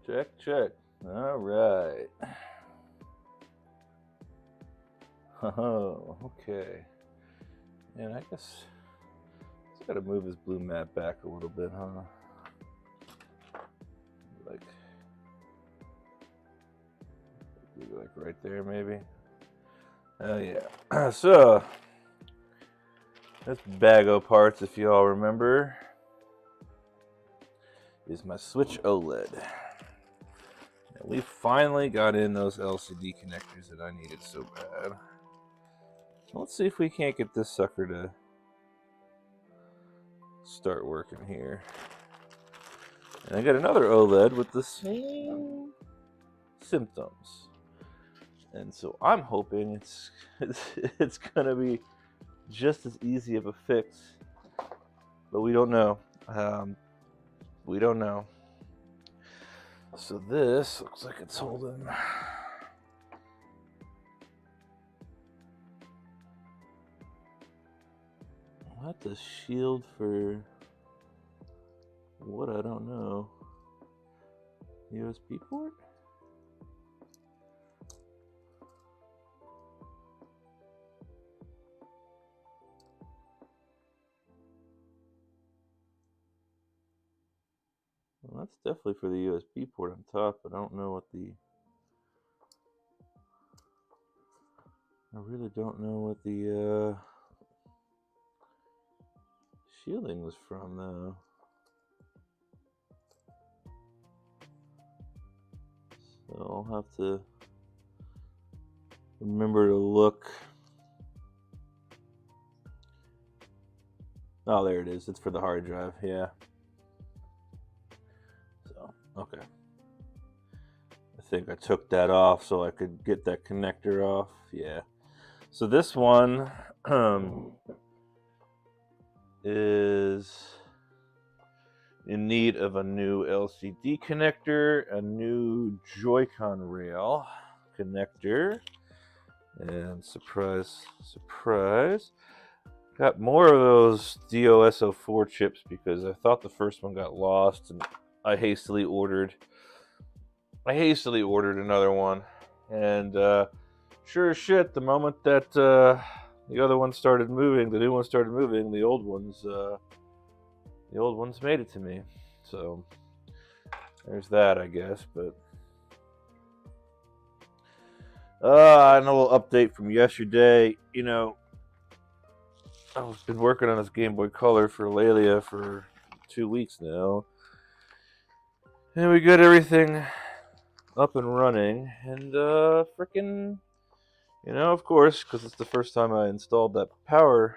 Check, check. All right. Oh, okay. And I guess I gotta move his blue map back a little bit, huh? Like right there, maybe. Oh yeah. So that's bag of parts, if you all remember, is my Switch OLED. And we finally got in those LCD connectors that I needed so bad. Let's see if we can't get this sucker to start working here. And I got another OLED with the same symptoms. And so I'm hoping it's gonna be just as easy of a fix, but we don't know. We don't know. So this looks like it's holding. What the shield for? What, I don't know. USB port? Well, that's definitely for the USB port on top, but I don't know what the... I really don't know what the shielding was from, though. So I'll have to remember to look. Oh, there it is. It's for the hard drive, yeah. So, okay. I think I took that off so I could get that connector off. Yeah. So this one is in need of a new LCD connector, a new Joy-Con rail connector, and surprise, surprise, got more of those DOS04 chips because I thought the first one got lost, and I hastily ordered another one, and sure as shit, the moment that the other one started moving, the new one started moving, the old ones made it to me. So there's that, I guess. But and a little update from yesterday. You know, I've been working on this Game Boy Color for Lelia for 2 weeks now, and we got everything up and running, and freaking, you know, of course, because it's the first time I installed that power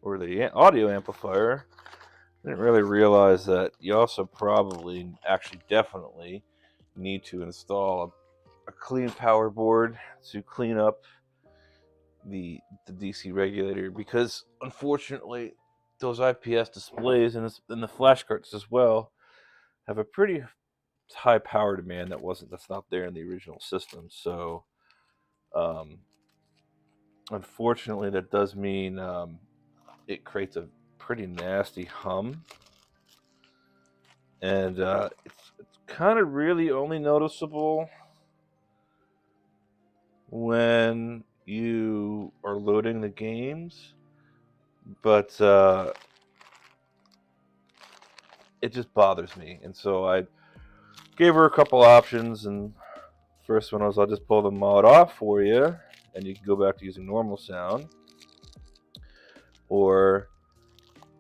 or the audio amplifier, I didn't really realize that you also probably, actually definitely, need to install a clean power board to clean up the DC regulator, because unfortunately those IPS displays and the flash cards as well have a pretty high power demand that's not there in the original system. So unfortunately that does mean it creates a pretty nasty hum, and it's kind of really only noticeable when you are loading the games, but it just bothers me. And so I gave her a couple options, and first one was I'll just pull the mod off for you, and you can go back to using normal sound. Or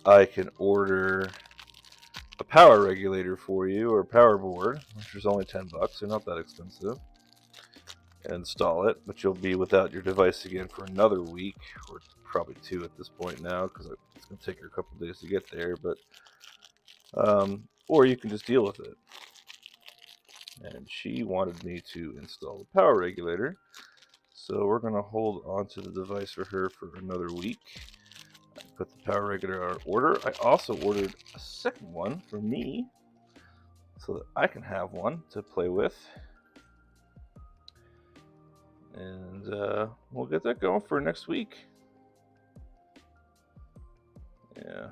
I can order a power regulator for you, or a power board, which is only $10. They're not that expensive. And install it, but you'll be without your device again for another week, or probably 2 at this point now, because it's going to take her a couple days to get there. But or you can just deal with it. And she wanted me to install the power regulator, so we're going to hold on to the device for her for another week. I put the power regulator on order. I also ordered a second one for me, so that I can have one to play with. And we'll get that going for next week. Yeah.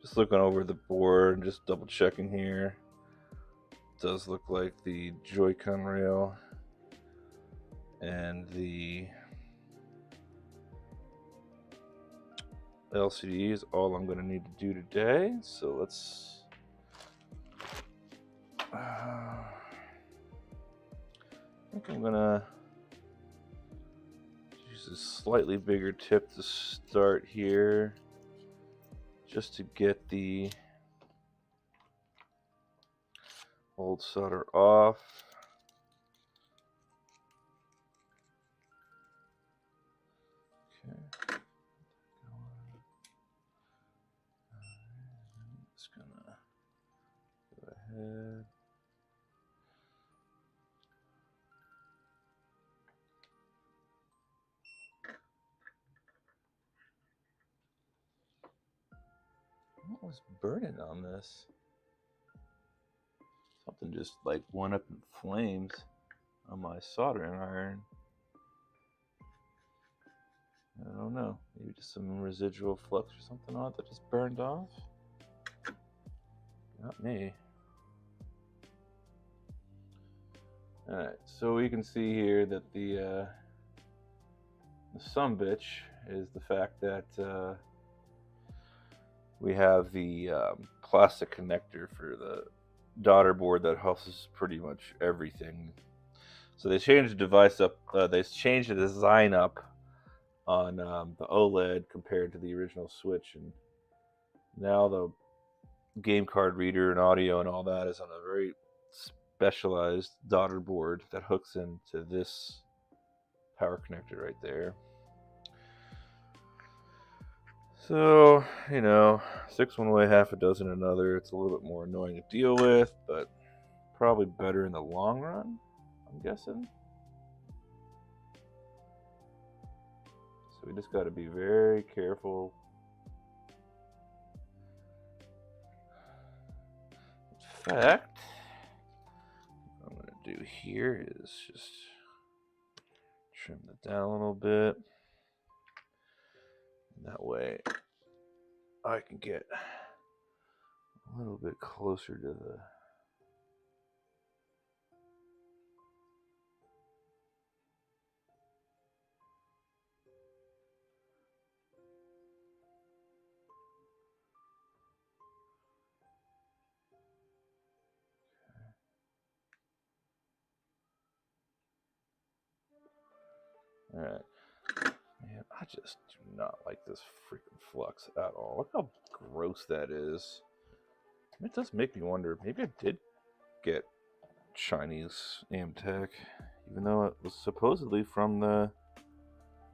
Just looking over the board, just double checking here. It does look like the Joy-Con rail and the LCD is all I'm going to need to do today. So let's... I think I'm going to use a slightly bigger tip to start here, just to get the old solder off. Okay. I'm just gonna go ahead. What was burning on this? Something just like went up in flames on my soldering iron. I don't know. Maybe just some residual flux or something on it that just burned off. Not me. Alright, so we can see here that the sumbitch is the fact that we have the plastic connector for the daughter board that houses pretty much everything. So they changed the device up, they changed the design up on the OLED compared to the original Switch, and now the game card reader and audio and all that is on a very specialized daughter board that hooks into this power connector right there. So, you know, 6 one way, half a dozen another. It's a little bit more annoying to deal with, but probably better in the long run, I'm guessing. So we just got to be very careful. In fact, what I'm going to do here is just trim that down a little bit. And that way I can get a little bit closer to the... Alright. Man, I just do not like this freaking flux at all. Look how gross that is. It does make me wonder, maybe I did get Chinese Amtech, even though it was supposedly from the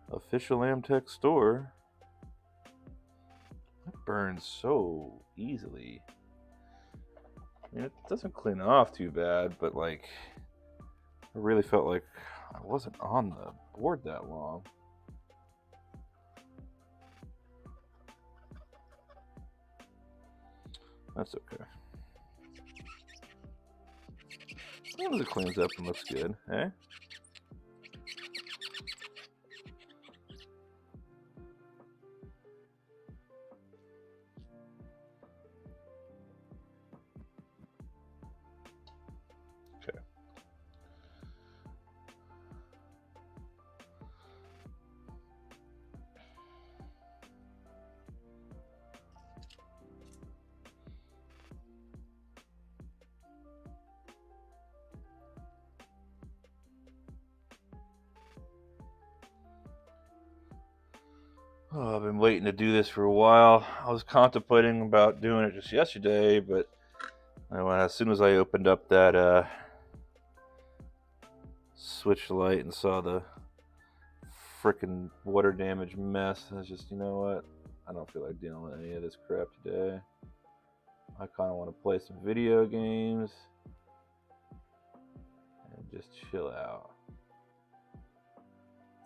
official Amtech store. It burns so easily. I mean, it doesn't clean off too bad, but like, I really felt like I wasn't on the board that long. That's okay. As long as it cleans up and looks good, eh? Okay. Oh, I've been waiting to do this for a while. I was contemplating about doing it just yesterday, but as soon as I opened up that switch light and saw the frickin' water damage mess, I was just, you know what? I don't feel like dealing with any of this crap today. I kind of want to play some video games and just chill out.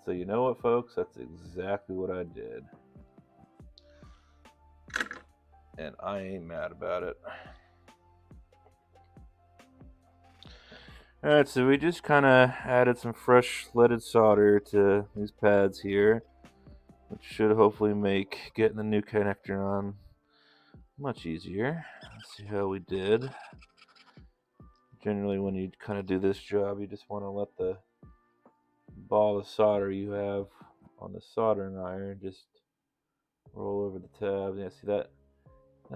So you know what, folks? That's exactly what I did. And I ain't mad about it. Alright, so we just kind of added some fresh leaded solder to these pads here, which should hopefully make getting the new connector on much easier. Let's see how we did. Generally, when you kind of do this job, you just want to let the ball of solder you have on the soldering iron just roll over the tabs. Yeah, see that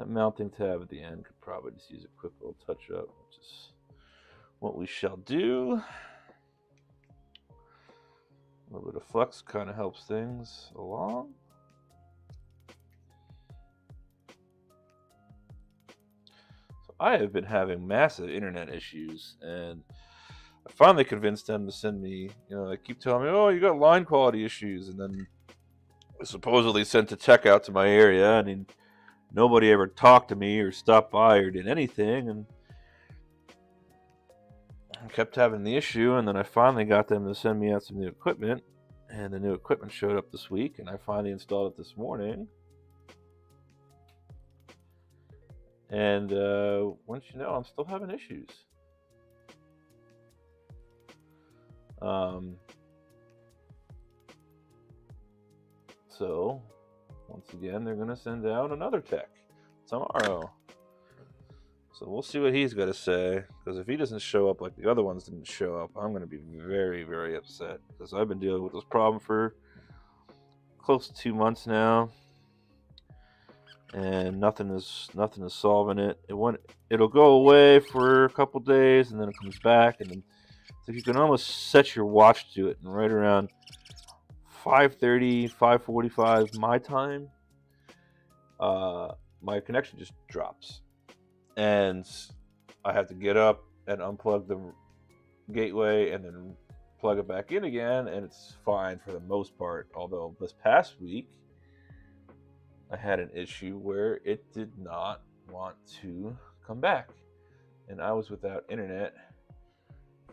mounting tab at the end could probably just use a quick little touch up, which is what we shall do. A little bit of flux kind of helps things along. So I have been having massive internet issues, and I finally convinced them to send me, they keep telling me, oh, you got line quality issues, and then I supposedly sent a tech out to my area, and nobody ever talked to me or stopped by or did anything, and I kept having the issue, and then I finally got them to send me out some new equipment, and the new equipment showed up this week, and I finally installed it this morning. And once you know, I'm still having issues. So, once again, they're going to send out another tech tomorrow. So we'll see what he's got to say, because if he doesn't show up like the other ones didn't show up, I'm going to be very, very upset, because I've been dealing with this problem for close to 2 months now, and nothing is solving it. It'll go away for a couple days, and then it comes back, and then so you can almost set your watch to it, and right around 5:30, 5:45 my time, my connection just drops. And I have to get up and unplug the gateway and then plug it back in again, and it's fine for the most part. Although this past week, I had an issue where it did not want to come back. And I was without internet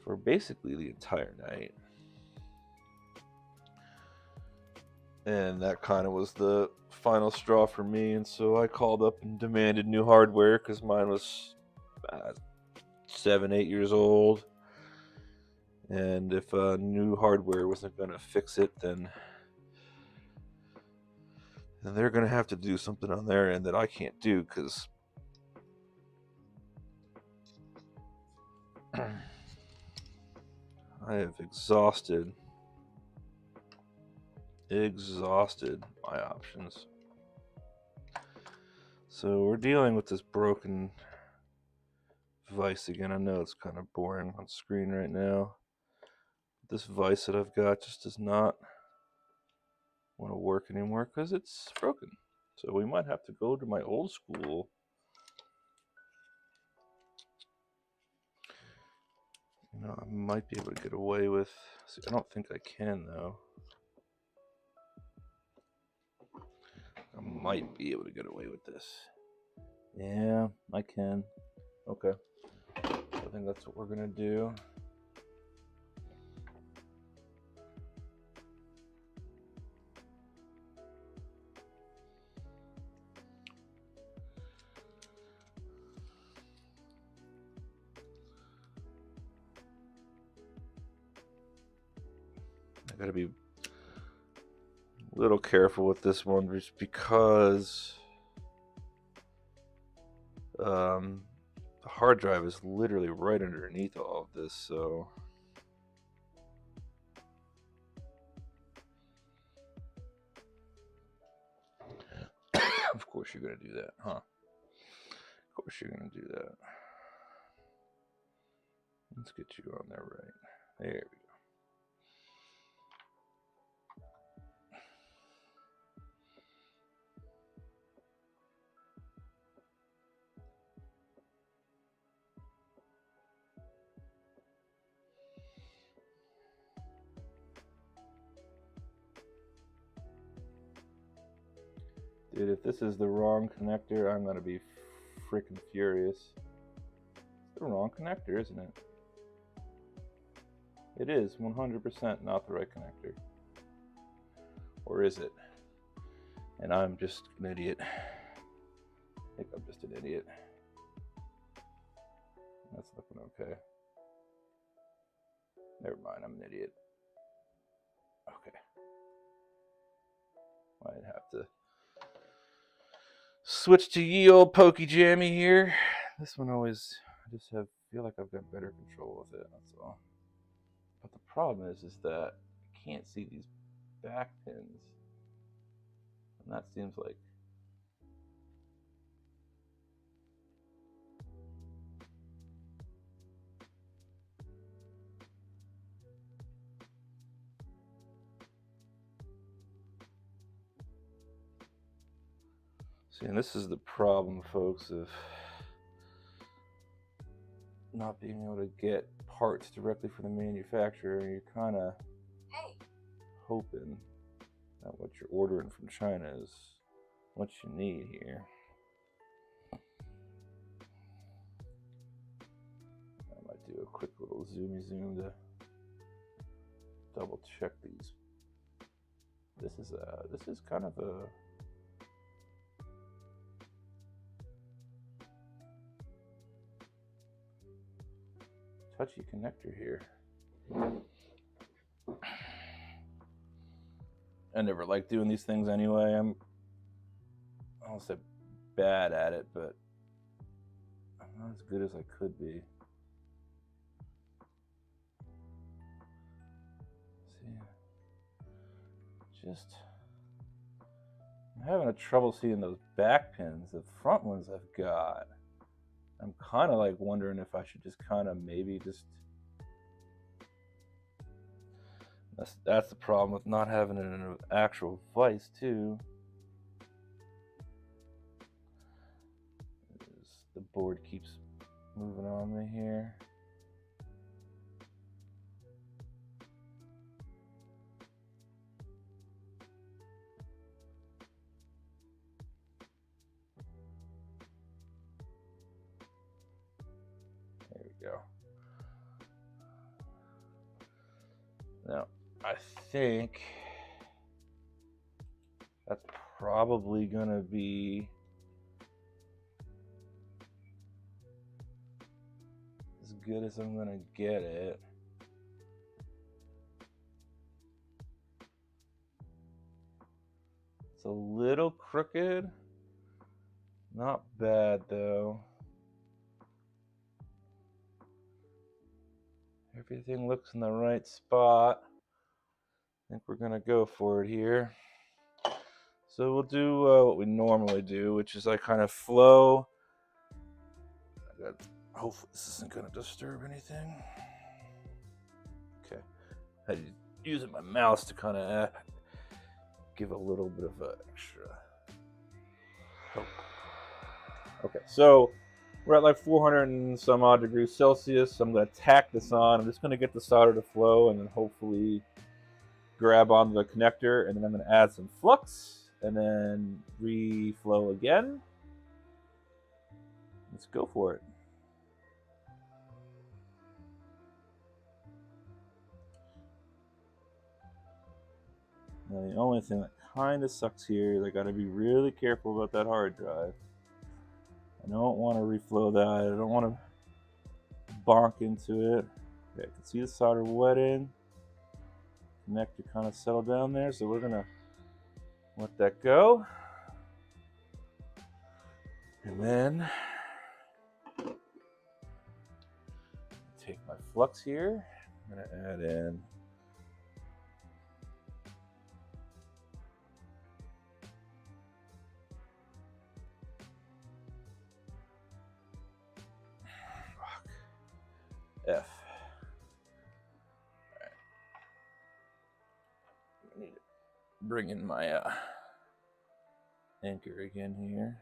for basically the entire night. And that kind of was the final straw for me, and so I called up and demanded new hardware, because mine was 7-8 years old, and if new hardware wasn't going to fix it, then they're going to have to do something on their end that I can't do, because I have exhausted my options. So we're dealing with this broken vise again. I know it's kind of boring on screen right now. This vise that I've got just does not want to work anymore because it's broken. So we might have to go to my old school. I might be able to get away with. See, I don't think I can though. I might be able to get away with this. Yeah, I can. Okay. I think that's what we're gonna do. I gotta be a little careful with this one, just because the hard drive is literally right underneath all of this, so of course you're gonna do that, huh? Of course you're gonna do that. Let's get you on there right. There we go. Dude, if this is the wrong connector, I'm gonna be freaking furious. It's the wrong connector, isn't it? It is 100% not the right connector. Or is it? And I'm just an idiot. I think I'm just an idiot. That's looking okay. Never mind, I'm an idiot. Okay. Might have to switch to ye old Pokey Jammy here. This one always, I just feel like I've got better control with it, that's all. But the problem is that I can't see these back pins. And that seems like see, and this is the problem, folks, of not being able to get parts directly from the manufacturer. You're kind of hoping that what you're ordering from China is what you need here. I might do a quick little zoomy zoom to double check these. This is kind of a touchy connector here. I never like doing these things anyway. I don't say bad at it, but I'm not as good as I could be. See, I'm having a trouble seeing those back pins. The front ones I've got, I'm kind of like wondering if I should just kind of maybe just. That's the problem with not having it in an actual vise too. The board keeps moving on me here. There we go. Now, I think that's probably gonna be as good as I'm gonna get it. It's a little crooked, not bad though. Everything looks in the right spot. I think we're gonna go for it here. So we'll do what we normally do, which is I kind of flow. Hopefully this isn't gonna disturb anything. Okay, I'm using my mouse to kind of give a little bit of extra. Oh. Okay, so we're at like 400 and some odd degrees Celsius. So I'm going to tack this on. I'm just going to get the solder to flow and then hopefully grab on the connector. And then I'm going to add some flux and then reflow again. Let's go for it. Now, the only thing that kind of sucks here is I got to be really careful about that hard drive. I don't want to reflow that. I don't want to bonk into it. Okay, I can see the solder wetting. Connector kind of settled down there, so we're gonna let that go. And then take my flux here. I'm gonna add in F. Right. I need to bring in my anchor again here.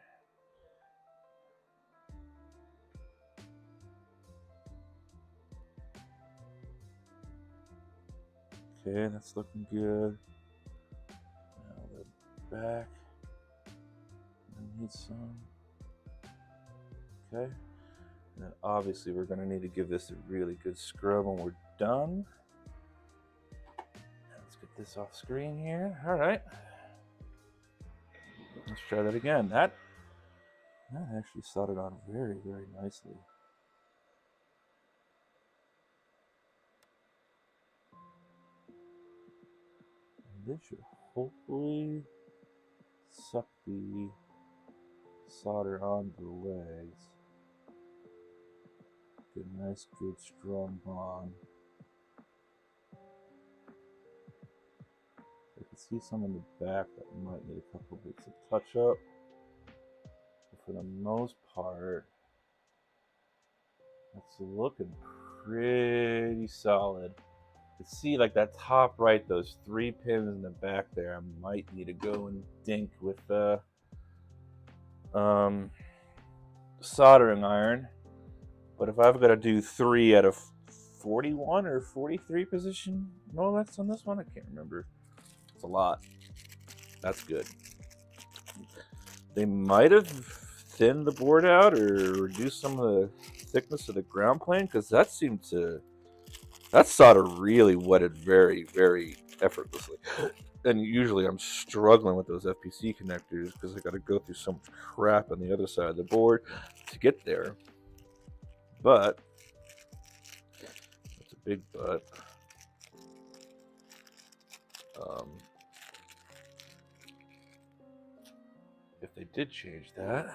Okay, that's looking good. Now the back. Need some. Okay. And then obviously we're going to need to give this a really good scrub when we're done. Let's get this off screen here. All right. Let's try that again. That actually soldered on very, very nicely. And this should hopefully suck the solder on the legs. Get a nice, good, strong bond. I can see some in the back that might need a couple bits of touch up. But for the most part, it's looking pretty solid. You can see like that top right, those 3 pins in the back there, I might need to go and dink with the soldering iron. But if I've got to do 3 out of 41 or 43 position Molex on this one, I can't remember. It's a lot. That's good. They might have thinned the board out or reduced some of the thickness of the ground plane, because that solder really wetted very, very effortlessly. And usually I'm struggling with those FPC connectors because I got to go through so much crap on the other side of the board to get there. But it's a big but. If they did change that,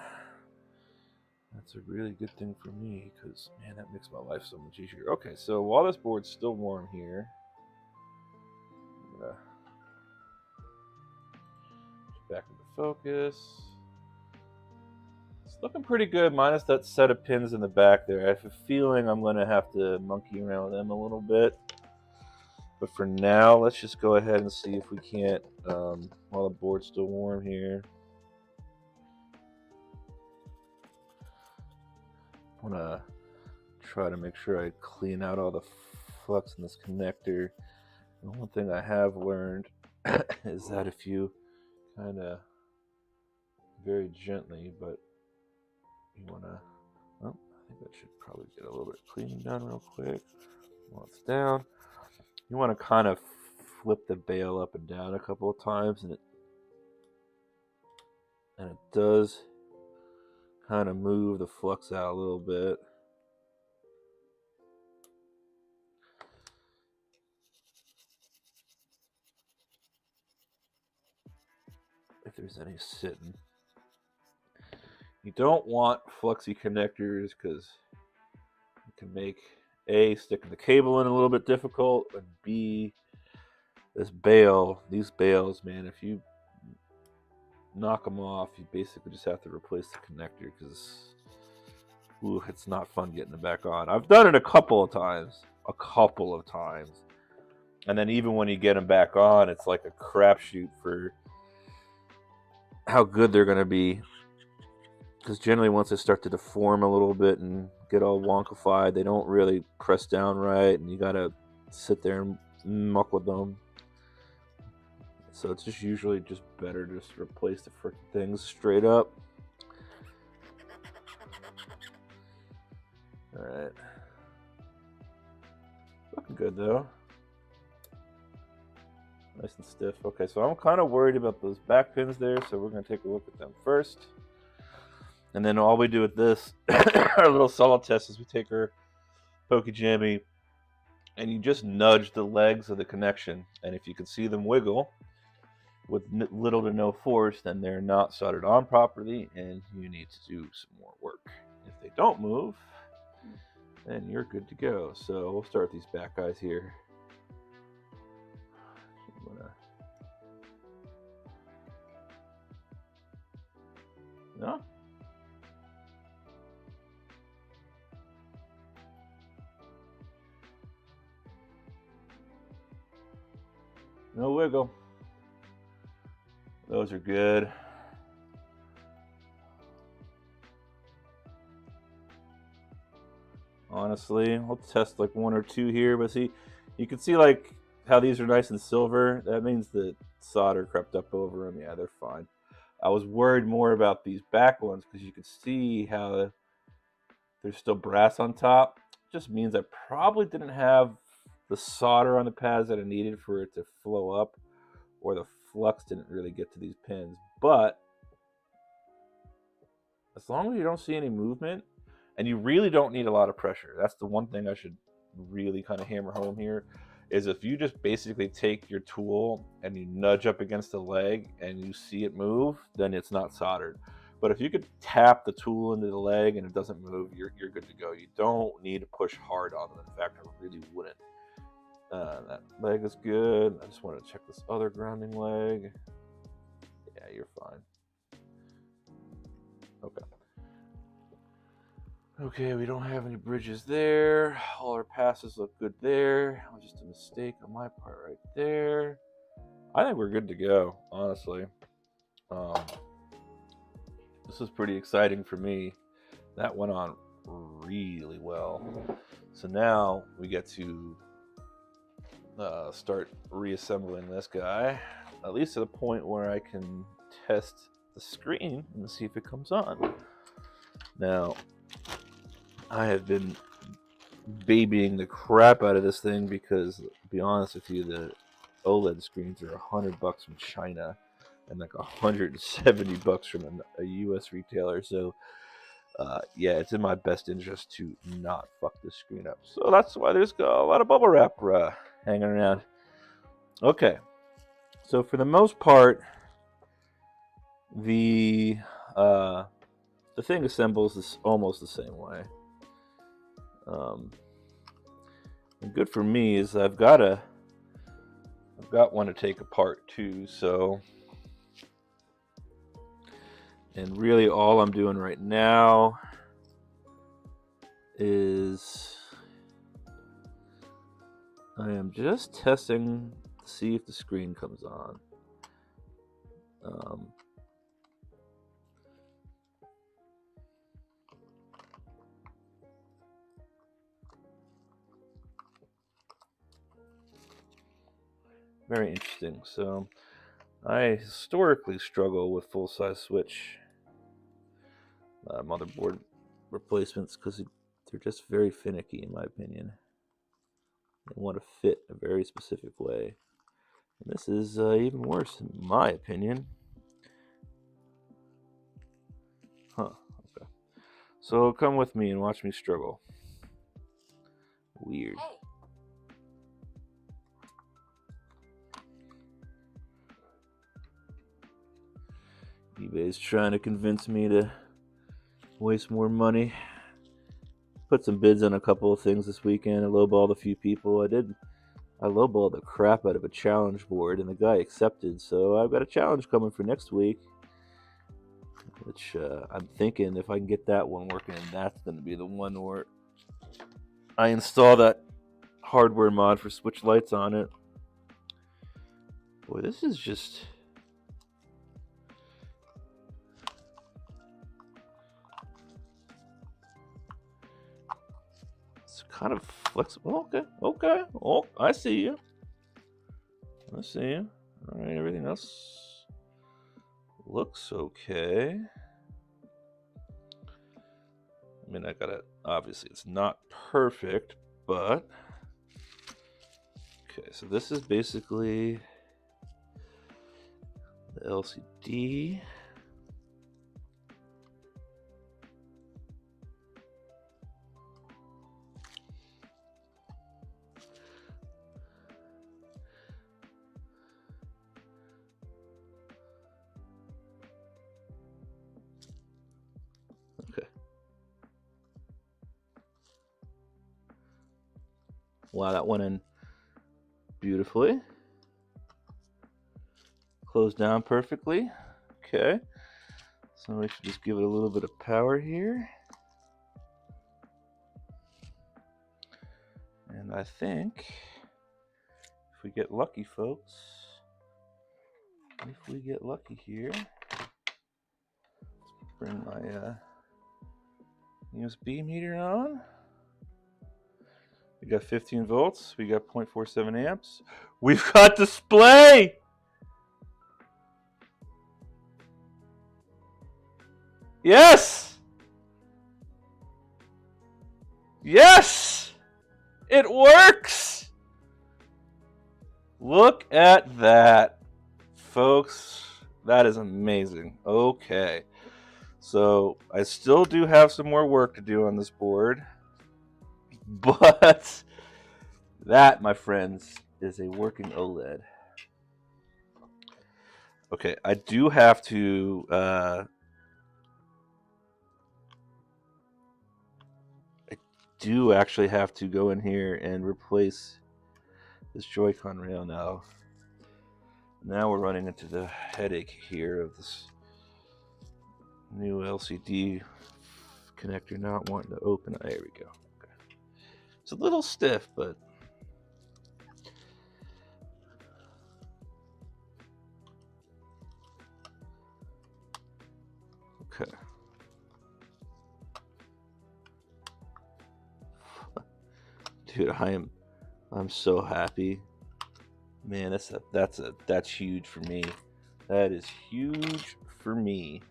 that's a really good thing for me, because man, that makes my life so much easier. Okay, so while this board's still warm here, I'm gonna back into focus. It's looking pretty good, minus that set of pins in the back there. I have a feeling I'm gonna have to monkey around with them a little bit. But for now, let's just go ahead and see if we can't, while the board's still warm here. I want to try to make sure I clean out all the flux in this connector. And one thing I have learned is that if you kind of very gently, but you want to, oh, I think I should probably get a little bit of cleaning done real quick while it's down. You want to kind of flip the bail up and down a couple of times, and it does kind of move the flux out a little bit. If there's any sitting. You don't want fluxy connectors because it can make A, sticking the cable in a little bit difficult, and B, these bails, man, if you knock them off, you basically just have to replace the connector, because it's not fun getting them back on. I've done it a couple of times, and then even when you get them back on, it's like a crapshoot for how good they're going to be, because generally once they start to deform a little bit and get all wonkified, they don't really press down right, and you got to sit there and muck with them. So it's just usually just better to just replace the freaking things straight up. All right. Looking good though. Nice and stiff. Okay, so I'm kind of worried about those back pins there, so we're going to take a look at them first. And then all we do with this, our little solid test, is we take our Pokejammy and you just nudge the legs of the connection. And if you can see them wiggle with little to no force, then they're not soldered on properly and you need to do some more work. If they don't move, then you're good to go. So we'll start with these back guys here. No? No wiggle. Those are good. Honestly, we'll test like 1 or 2 here, but see, you can see like how these are nice and silver. That means the solder crept up over them. Yeah, they're fine. I was worried more about these back ones because you could see how there's still brass on top. Just means I probably didn't have the solder on the pads that I needed for it to flow up, or the flux didn't really get to these pins. But as long as you don't see any movement, and you really don't need a lot of pressure. That's the one thing I should really kind of hammer home here, is if you just basically take your tool and you nudge up against the leg and you see it move, then it's not soldered. But if you could tap the tool into the leg and it doesn't move, you're good to go. You don't need to push hard on them. In fact, I really wouldn't. That leg is good. I just want to check this other grounding leg. Yeah, you're fine. Okay. Okay, we don't have any bridges there. All our passes look good there. Just a mistake on my part right there. I think we're good to go, honestly. This is pretty exciting for me. That went on really well. So now we get to start reassembling this guy, at least to the point where I can test the screen and see if it comes on. Now, I have been babying the crap out of this thing because, to be honest with you, the OLED screens are $100 from China and like $170 from a US retailer. So yeah, it's in my best interest to not fuck this screen up. So that's why there's a lot of bubble wrap hanging around. Okay, so for the most part, the thing assembles this almost the same way. And good for me is I've got one to take apart too. So, and really all I'm doing right now is I am just testing to see if the screen comes on. Very interesting. So I historically struggle with full-size switch motherboard replacements because they're just very finicky, in my opinion. They want to fit a very specific way. And this is even worse, in my opinion. Huh, okay. So come with me and watch me struggle. Weird. eBay's trying to convince me to waste more money. Put some bids on a couple of things this weekend. I lowballed a few people. I lowballed the crap out of a challenge board, and the guy accepted. So I've got a challenge coming for next week, which I'm thinking if I can get that one working, that's going to be the one where I install that hardware mod for switch lights on it. Boy, this is just... it's kind of flexible. Okay. Oh, I see you. All right, everything else looks okay. I mean, I gotta... obviously, it's not perfect, but... okay, so this is basically the LCD. Okay. Wow, that went in beautifully. Closed down perfectly. Okay. So we should just give it a little bit of power here. And I think if we get lucky, folks, here, let's bring my USB meter on. We got 15 volts. We got 0.47 amps. We've got display! Yes! Yes! It works! Look at that, folks. That is amazing. Okay. So I still do have some more work to do on this board. But that, my friends, is a working OLED. Okay, I do have to I do actually have to go in here and replace this Joy-Con rail now. Now we're running into the headache here of this new LCD connector not wanting to open. There we go. Okay. It's a little stiff, but okay. Dude, I'm so happy. Man, that's huge for me. That is huge for me.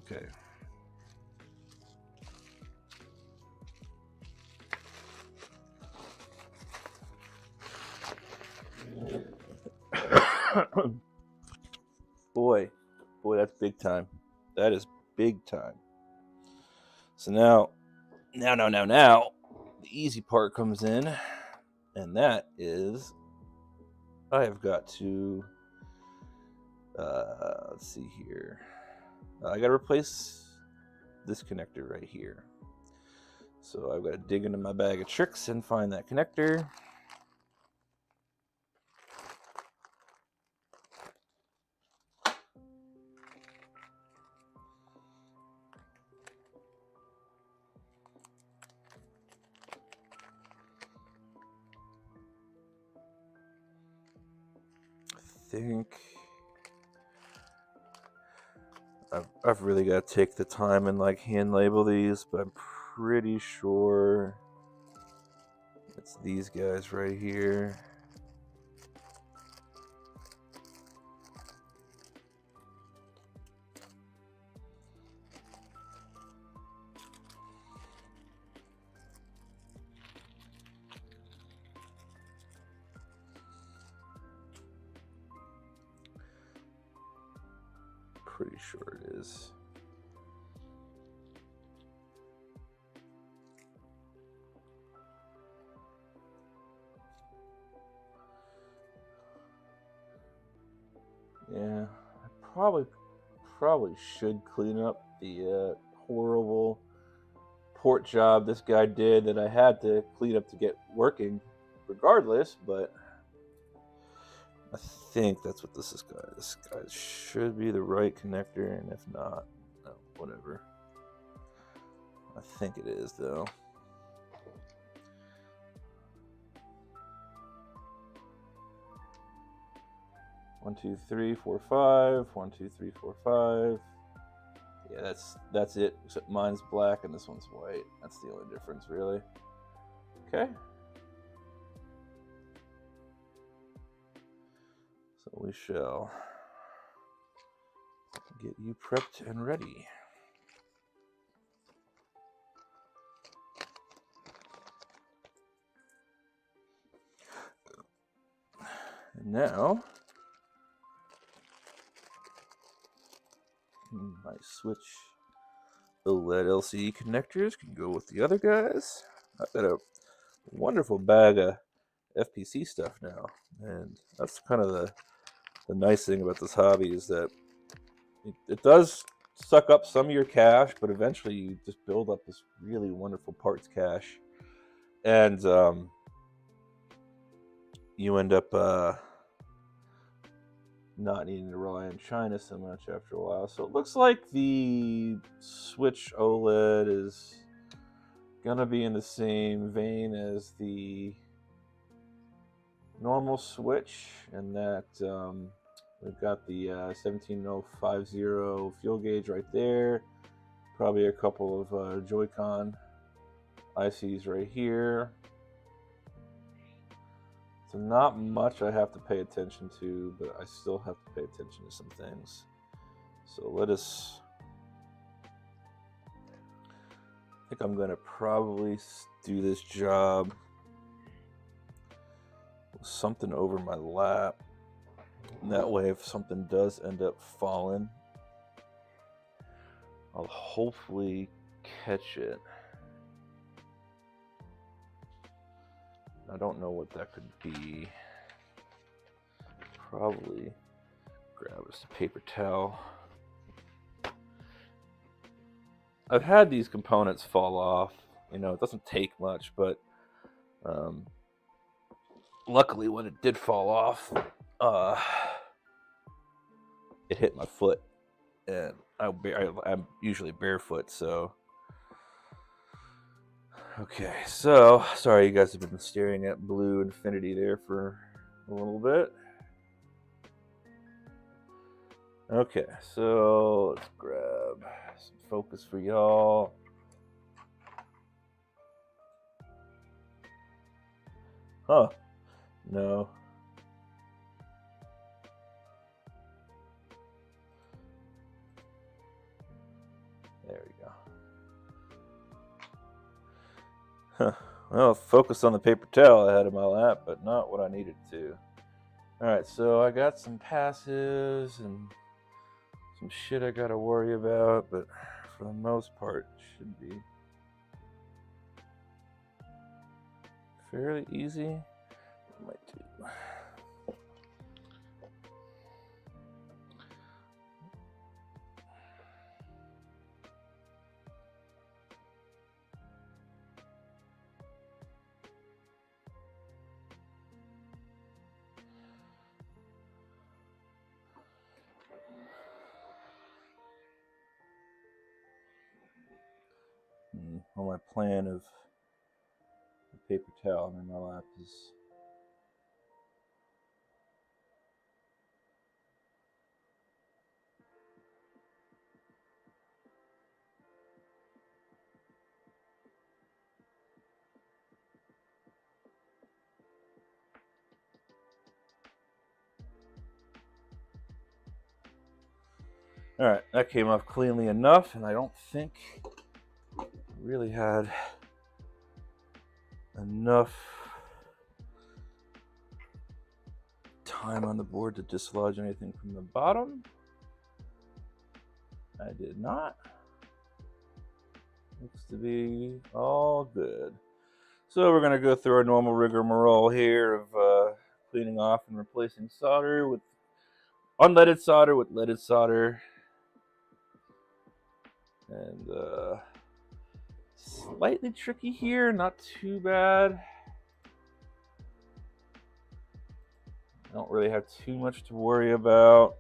Okay. boy, that's big time. That is big time. So now, the easy part comes in, and that is I have got to let's see here. I got to replace this connector right here. So I've got to dig into my bag of tricks and find that connector. I think I've really got to take the time and like hand label these, but I'm pretty sure it's these guys right here. Pretty sure it is. Yeah, I probably should clean up the horrible port job this guy did that I had to clean up to get working regardless, but I think that's what this is. This guy should be the right connector, and if not, no, whatever. I think it is, though. One, two, three, four, five. 1, 2, 3, 4, 5. Yeah, that's it. Except mine's black and this one's white. That's the only difference, really. Okay. So we shall get you prepped and ready. And now, my Switch OLED LCD connectors can go with the other guys. I've got a wonderful bag of FPC stuff now, and that's kind of the nice thing about this hobby is that it does suck up some of your cash, but eventually you just build up this really wonderful parts cache, and you end up not needing to rely on China so much after a while. So it looks like the Switch OLED is gonna be in the same vein as the normal Switch, and that we've got the 17050 fuel gauge right there. Probably a couple of Joy-Con ICs right here. So not much I have to pay attention to, but I still have to pay attention to some things. So I think I'm gonna probably do this job with something over my lap. And that way, if something does end up falling, I'll hopefully catch it. I don't know what that could be. Probably grab us a paper towel. I've had these components fall off. You know, it doesn't take much, but luckily when it did fall off, it hit my foot, and I'm usually barefoot, so. Okay, so sorry you guys have been staring at blue infinity there for a little bit. Okay, so let's grab some focus for y'all. Huh. No. There we go. Huh. Well, focus on the paper towel I had in my lap, but not what I needed to. Alright, so I got some passes and some shit I gotta worry about, but for the most part, it should be fairly easy. Might do. Well, my plan of the paper towel in my lap is alright, that came off cleanly enough, and I don't think I really had enough time on the board to dislodge anything from the bottom. I did not. Looks to be all good. So we're going to go through our normal rigmarole here of cleaning off and replacing solder with unleaded solder with leaded solder. And slightly tricky here, not too bad. I don't really have too much to worry about.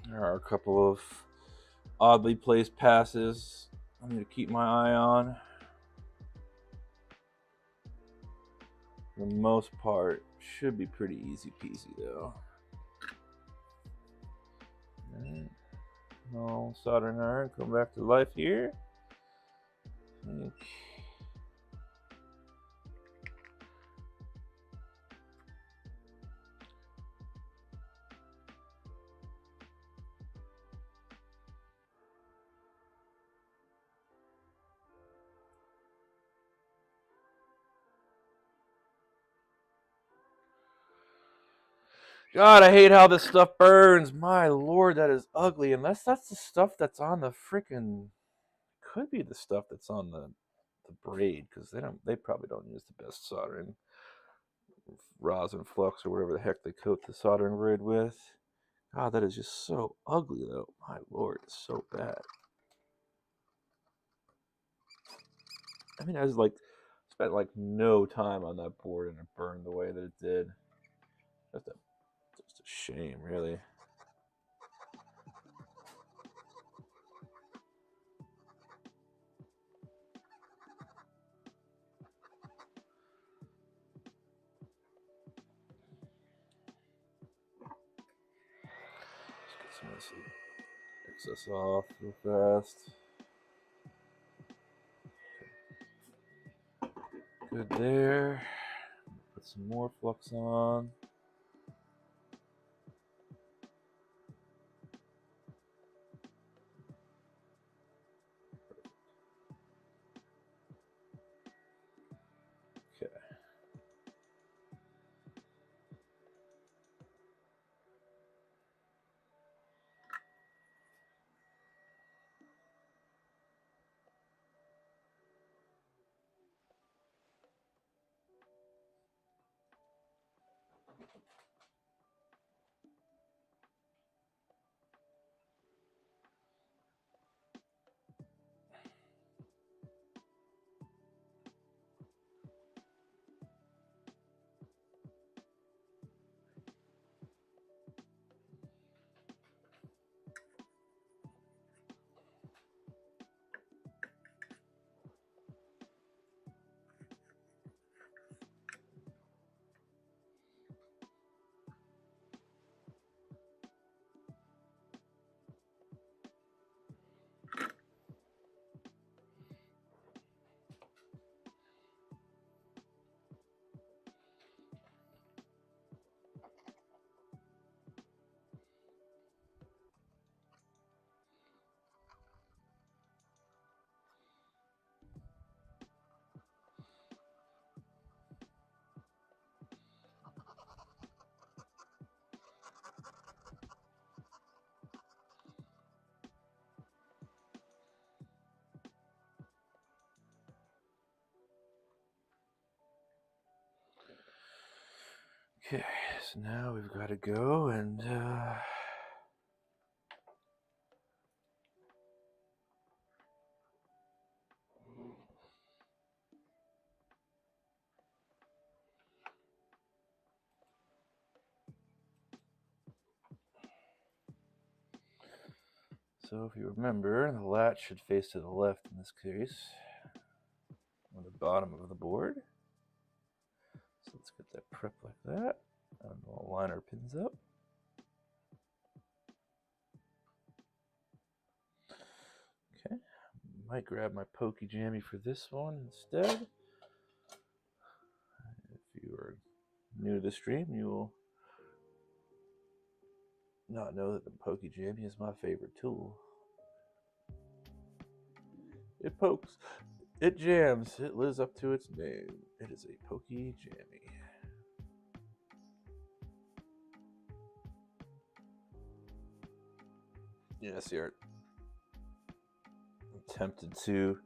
There are a couple of oddly placed passes I need to keep my eye on. For the most part, should be pretty easy peasy though. Alright. No soldering iron, come back to life here. Okay. God, I hate how this stuff burns. My lord, that is ugly. Unless that's the stuff that's on the freaking... Could be the stuff that's on the braid, because they probably don't use the best soldering rosin flux or whatever the heck they coat the soldering braid with. God, that is just so ugly though. My lord, it's so bad. I mean, I was like spent like no time on that board and it burned the way that it did. Just a shame, really. Let's get some of this excess off real fast. Good there. Put some more flux on. Okay, so now we've got to go and so if you remember, the latch should face to the left in this case, on the bottom of the board. So let's get that prep like that, and we'll line our pins up. Okay, might grab my Pokey Jammy for this one instead. If you are new to the stream, you will not know that the Pokey Jammy is my favorite tool. It pokes, it jams, it lives up to its name. It is a Pokey Jammy. Yes, you're tempted to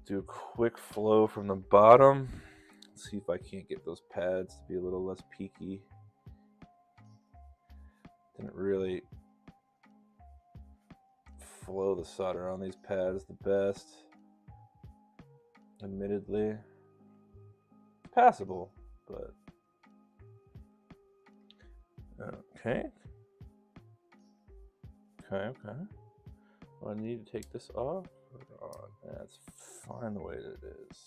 do a quick flow from the bottom. Let's see if I can't get those pads to be a little less peaky. Didn't really flow the solder on these pads the best, admittedly. Passable, but okay. Well, I need to take this off. That's fine the way that it is.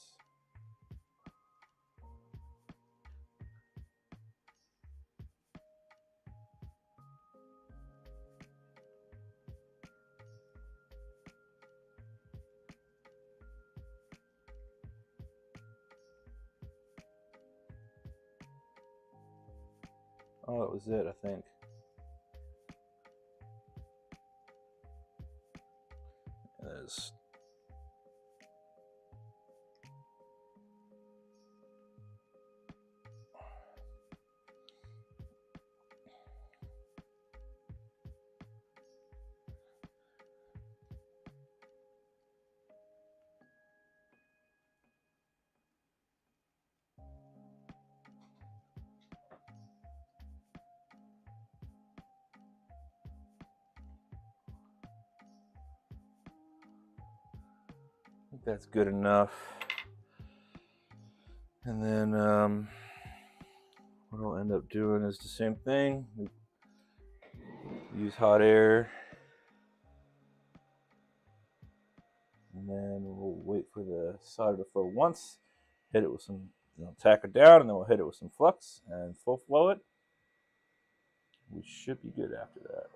Oh, that was it, I think. It is. I think that's good enough. And then what I'll end up doing is the same thing. We use hot air. And then we'll wait for the solder to flow once, hit it with some, tack it down, and then we'll hit it with some flux and full flow it. We should be good after that.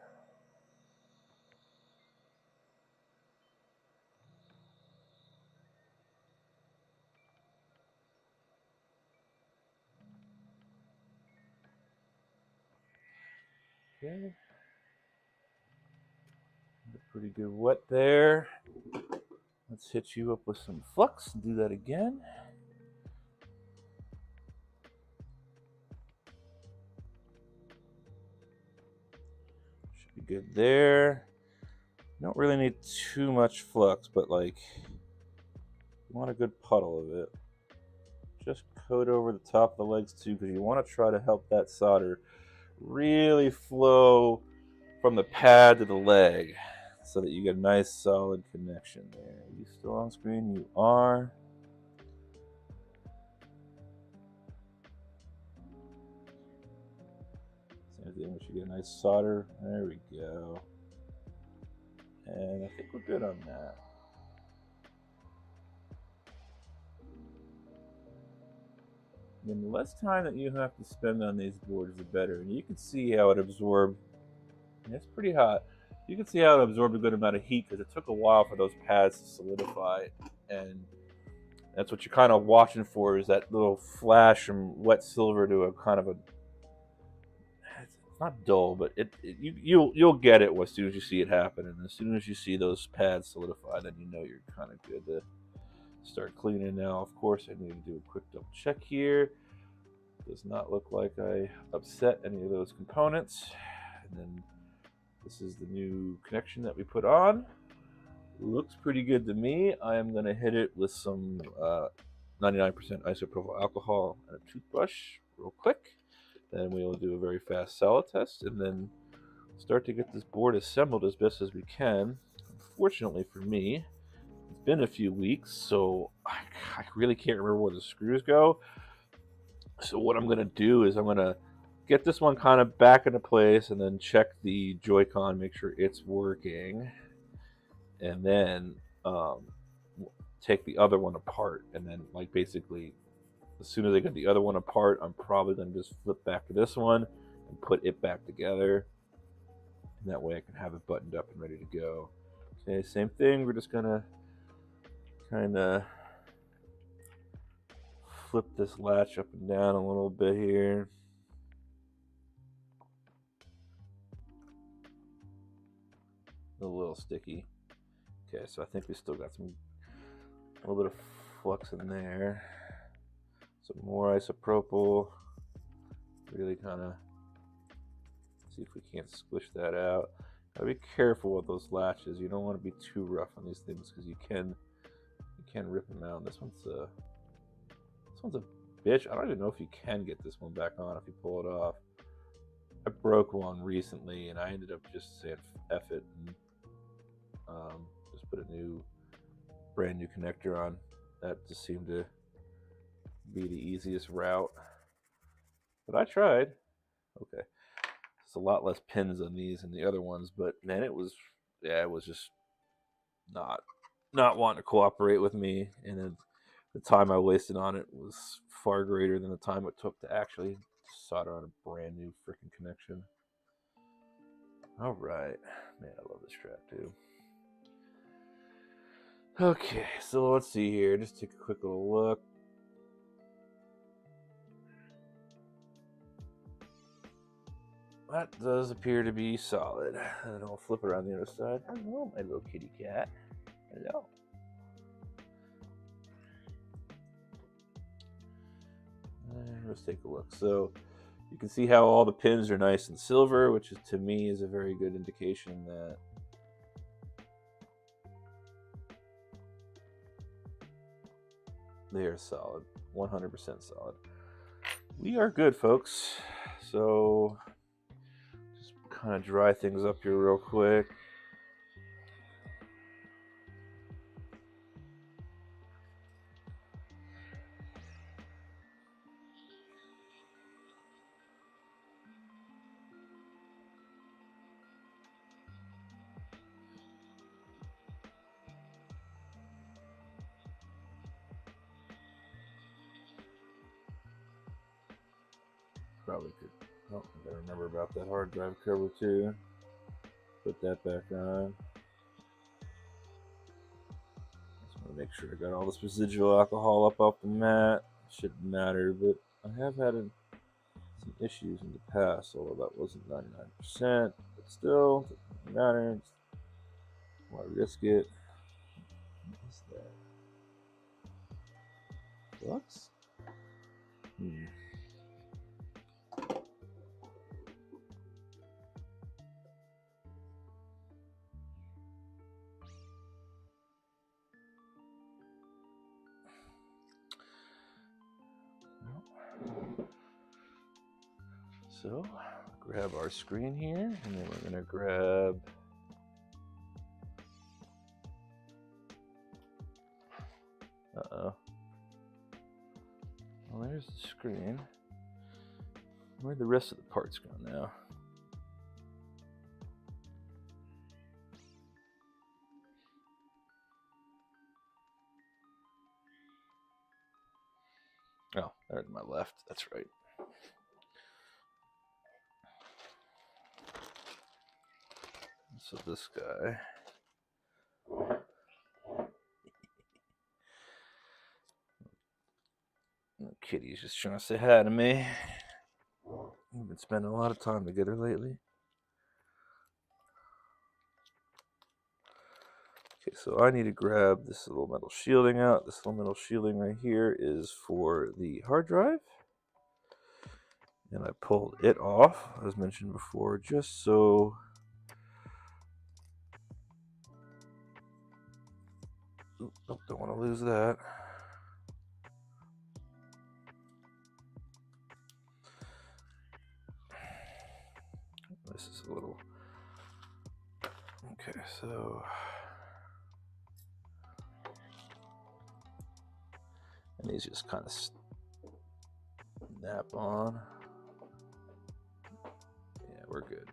Okay. Pretty good wet there. Let's hit you up with some flux and do that again. Should be good there. You don't really need too much flux, but like, you want a good puddle of it. Just coat over the top of the legs too, because you want to try to help that solder really flow from the pad to the leg so that you get a nice solid connection there. Are you still on screen? You are. Same thing, we should get a nice solder. There we go. And I think we're good on that. And the less time that you have to spend on these boards, the better. And you can see how it absorbed. It's pretty hot. You can see how it absorbed a good amount of heat because it took a while for those pads to solidify. And that's what you're kind of watching for, is that little flash from wet silver to a kind of a, it's not dull, but you'll get it as soon as you see it happen. And as soon as you see those pads solidify, then you know you're kind of good to start cleaning. Now, of course, I need to do a quick double check here. Does not look like I upset any of those components. And then this is the new connection that we put on. Looks pretty good to me. I am going to hit it with some 99% isopropyl alcohol and a toothbrush. real quick. Then we will do a very fast solid test, and then start to get this board assembled as best as we can. Unfortunately for me, it's been a few weeks, so I really can't remember where the screws go. So what I'm going to do is I'm going to get this one kind of back into place and then check the Joy-Con, make sure it's working. And then take the other one apart. And then like basically as soon as I get the other one apart, I'm probably going to just flip back to this one and put it back together. And that way I can have it buttoned up and ready to go. Okay, same thing. We're just going to kind of flip this latch up and down a little bit here. A little sticky. Okay, so I think we still got a little bit of flux in there. Some more isopropyl. Really kind of see if we can't squish that out. Gotta be careful with those latches. You don't want to be too rough on these things because you can rip them out. This one's a bitch. I don't even know if you can get this one back on if you pull it off. I broke one recently and I ended up just saying F it and just put a brand new connector on. That just seemed to be the easiest route. But I tried. Okay. It's a lot less pins on these than the other ones, but man, it was just not wanting to cooperate with me, and then the time I wasted on it was far greater than the time it took to actually solder on a brand new freaking connection. All right, man, I love this strap too. Okay, so let's see here. Just take a quick little look. That does appear to be solid. And I'll flip it around the other side. Hello, my little kitty cat. Hello. Let's take a look. So you can see how all the pins are nice and silver, which is, to me, is a very good indication that they are solid, 100% solid. We are good, folks. So just kind of dry things up here real quick. Probably could. Oh, I gotta remember about that hard drive cover too. Put that back on. Just want to make sure I got all this residual alcohol up off the mat. Shouldn't matter, but I have had some issues in the past, although that wasn't 99%. But still, doesn't matter. Why risk it? What's that? Flux? So, grab our screen here, and then we're going to grab well, there's the screen. Where'd the rest of the parts go now? Oh, they're to my left. That's right. So this guy. Kitty's just trying to say hi to me. We've been spending a lot of time together lately. Okay, so I need to grab this little metal shielding out. This little metal shielding right here is for the hard drive. And I pulled it off, as mentioned before, just so oh, don't want to lose that. So, and these just kind of snap on. Yeah, we're good.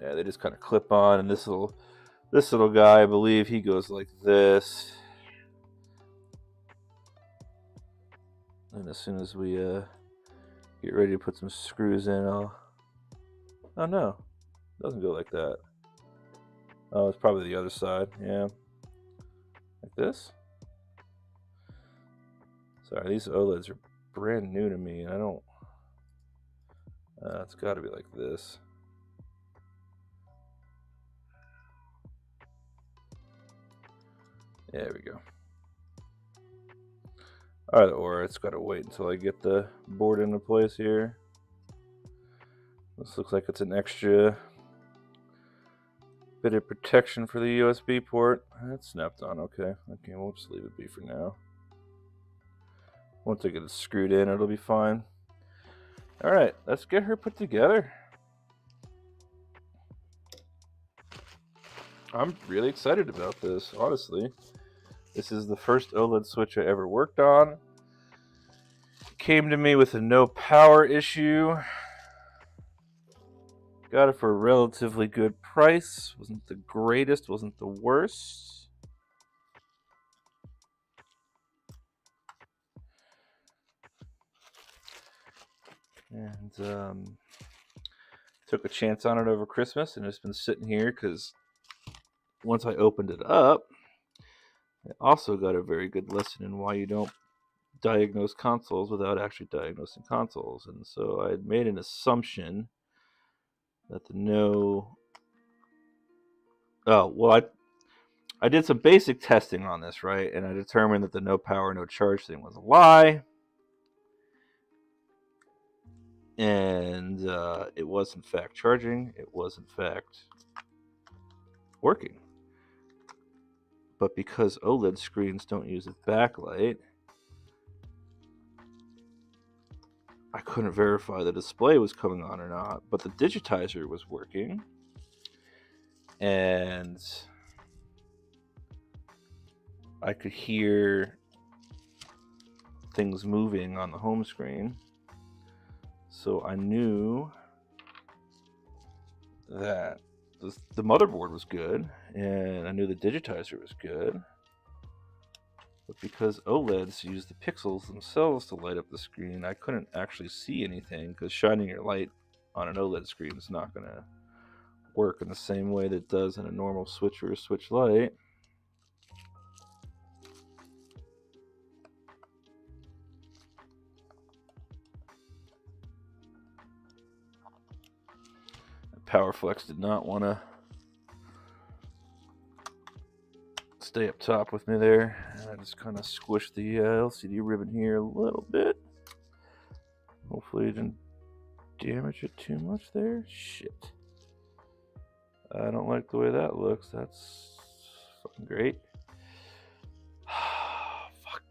Yeah, they just kind of clip on, and this little guy, I believe, he goes like this. And as soon as we get ready to put some screws in, oh no, it doesn't go like that. Oh, it's probably the other side. Yeah, like this. Sorry, these OLEDs are brand new to me, and I don't. It's got to be like this. There we go. Alright, or it's got to wait until I get the board into place here. This looks like it's an extra bit of protection for the USB port. That's snapped on, okay. Okay, we'll just leave it be for now. Once I get it screwed in, it'll be fine. Alright, let's get her put together. I'm really excited about this, honestly. This is the first OLED switch I ever worked on. It came to me with a no power issue. Got it for a relatively good price. Wasn't the greatest, wasn't the worst. And took a chance on it over Christmas, and it's been sitting here because once I opened it up, I also got a very good lesson in why you don't diagnose consoles without actually diagnosing consoles. And so I had made an assumption that I did some basic testing on this, right? And I determined that the no power, no charge thing was a lie. And it was in fact charging. It was in fact working. But because OLED screens don't use a backlight, I couldn't verify the display was coming on or not. But the digitizer was working. And I could hear things moving on the home screen. So I knew that the motherboard was good, and I knew the digitizer was good. But because OLEDs use the pixels themselves to light up the screen, I couldn't actually see anything, because shining your light on an OLED screen is not going to work in the same way that it does in a normal switch or a switch light. PowerFlex did not want to stay up top with me there. And I just kind of squished the LCD ribbon here a little bit. Hopefully it didn't damage it too much there. Shit. I don't like the way that looks. That's fucking great. Fuck.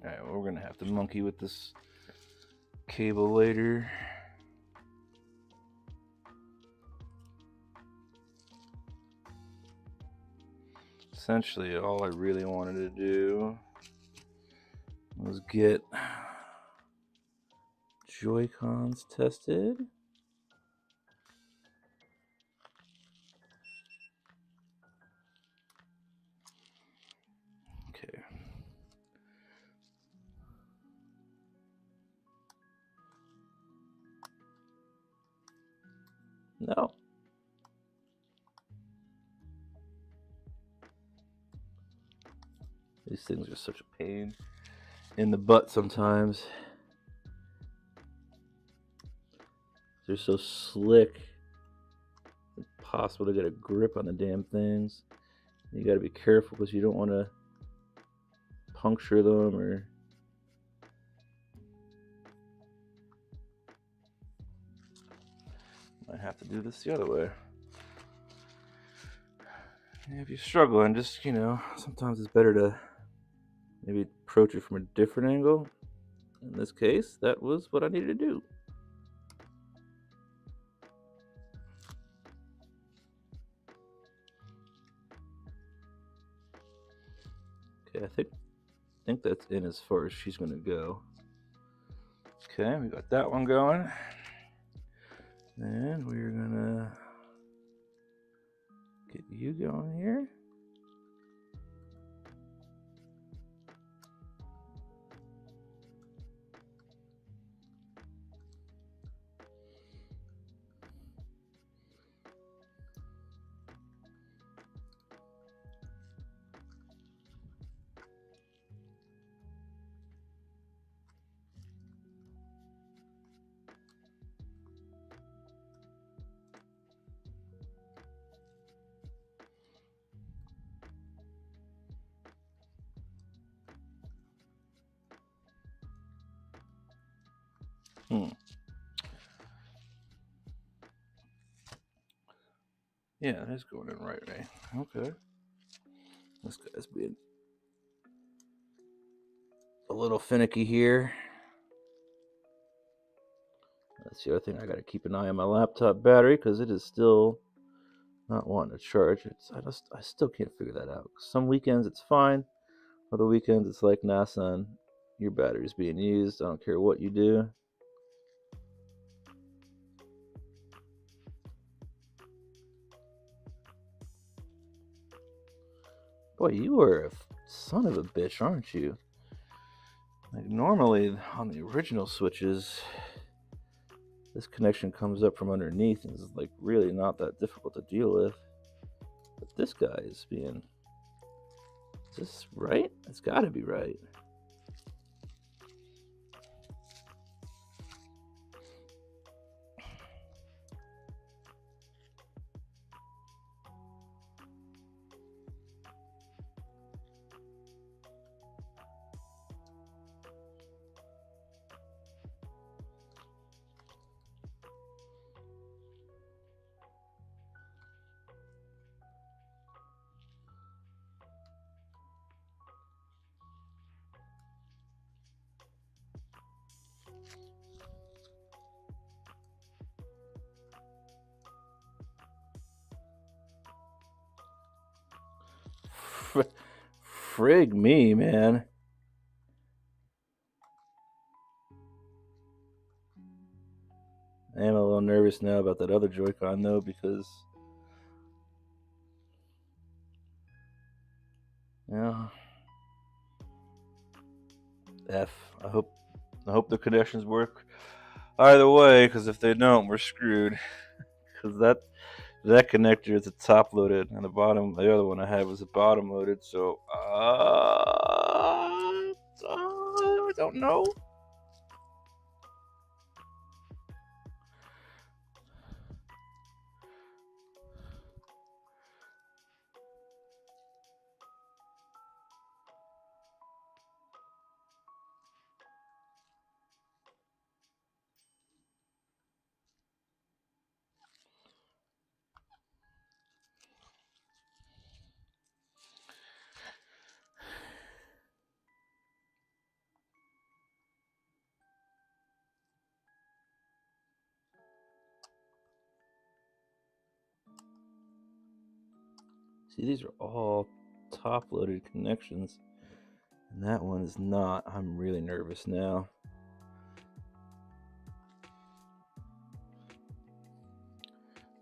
Alright, well, we're gonna have to monkey with this cable later. Essentially, all I really wanted to do was get Joy-Cons tested. Okay. No. These things are such a pain in the butt sometimes. They're so slick. It's impossible to get a grip on the damn things. You gotta be careful because you don't want to puncture them or... I have to do this the other way. And if you're struggling, just, sometimes it's better to maybe approach it from a different angle. In this case, that was what I needed to do. Okay, I think that's in as far as she's gonna go. Okay, we got that one going. And we're gonna get you going here. Yeah, that's going in right way. Okay. This guy's being a little finicky here. That's the other thing. I got to keep an eye on my laptop battery because it is still not wanting to charge. I still can't figure that out. Some weekends it's fine. Other weekends it's like, nah, son, your battery's being used. I don't care what you do. Boy, you are a son of a bitch, aren't you? Like normally on the original switches, this connection comes up from underneath and is like really not that difficult to deal with. But this guy is being... Is this right? It's gotta be right. Frig me, man. I am a little nervous now about that other Joy-Con though, because I hope the connections work either way, because if they don't, we're screwed. Because that connector is a top loaded, and the other one I had was a bottom loaded. So I don't know. See, these are all top-loaded connections, and that one is not. I'm really nervous now.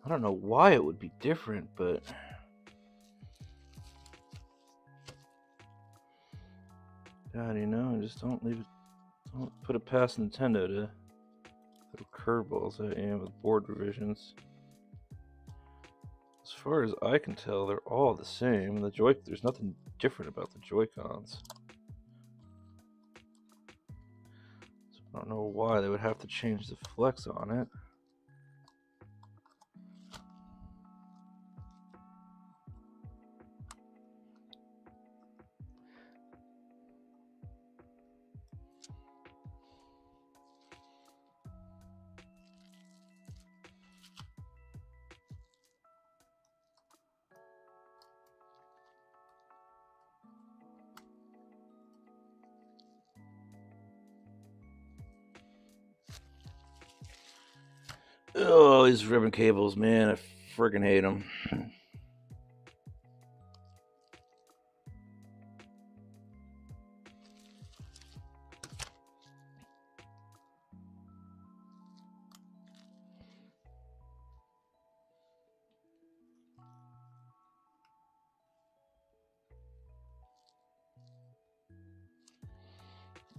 I don't know why it would be different, but God, just don't put it past Nintendo to throw curveballs at you with board revisions. As far as I can tell, they're all the same. There's nothing different about the Joy-Cons. So I don't know why they would have to change the flex on it. Oh, these ribbon cables, man, I freaking hate them.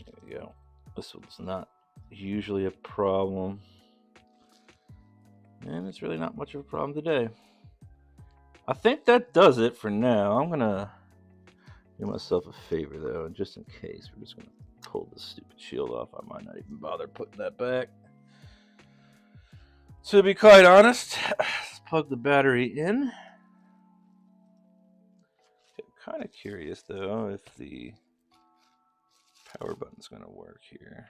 There we go. This one's not usually a problem. And it's really not much of a problem today. I think that does it for now. I'm gonna do myself a favor though, and just in case, we're just gonna pull this stupid shield off. I might not even bother putting that back. To be quite honest, let's plug the battery in. Okay, I'm kind of curious though if the power button's gonna work here.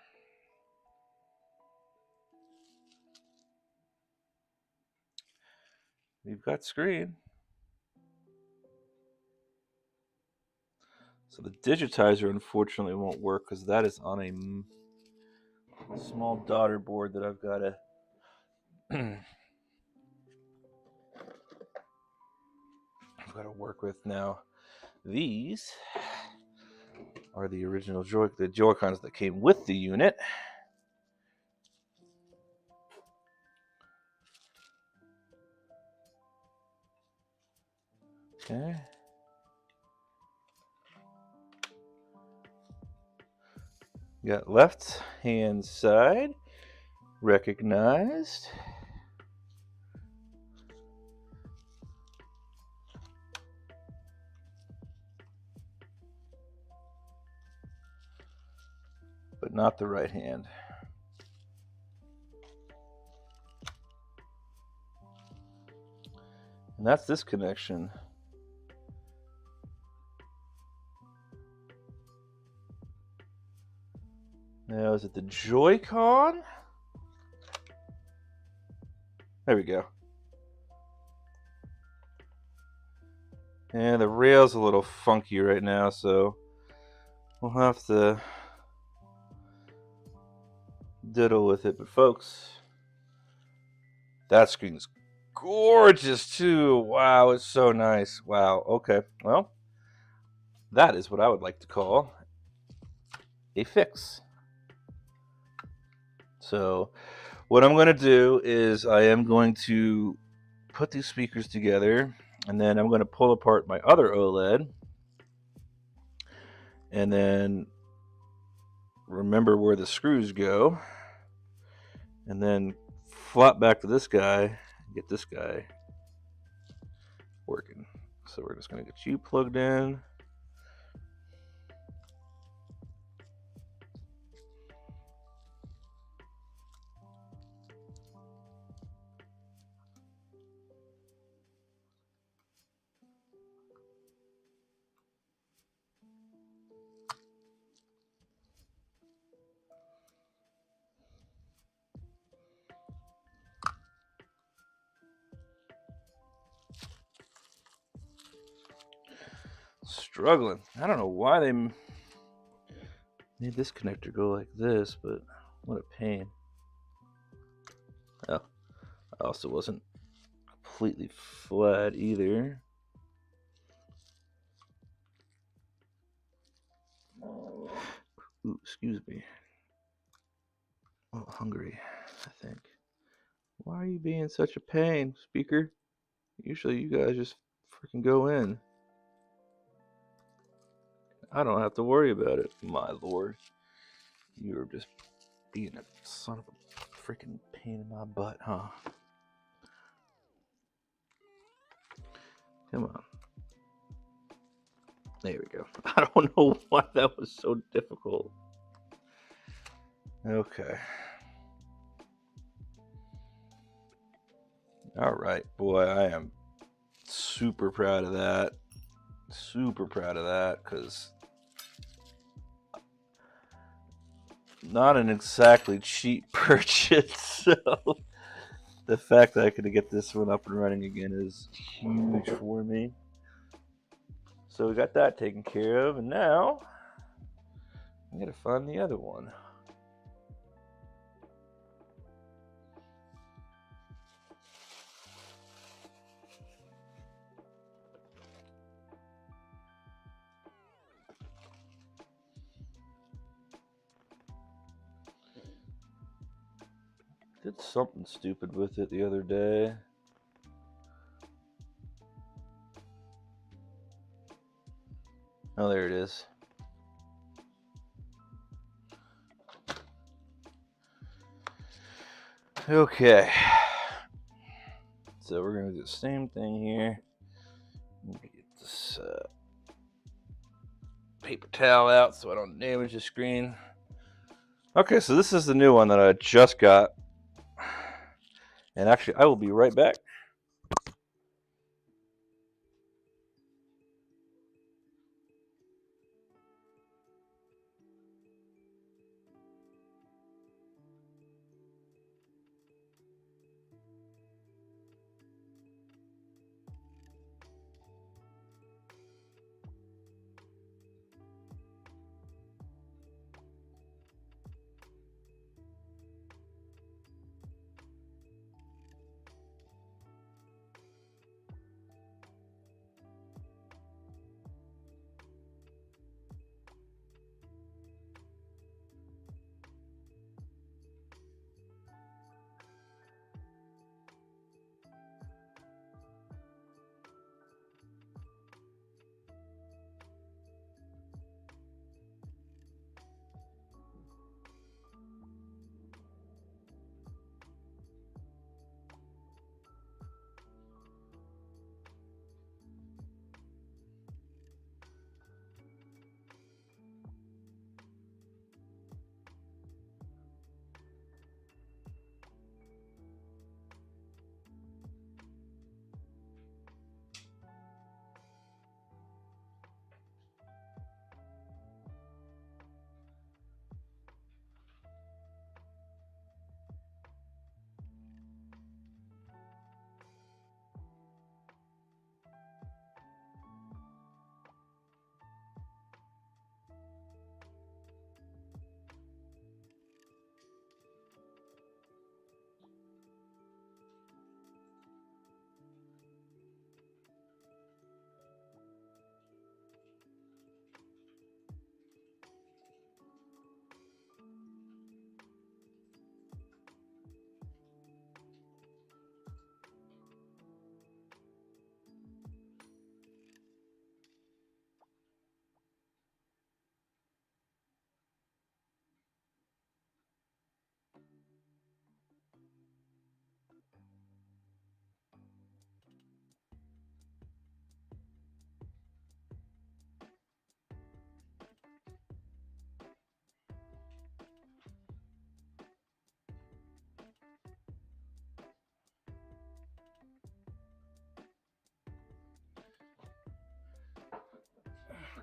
We've got screen. So the digitizer unfortunately won't work because that is on a small daughter board that I've got to work with now. These are the original Joy-Cons that came with the unit. Okay. Got left hand side recognized. But not the right hand. And that's this connection. Now, is it the Joy-Con? There we go. And the rail's a little funky right now, so we'll have to diddle with it. But folks, that screen's gorgeous too. Wow, it's so nice. Wow, okay. Well, that is what I would like to call a fix. So what I'm going to do is I am going to put these speakers together, and then I'm going to pull apart my other OLED, and then remember where the screws go, and then flop back to this guy and get this guy working. So we're just going to get you plugged in. Struggling. I don't know why they made this connector go like this, but what a pain. Oh, I also wasn't completely flat either. Ooh, excuse me. A little hungry, I think. Why are you being such a pain, speaker? Usually you guys just freaking go in. I don't have to worry about it, my lord. You're just being a son of a freaking pain in my butt, huh? Come on. There we go. I don't know why that was so difficult. Okay. All right, boy, I am super proud of that. Super proud of that, because not an exactly cheap purchase. So the fact that I could get this one up and running again is huge for me. So we got that taken care of, and now I'm gonna find the other one. Did something stupid with it the other day. Oh, there it is. Okay. So we're going to do the same thing here. Let me get this paper towel out so I don't damage the screen. Okay, so this is the new one that I just got. And actually, I will be right back.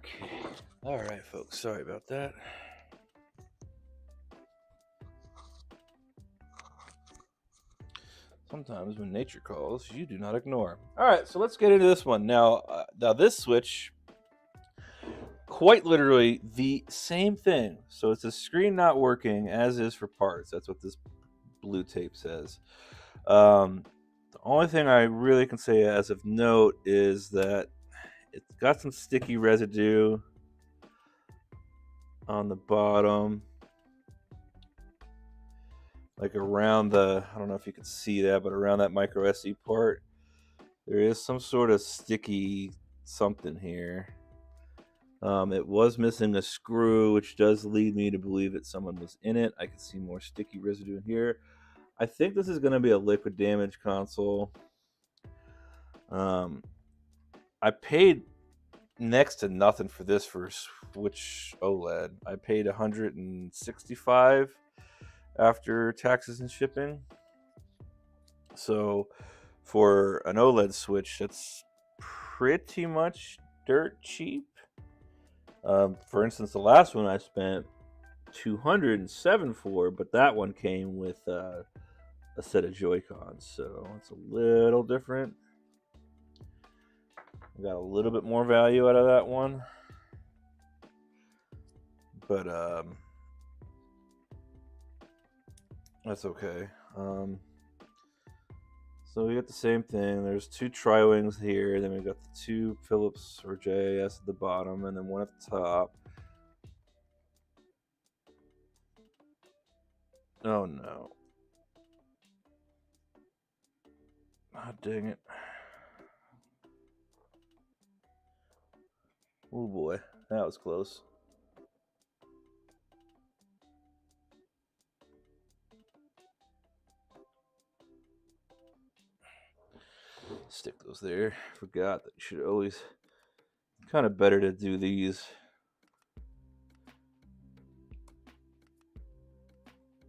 Okay. All right, folks. Sorry about that. Sometimes when nature calls, you do not ignore. All right, so let's get into this one. Now this switch, quite literally the same thing. So it's a screen not working, as is for parts. That's what this blue tape says. The only thing I really can say as of note is that it's got some sticky residue on the bottom, like around the, I don't know if you can see that, but around that micro SD part, there is some sort of sticky something here. It was missing a screw, which does lead me to believe that someone was in it. I can see more sticky residue in here. I think this is going to be a liquid damage console. I paid next to nothing for this for Switch OLED. I paid $165 after taxes and shipping. So for an OLED Switch, that's pretty much dirt cheap. For instance, the last one I spent $207 for, but that one came with a set of Joy-Cons, so it's a little different. I got a little bit more value out of that one, but that's okay. So we got the same thing. There's two tri-wings here, then we got the two Philips or JAS at the bottom, and then one at the top. Oh no. Ah, dang it. Oh boy, that was close. Stick those there. Forgot that you should always, kind of better to do these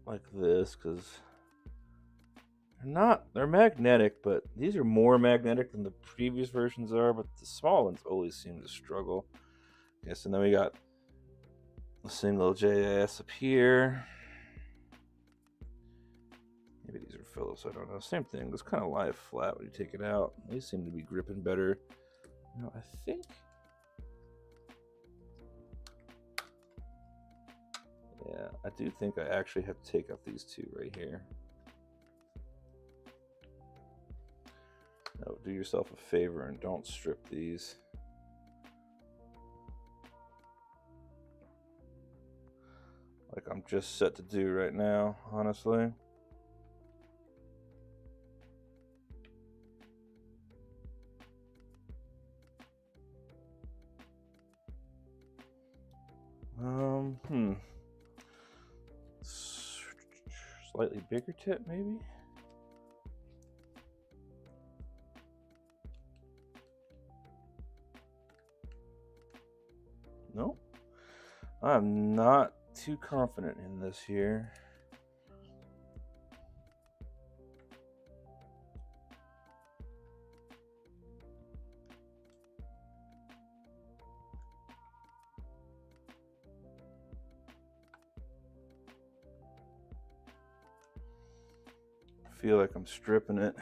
like this, because they're magnetic, but these are more magnetic than the previous versions are, but the small ones always seem to struggle. Yes, and then we got a single JIS up here. Maybe these are Phillips, I don't know. Same thing, just kind of lie flat when you take it out. These seem to be gripping better. No, I think... Yeah, I do think I actually have to take out these two right here. No, do yourself a favor and don't strip these. Like I'm just set to do right now, honestly. Slightly bigger tip, maybe? No? I'm not too confident in this here. I feel like I'm stripping it.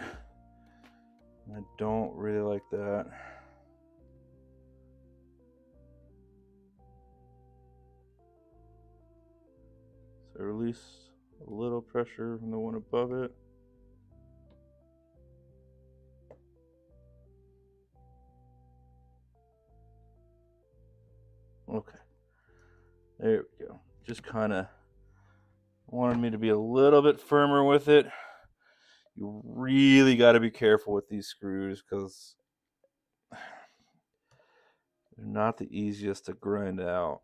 I don't really like that. So release a little pressure from the one above it. Okay. There we go. Just kind of wanted me to be a little bit firmer with it. You really got to be careful with these screws because they're not the easiest to grind out.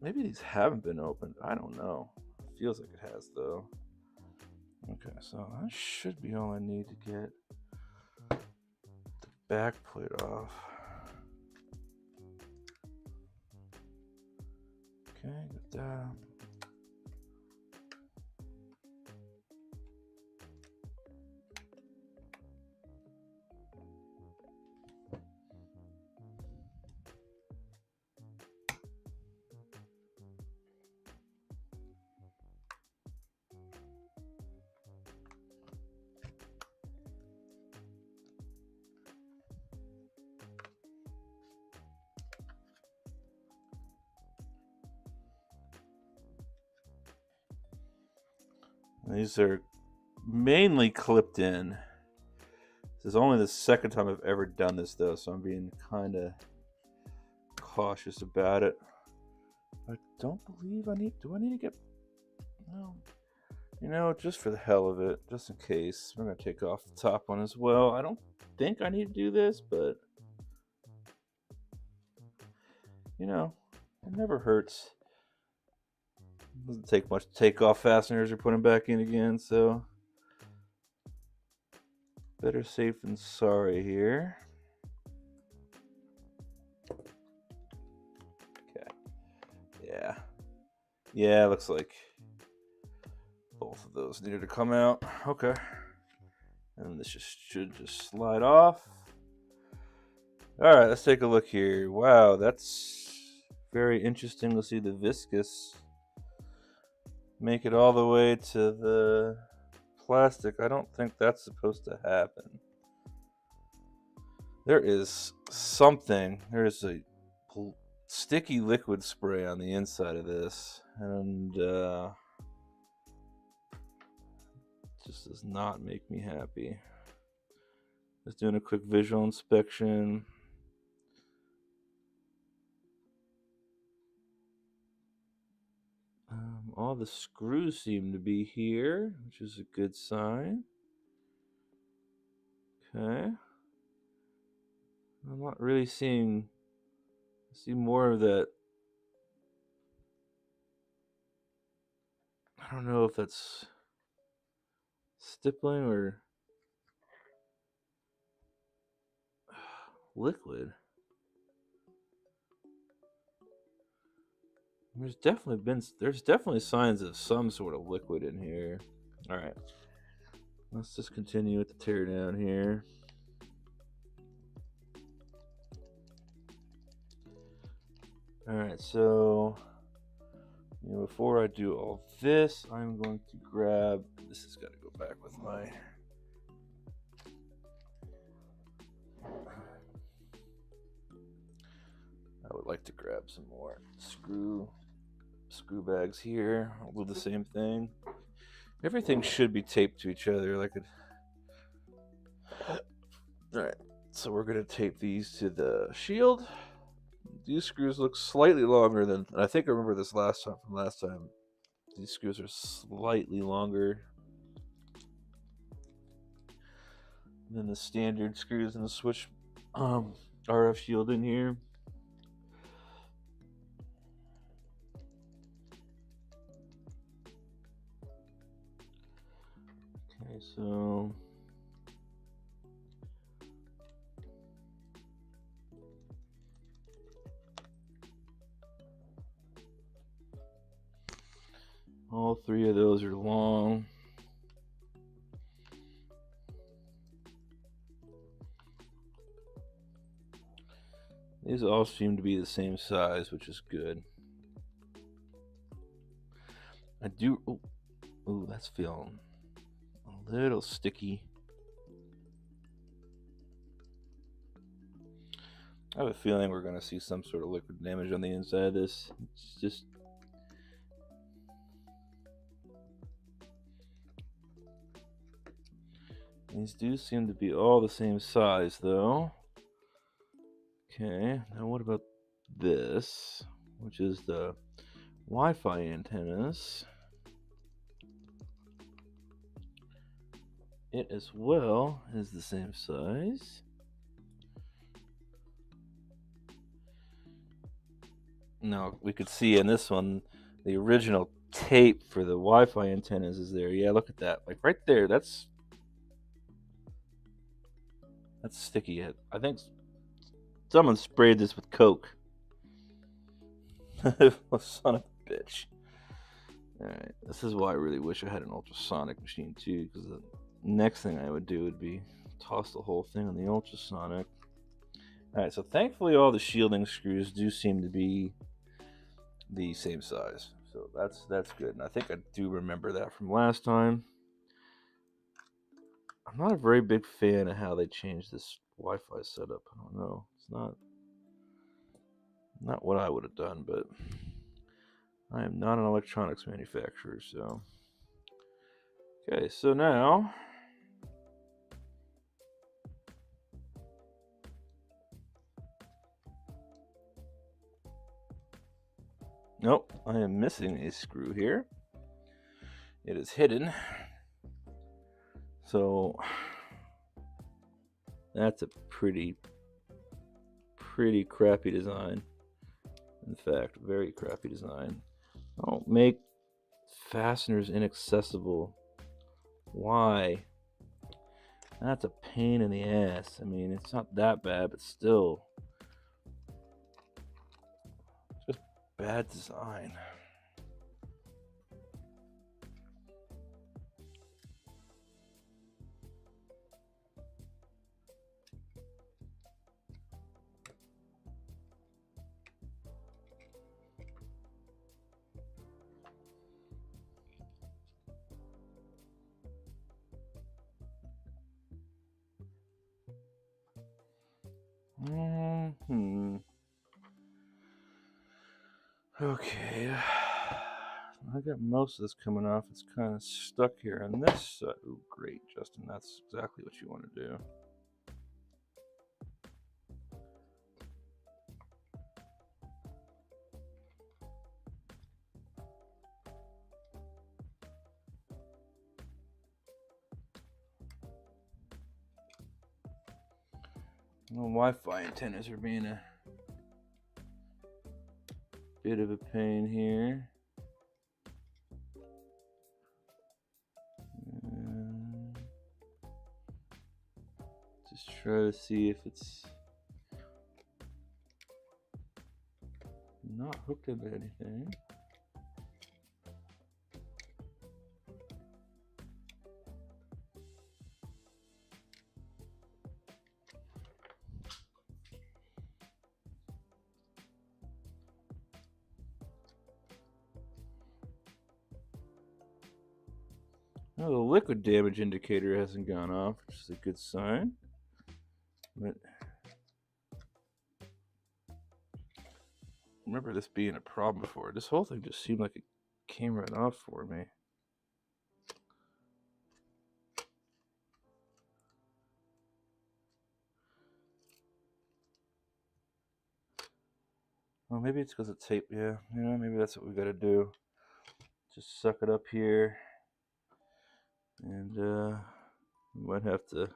Maybe these haven't been opened. I don't know. It feels like it has though. Okay, so that should be all I need to get the back plate off. Okay, get that. These are mainly clipped in. This is only the second time I've ever done this though, so I'm being kind of cautious about it. I don't believe I need... Do I need to get... No. You know, just for the hell of it, just in case, we're going to take off the top one as well. I don't think I need to do this, but... You know, it never hurts. It doesn't take much to take off fasteners or put them back in again, so... Better safe than sorry here. Okay. Yeah. Yeah, looks like both of those needed to come out. Okay. And this should just slide off. Alright, let's take a look here. Wow, that's very interesting to see the viscous make it all the way to the plastic. I don't think that's supposed to happen. There is something. There is a sticky liquid spray on the inside of this, and just does not make me happy. Just doing a quick visual inspection. All the screws seem to be here, which is a good sign. Okay. I'm not really seeing. I see more of that. I don't know if that's stippling or liquid. There's definitely signs of some sort of liquid in here. All right. Let's just continue with the tear down here. All right, so before I do all this, I'm going to grab. This has got to go back with my. I would like to grab some more screw bags here. I'll do the same thing. Everything should be taped to each other like it. All right, so we're gonna tape these to the shield. These screws look slightly longer than I think I remember this from last time. These screws are slightly longer than the standard screws in the Switch RF shield in here. Okay, so all three of those are long. These all seem to be the same size, which is good. I do. Oh, that's feeling a little sticky. I have a feeling we're going to see some sort of liquid damage on the inside of this. It's just. These do seem to be all the same size, though. Okay, now what about this, which is the Wi-Fi antennas? It as well is the same size. Now we could see in this one the original tape for the Wi-Fi antennas is there. Yeah, look at that. Like right there, that's sticky. I think someone sprayed this with Coke. Son of a bitch. Alright, this is why I really wish I had an ultrasonic machine too, because the next thing I would do would be toss the whole thing on the ultrasonic. Alright, so thankfully all the shielding screws do seem to be the same size. So that's good. And I think I do remember that from last time. I'm not a very big fan of how they changed this Wi-Fi setup. I don't know. It's not what I would have done, but I am not an electronics manufacturer, so. Okay, so now nope, I am missing a screw here. It is hidden. So that's a pretty crappy design. In fact, very crappy design. Don't make fasteners inaccessible. Why? That's a pain in the ass. I mean, it's not that bad, but still. Just bad design. Okay. I got most of this coming off. It's kind of stuck here on this side. Oh, great, Justin. That's exactly what you want to do. Well, Wi-Fi antennas are being a bit of a pain here. Just try to see if it's not hooked into anything. Well, the liquid damage indicator hasn't gone off, which is a good sign. But remember this being a problem before. This whole thing just seemed like it came right off for me. Well, maybe it's because of tape. Yeah, maybe that's what we got to do. Just suck it up here. And we might have to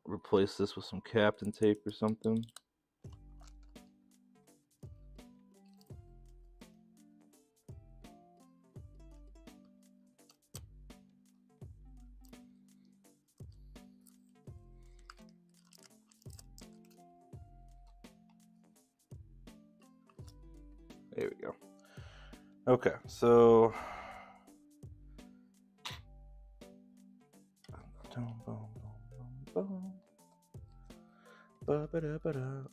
replace this with some Captain tape or something. There we go. Okay, so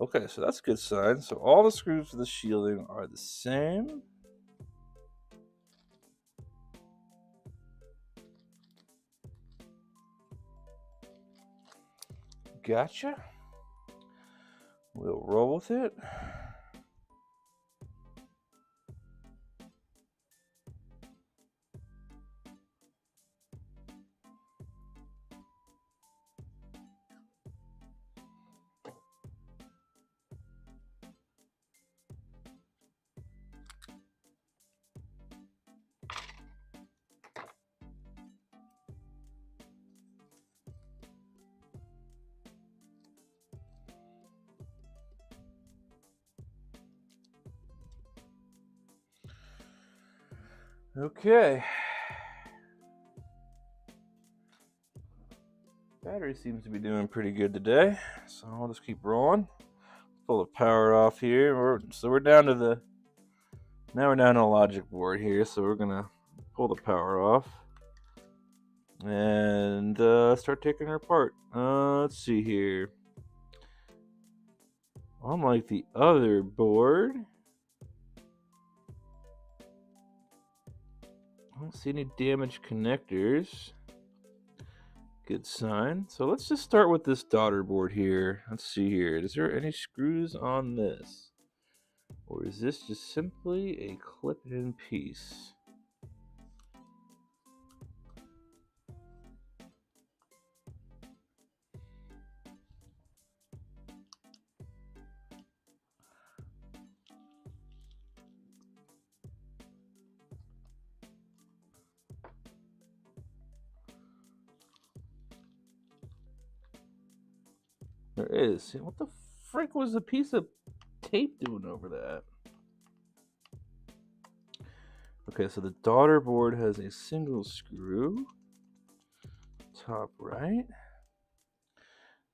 okay, so that's a good sign. So all the screws for the shielding are the same. Gotcha. We'll roll with it. Okay. Battery seems to be doing pretty good today, so I'll just keep rolling. Pull the power off here. We're down to the logic board here, so we're gonna pull the power off and start taking her apart. Let's see here. Unlike the other board, I don't see any damaged connectors. Good sign. So let's just start with this daughter board here. Let's see here. Is there any screws on this? Or is this just simply a clip-in piece? There is. What the frick was a piece of tape doing over that? Okay, so the daughter board has a single screw. Top right.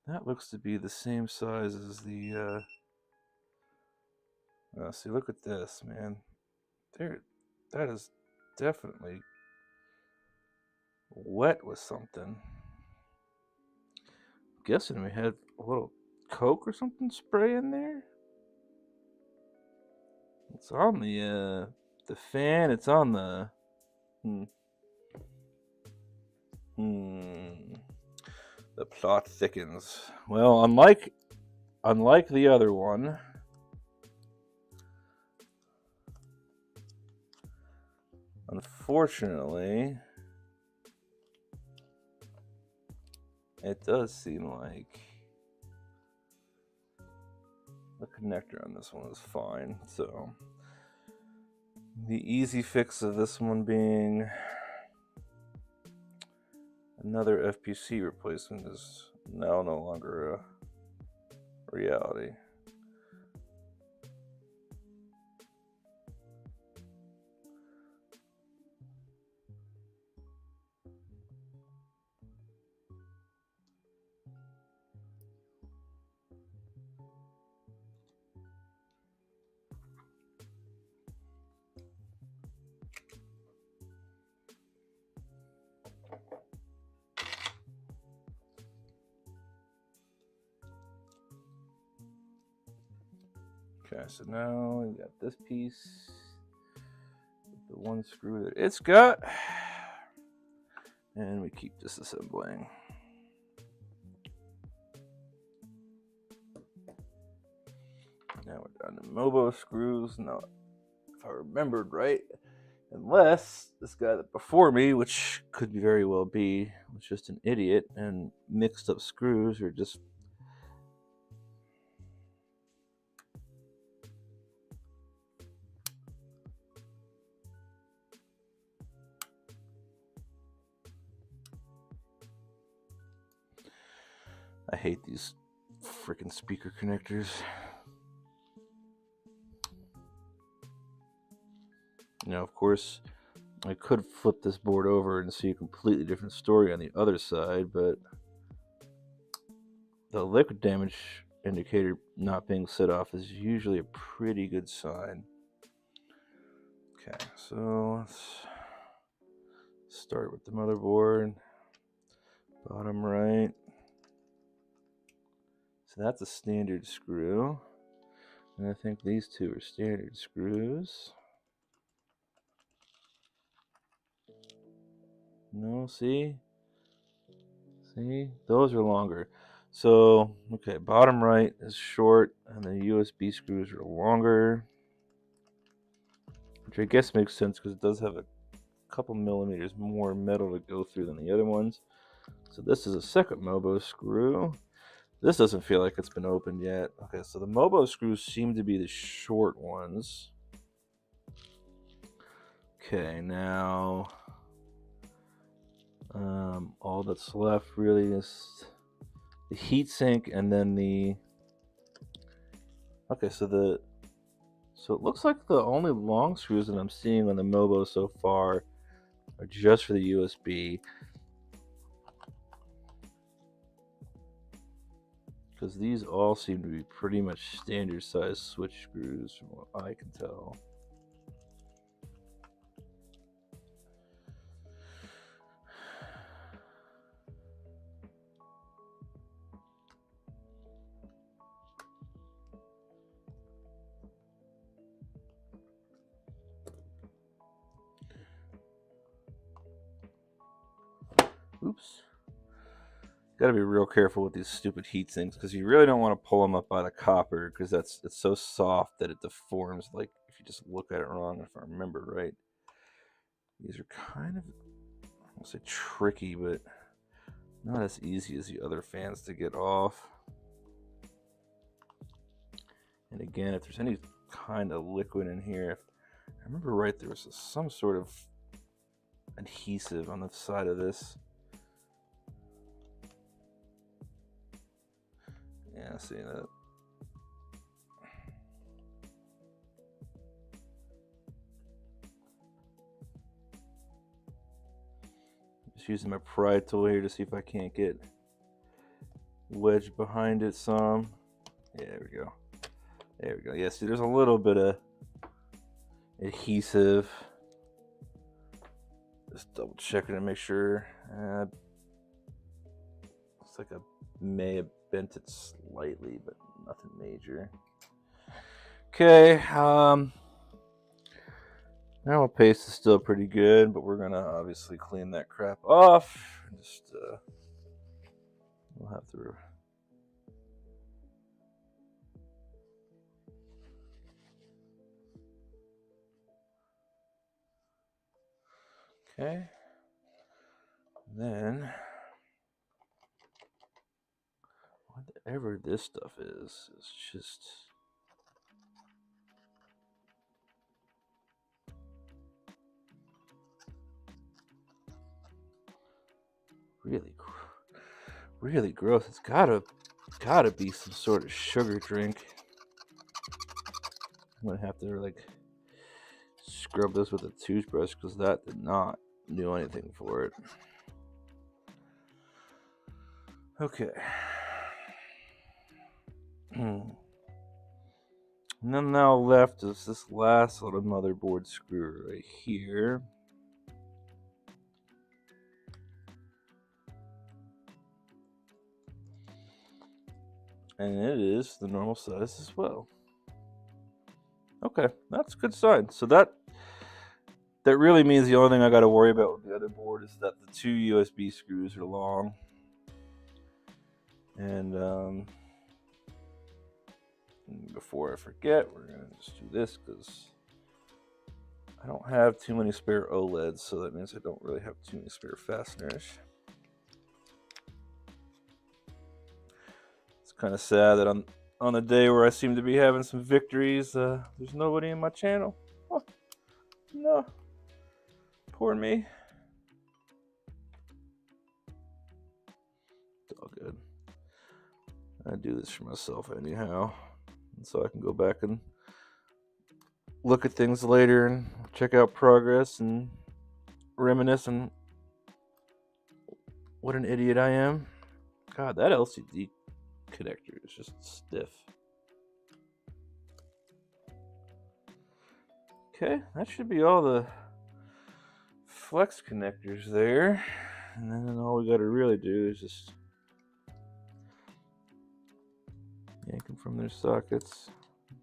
That looks to be the same size as the see, look at this, man. That is definitely wet with something. I'm guessing we had a little Coke or something spray in there. It's on the fan. It's on the The plot thickens. Well, unlike the other one, unfortunately, it does seem like the connector on this one is fine. So the easy fix of this one being another FPC replacement is now no longer a reality. Okay, so now we got this piece with the one screw that it's got, and we keep disassembling. Now we're down to Mobo screws. Now, if I remembered right, unless this guy that before me, which could very well be, was just an idiot and mixed up screws or just I hate these freaking speaker connectors. Now, of course, I could flip this board over and see a completely different story on the other side, but the liquid damage indicator not being set off is usually a pretty good sign. Okay, so let's start with the motherboard. Bottom right. So that's a standard screw. And I think these two are standard screws. No, see? See? Those are longer. So, okay, bottom right is short, and the USB screws are longer. Which I guess makes sense because it does have a couple millimeters more metal to go through than the other ones. So this is a second Mobo screw. This doesn't feel like it's been opened yet. Okay, so the Mobo screws seem to be the short ones. Okay, now all that's left really is the heatsink and then the. Okay, so it looks like the only long screws that I'm seeing on the Mobo so far are just for the USB. Because these all seem to be pretty much standard size switch screws from what I can tell. Oops. Got to be real careful with these stupid heat sinks because you really don't want to pull them up by the copper because it's so soft that it deforms. Like if you just look at it wrong, if I remember right, these are kind of, I won't say tricky, but not as easy as the other fans to get off. And again, if there's any kind of liquid in here, if I remember right, there was some sort of adhesive on the side of this. Yeah, see that. Just using my pry tool here to see if I can't get wedged behind it some. Yeah, there we go. There we go. Yeah, see, there's a little bit of adhesive. Just double checking to make sure. Looks like I may have bent it slightly, but nothing major. Okay, now paste is still pretty good, but we're gonna obviously clean that crap off. Just we'll have to. Okay. Then whatever this stuff is just really gross. It's gotta be some sort of sugar drink. I'm gonna have to like scrub this with a toothbrush because that did not do anything for it. Okay. And then now left is this last little motherboard screw right here. And it is the normal size as well. Okay, that's a good sign. So that really means the only thing I got to worry about with the other board is that the 2 USB screws are long. And before I forget, we're going to just do this because I don't have too many spare OLEDs, so that means I don't really have too many spare fasteners. It's kind of sad that on the day where I seem to be having some victories, there's nobody in my channel. Oh, no. Poor me. It's all good. I do this for myself anyhow, and so I can go back and look at things later and check out progress and reminisce on what an idiot I am. God, that LCD connector is just stiff. Okay, that should be all the flex connectors there. And then all we got to really do is just yank them from their sockets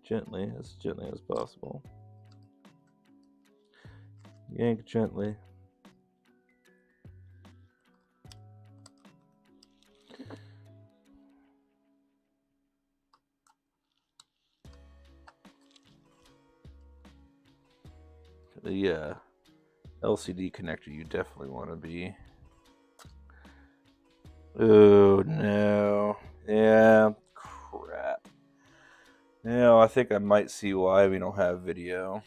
gently as possible. Yank gently. The LCD connector you definitely want to be. Oh no. Yeah, crap. Yeah, I think I might see why we don't have video.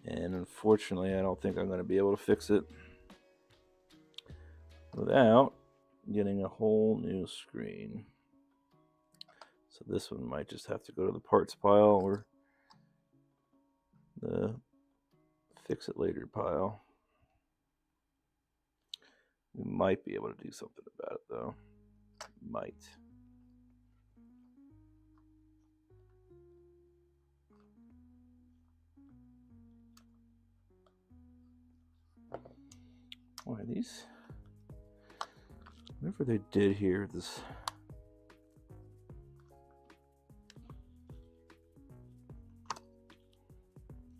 And unfortunately, I don't think I'm going to be able to fix it without getting a whole new screen. So this one might just have to go to the parts pile or the fix it later pile. We might be able to do something about it though. Might. Why these? Whatever they did here, this.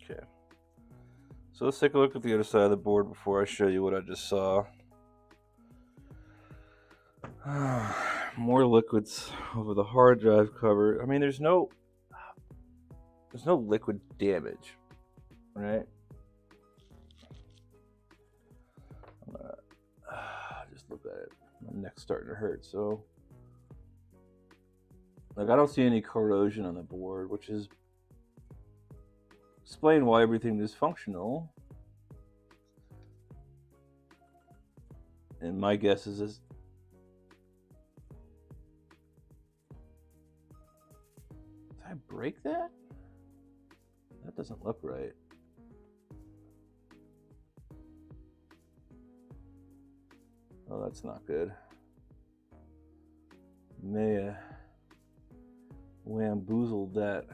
Okay. So let's take a look at the other side of the board before I show you what I just saw. More liquids over the hard drive cover. I mean, there's no liquid damage, right? Just look at it. My neck's starting to hurt. So, like, I don't see any corrosion on the board, which is explain why everything is functional. And my guess is this. Did I break that? That doesn't look right. Oh, that's not good. May have wamboozled that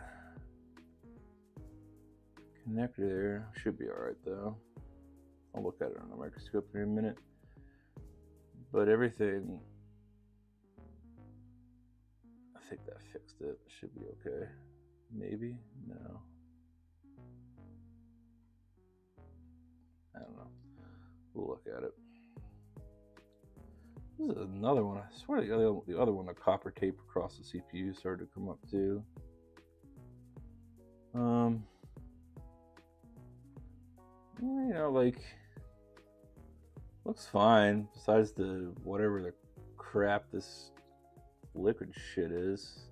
connector there. Should be alright though. I'll look at it on the microscope in a minute. But everything, I think that fixed it. Should be okay. Maybe? No. I don't know. We'll look at it. This is another one. I swear the other one, the copper tape across the CPU started to come up too. You know, like, looks fine. Besides the whatever the crap this liquid shit is.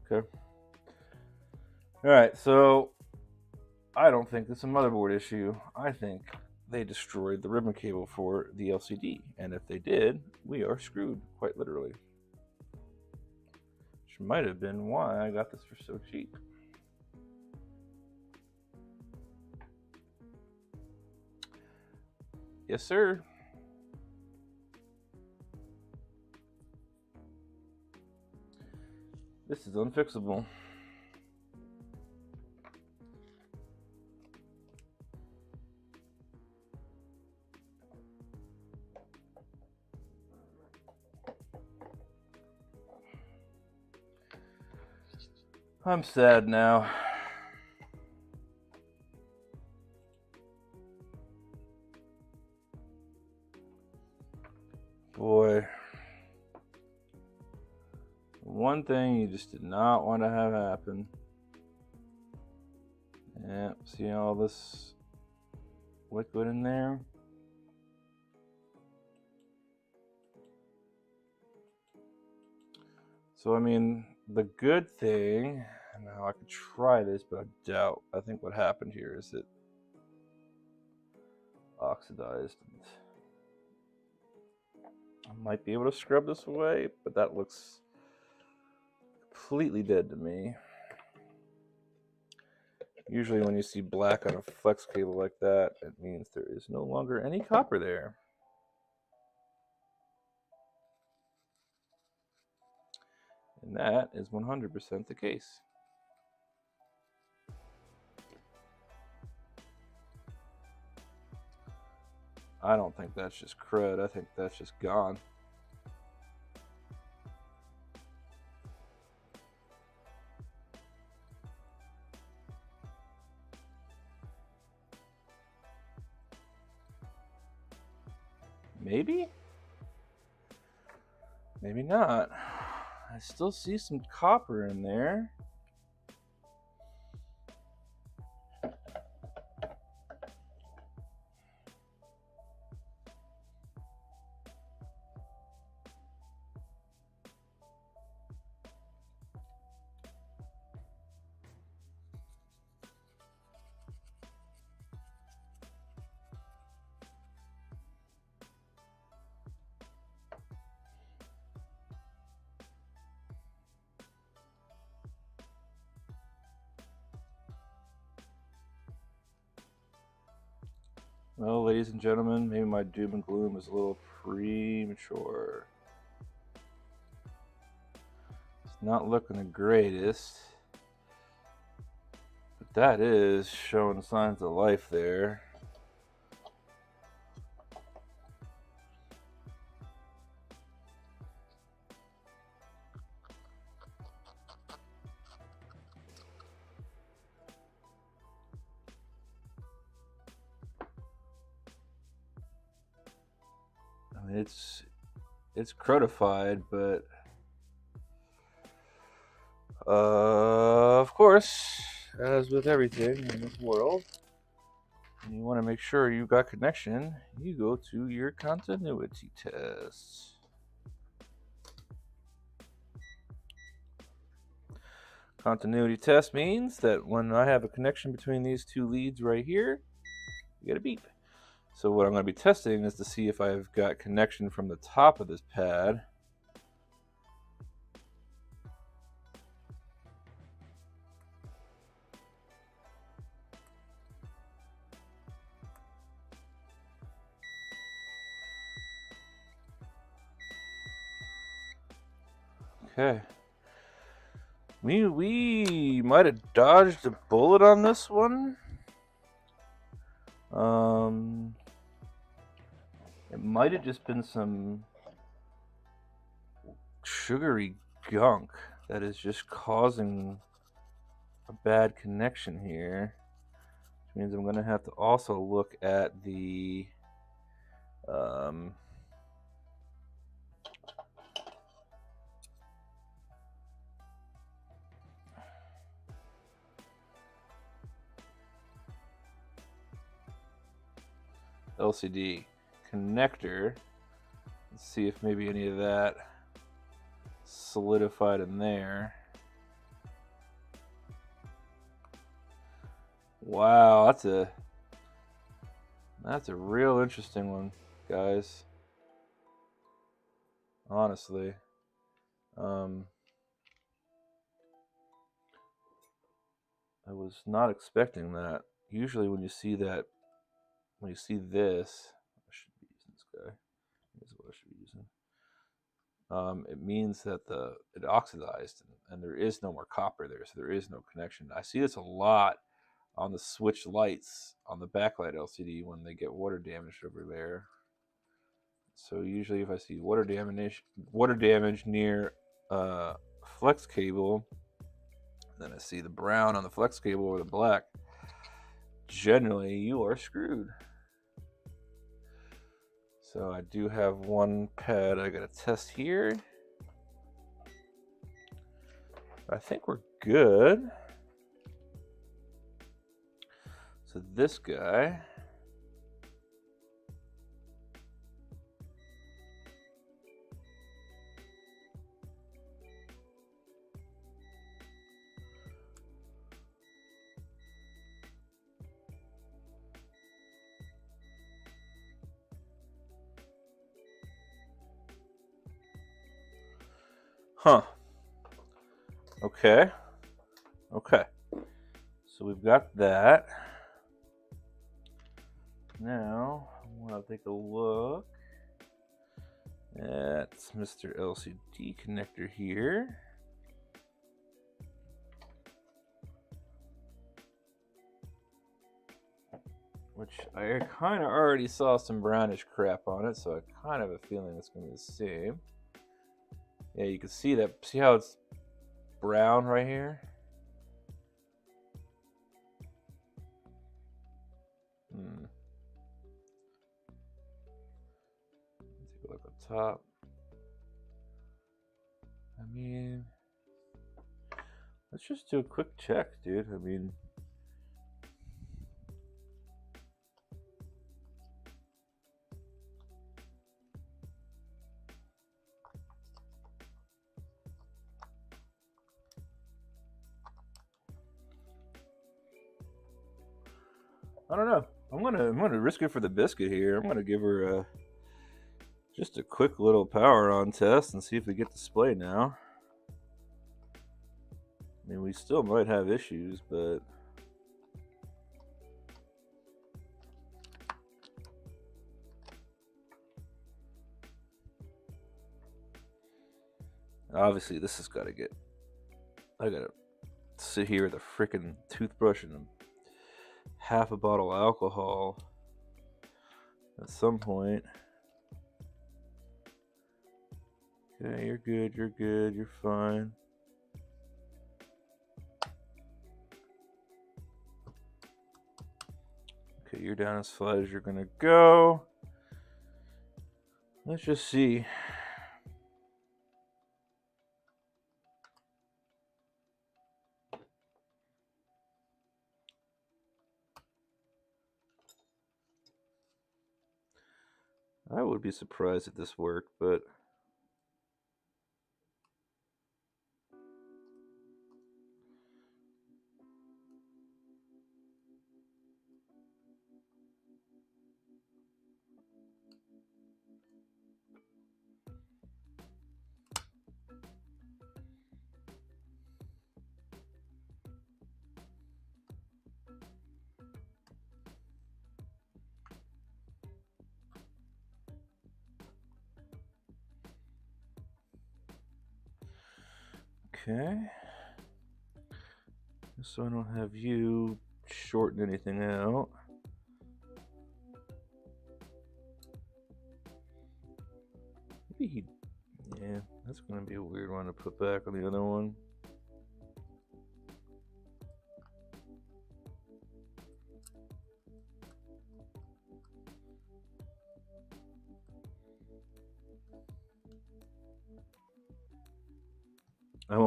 Okay. All right, so I don't think it's a motherboard issue. I think they destroyed the ribbon cable for the LCD. And if they did, we are screwed, quite literally. Which might have been why I got this for so cheap. Yes, sir. This is unfixable. I'm sad now. Boy. One thing you just did not want to have happen. Yeah, see all this liquid in there? So, I mean, the good thing, now I could try this, but I doubt. I think what happened here is it oxidized. I might be able to scrub this away, but that looks completely dead to me. Usually when you see black on a flex cable like that, it means there is no longer any copper there. And that is 100% the case. I don't think that's just crud. I think that's just gone. Maybe? Maybe not. I still see some copper in there. Well, ladies and gentlemen, maybe my doom and gloom is a little premature. It's not looking the greatest, but that is showing signs of life there. I mean, it's crudified, but of course, as with everything in this world, and you want to make sure you got connection, you go to your continuity tests. Continuity test means that when I have a connection between these two leads right here, you get a beep. So what I'm going to be testing is to see if I've got connection from the top of this pad. Okay. We might have dodged a bullet on this one. It might have just been some sugary gunk that is just causing a bad connection here. Which means I'm going to have to also look at the LCD connector. Let's see if maybe any of that solidified in there. Wow, that's a That's a real interesting one, guys. Honestly. I was not expecting that. Usually when you see that, when you see this, I should be using this guy. This is what I should be using. It means that it oxidized and there is no more copper there, so there is no connection. I see this a lot on the switch lights on the backlight LCD when they get water damage over there. So usually if I see water damage near flex cable, then I see the brown on the flex cable or the black, generally you are screwed. So I do have one pad I gotta test here. I think we're good. So this guy, huh? Okay. So we've got that. Now I want to take a look at Mr. LCD connector here. Which I kind of already saw some brownish crap on it, so I kind of have a feeling it's going to be the same. Yeah, you can see that. See how it's brown right here? Take a look up top. I mean, let's just do a quick check, dude. I mean, I don't know. I'm gonna risk it for the biscuit here. I'm gonna give her just a quick little power on test and see if we get display now. I mean, we still might have issues, but obviously this has got to get. I gotta sit here with a freaking toothbrush and half a bottle of alcohol at some point. Okay, you're good, you're fine. Okay, you're down as flat as you're gonna go. Let's just see. I would be surprised if this worked, but okay. Just so I don't have you shorten anything out. Maybe yeah, that's gonna be a weird one to put back on the other one. I'm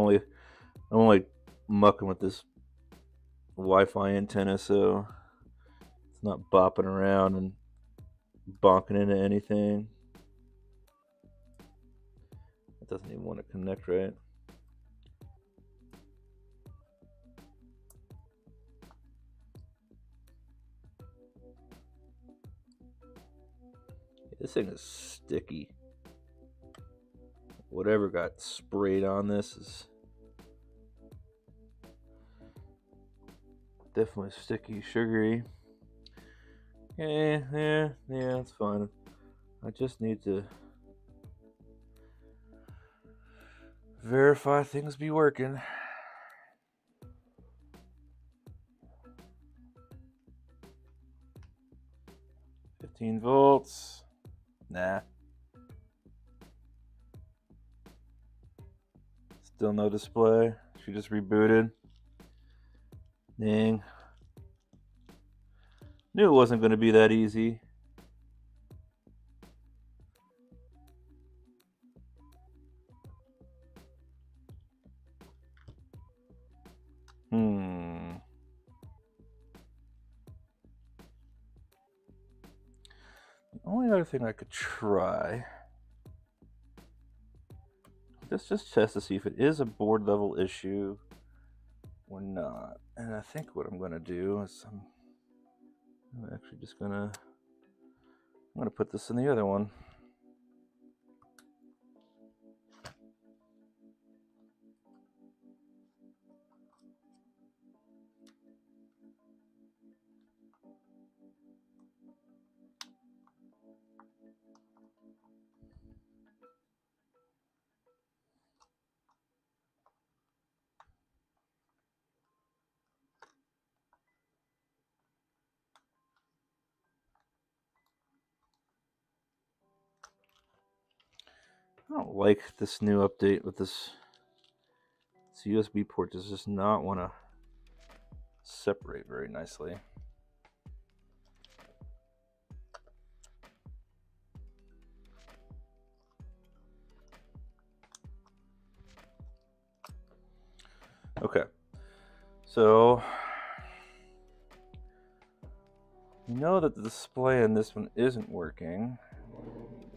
only mucking with this Wi-Fi antenna, so it's not bopping around and bonking into anything. It doesn't even want to connect right. This thing is sticky. Whatever got sprayed on this is definitely sticky, sugary. Yeah, that's fine. I just need to verify things be working. $15 volts. Nah. Still no display. She just rebooted. Dang. Knew it wasn't going to be that easy. The only other thing I could try, let's just test to see if it is a board level issue or not. And I think what I'm going to do is I'm actually just I'm going to put this in the other one. I don't like this new update with this USB port. Does just not want to separate very nicely. Okay, so you know that the display on this one isn't working.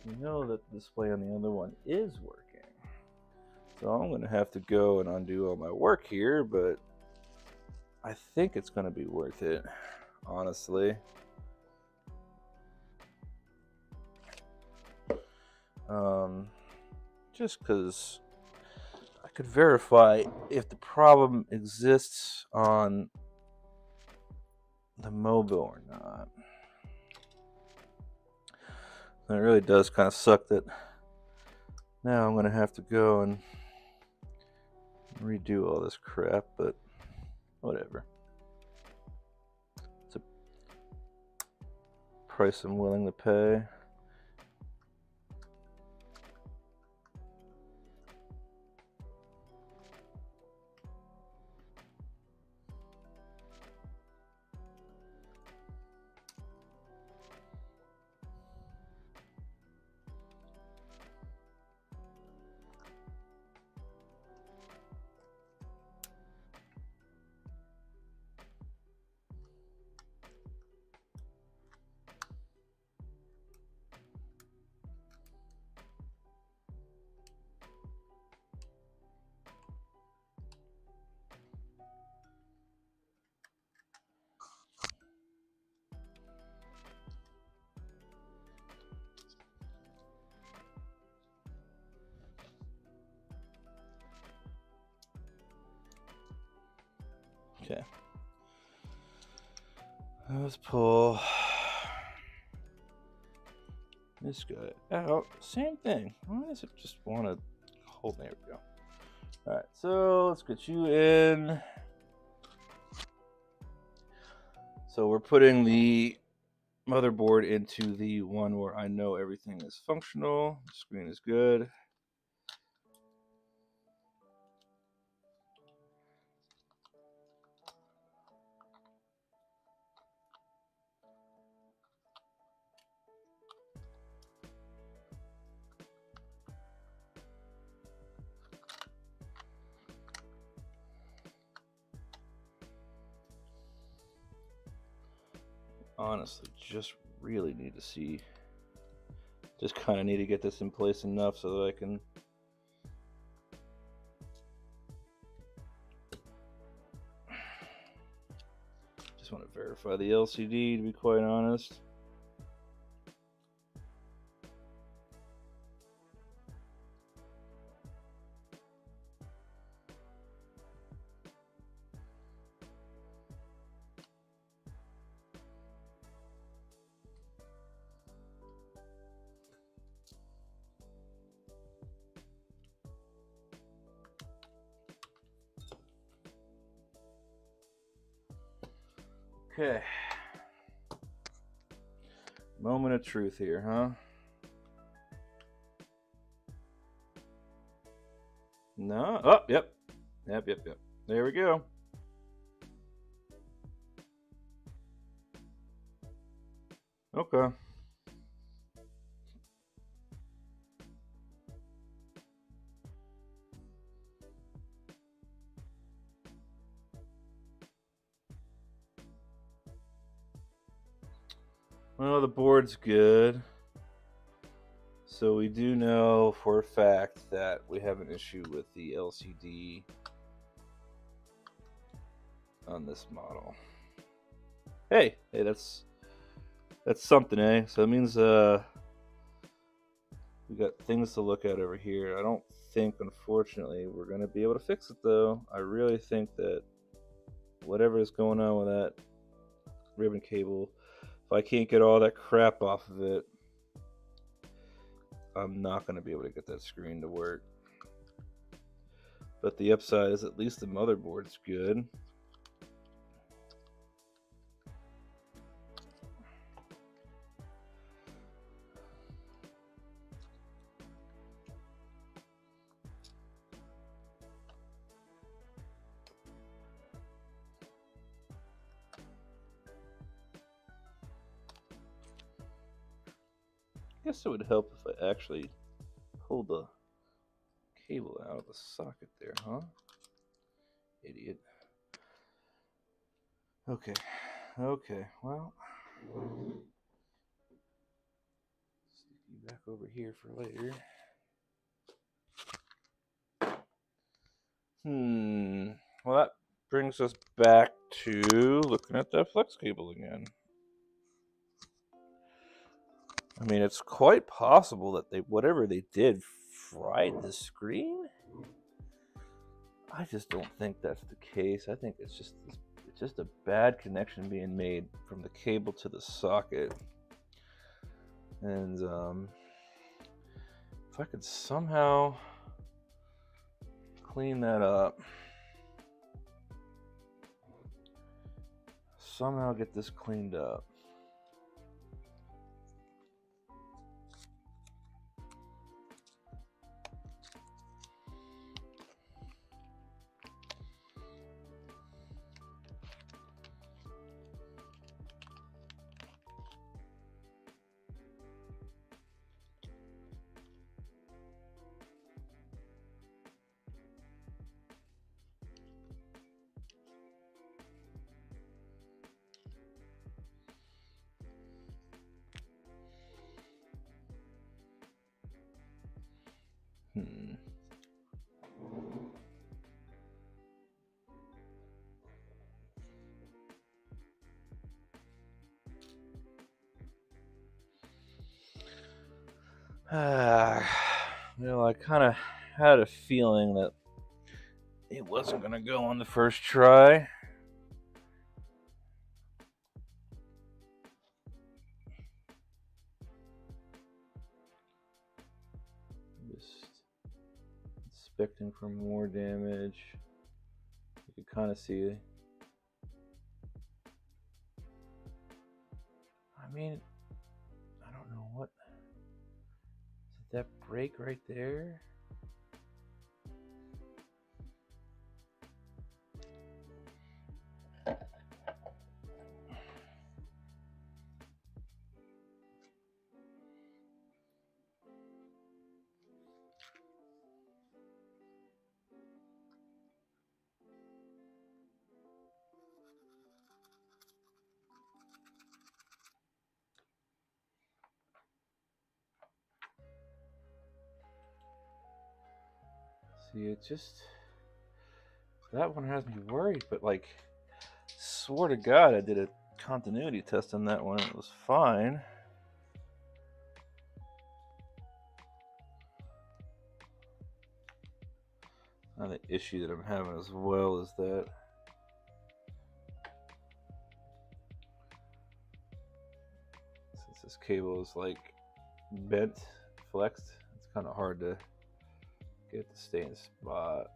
You know that the display on the other one is working. So I'm going to have to go and undo all my work here, but I think it's going to be worth it, honestly. Just because I could verify if the problem exists on the mobile or not. And it really does kind of suck that now I'm going to have to go and redo all this crap, but whatever. It's a price I'm willing to pay. Okay. Let's pull this guy out. Same thing. Why does it just want to hold? There we go. All right, so let's get you in. So we're putting the motherboard into the one where I know everything is functional. The screen is good. Honestly, just really need to see. Just kind of need to get this in place enough so that I can just want to verify the LCD, to be quite honest. Okay. Moment of truth here, huh? No. Oh, yep. Yep. There we go. Okay. Well, the board's good. So we do know for a fact that we have an issue with the LCD on this model. Hey, that's something, eh? So it means we got things to look at over here. I don't think, unfortunately, we're gonna be able to fix it though. I really think that whatever is going on with that ribbon cable, if I can't get all that crap off of it, I'm not going to be able to get that screen to work. But the upside is at least the motherboard's good. I guess it would help if I actually pulled the cable out of the socket there, huh? Idiot. Okay, well, stick you back over here for later. Well, that brings us back to looking at that flex cable again. I mean, it's quite possible that whatever they did fried the screen. I just don't think that's the case. I think it's just a bad connection being made from the cable to the socket. And if I could somehow clean that up, somehow get this cleaned up. I kind of had a feeling that it wasn't going to go on the first try. Just inspecting for more damage. You can kind of see it. I mean, I don't know what. Did that break right there? See, it just, that one has me worried, but like, swear to God, I did a continuity test on that one. It was fine. Now the issue that I'm having as well is that since this cable is like bent, flexed, it's kind of hard to get it to stay in spot.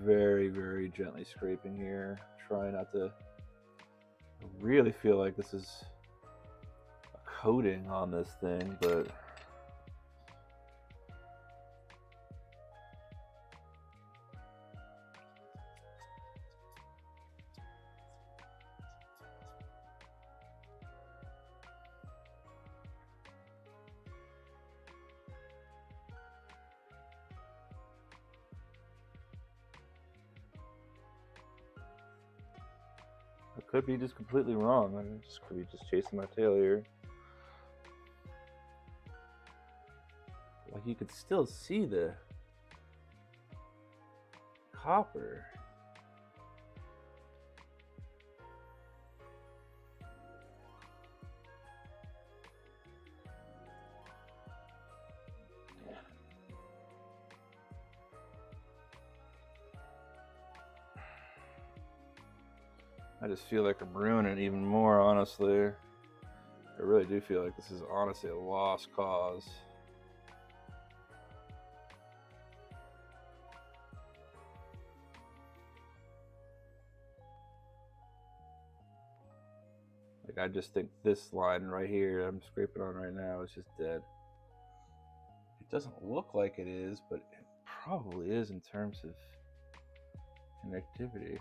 very, very gently scraping here. Try not to. I really feel like this is a coating on this thing, but I could be just completely wrong. I just could be just chasing my tail here. Like you could still see the copper. I just feel like I'm ruining it even more, honestly. I really do feel like this is honestly a lost cause. Like I just think this line right here I'm scraping on right now is just dead. It doesn't look like it is, but it probably is in terms of connectivity.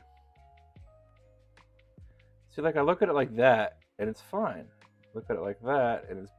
See, like I look at it like that and it's fine. Look at it like that and it's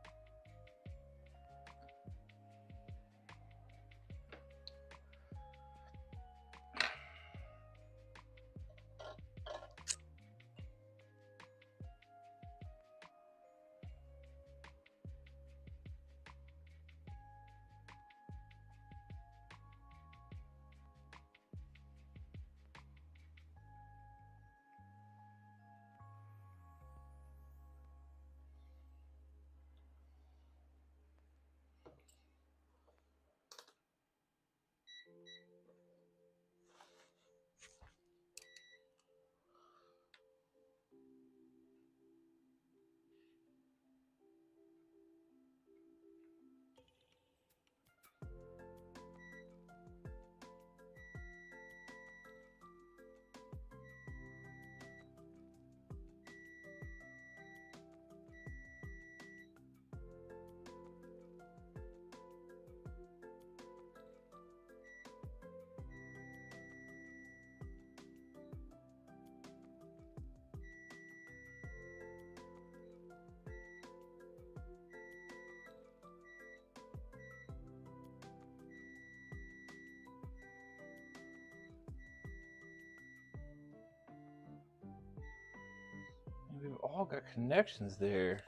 we've all got connections there.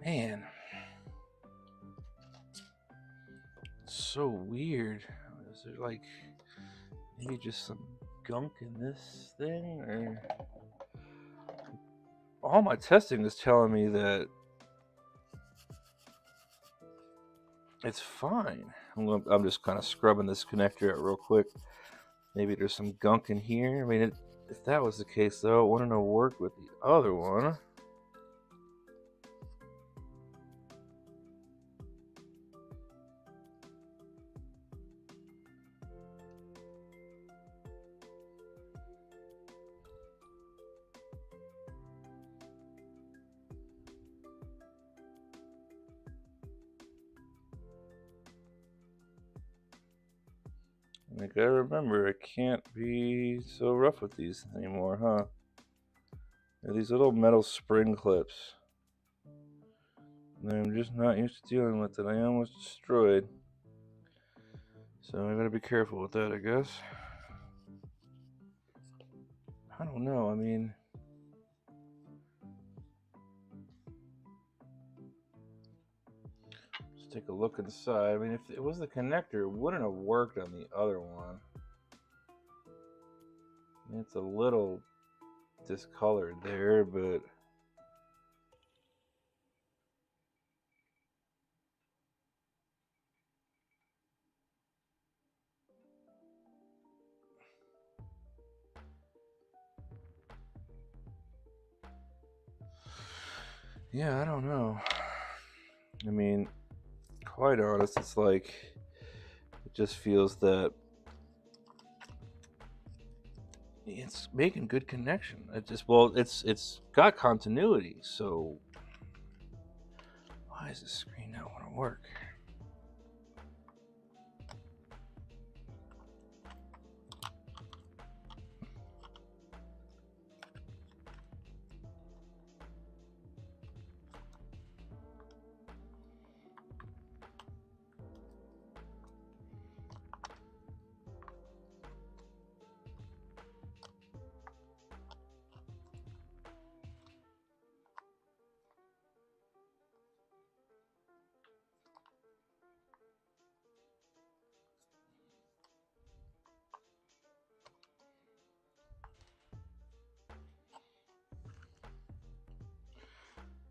Man. It's so weird. Is there like maybe just some gunk in this thing? Or all my testing is telling me that it's fine. I'm just kind of scrubbing this connector out real quick. Maybe there's some gunk in here. I mean, if that was the case, though, it wouldn't have worked with the other one. I gotta remember, I can't be so rough with these anymore, huh? They're these little metal spring clips. And I'm just not used to dealing with it. I almost destroyed. So I gotta be careful with that, I guess. I don't know, I mean... Let's take a look inside. I mean, if it was the connector, it wouldn't have worked on the other one. I mean, it's a little discolored there, but... yeah, I don't know. I mean, quite honest, it's like... It just feels that it's making good connection. It just, well, it's got continuity. So why does the screen not want to work?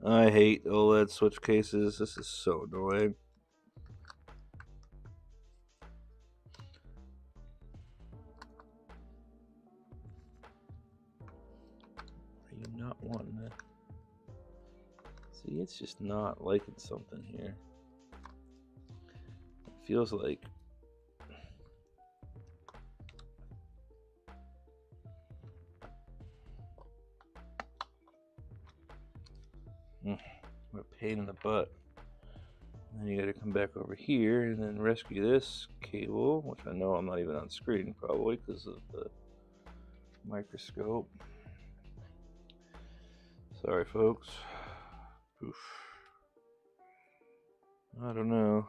I hate OLED switch cases. This is so annoying. Are you not wanting to? See, it's just not liking something here. It feels like what a pain in the butt. And then you got to come back over here and then rescue this cable, which I know I'm not even on screen probably because of the microscope. Sorry, folks. Oof. I don't know.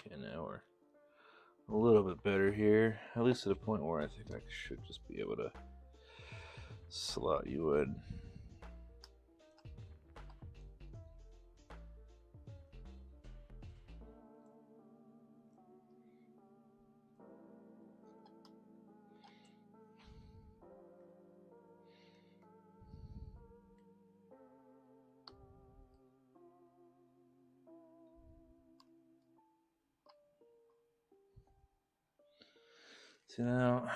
Okay, now we're a little bit better here, at least to the point where I think I should just be able to slot you in. So now,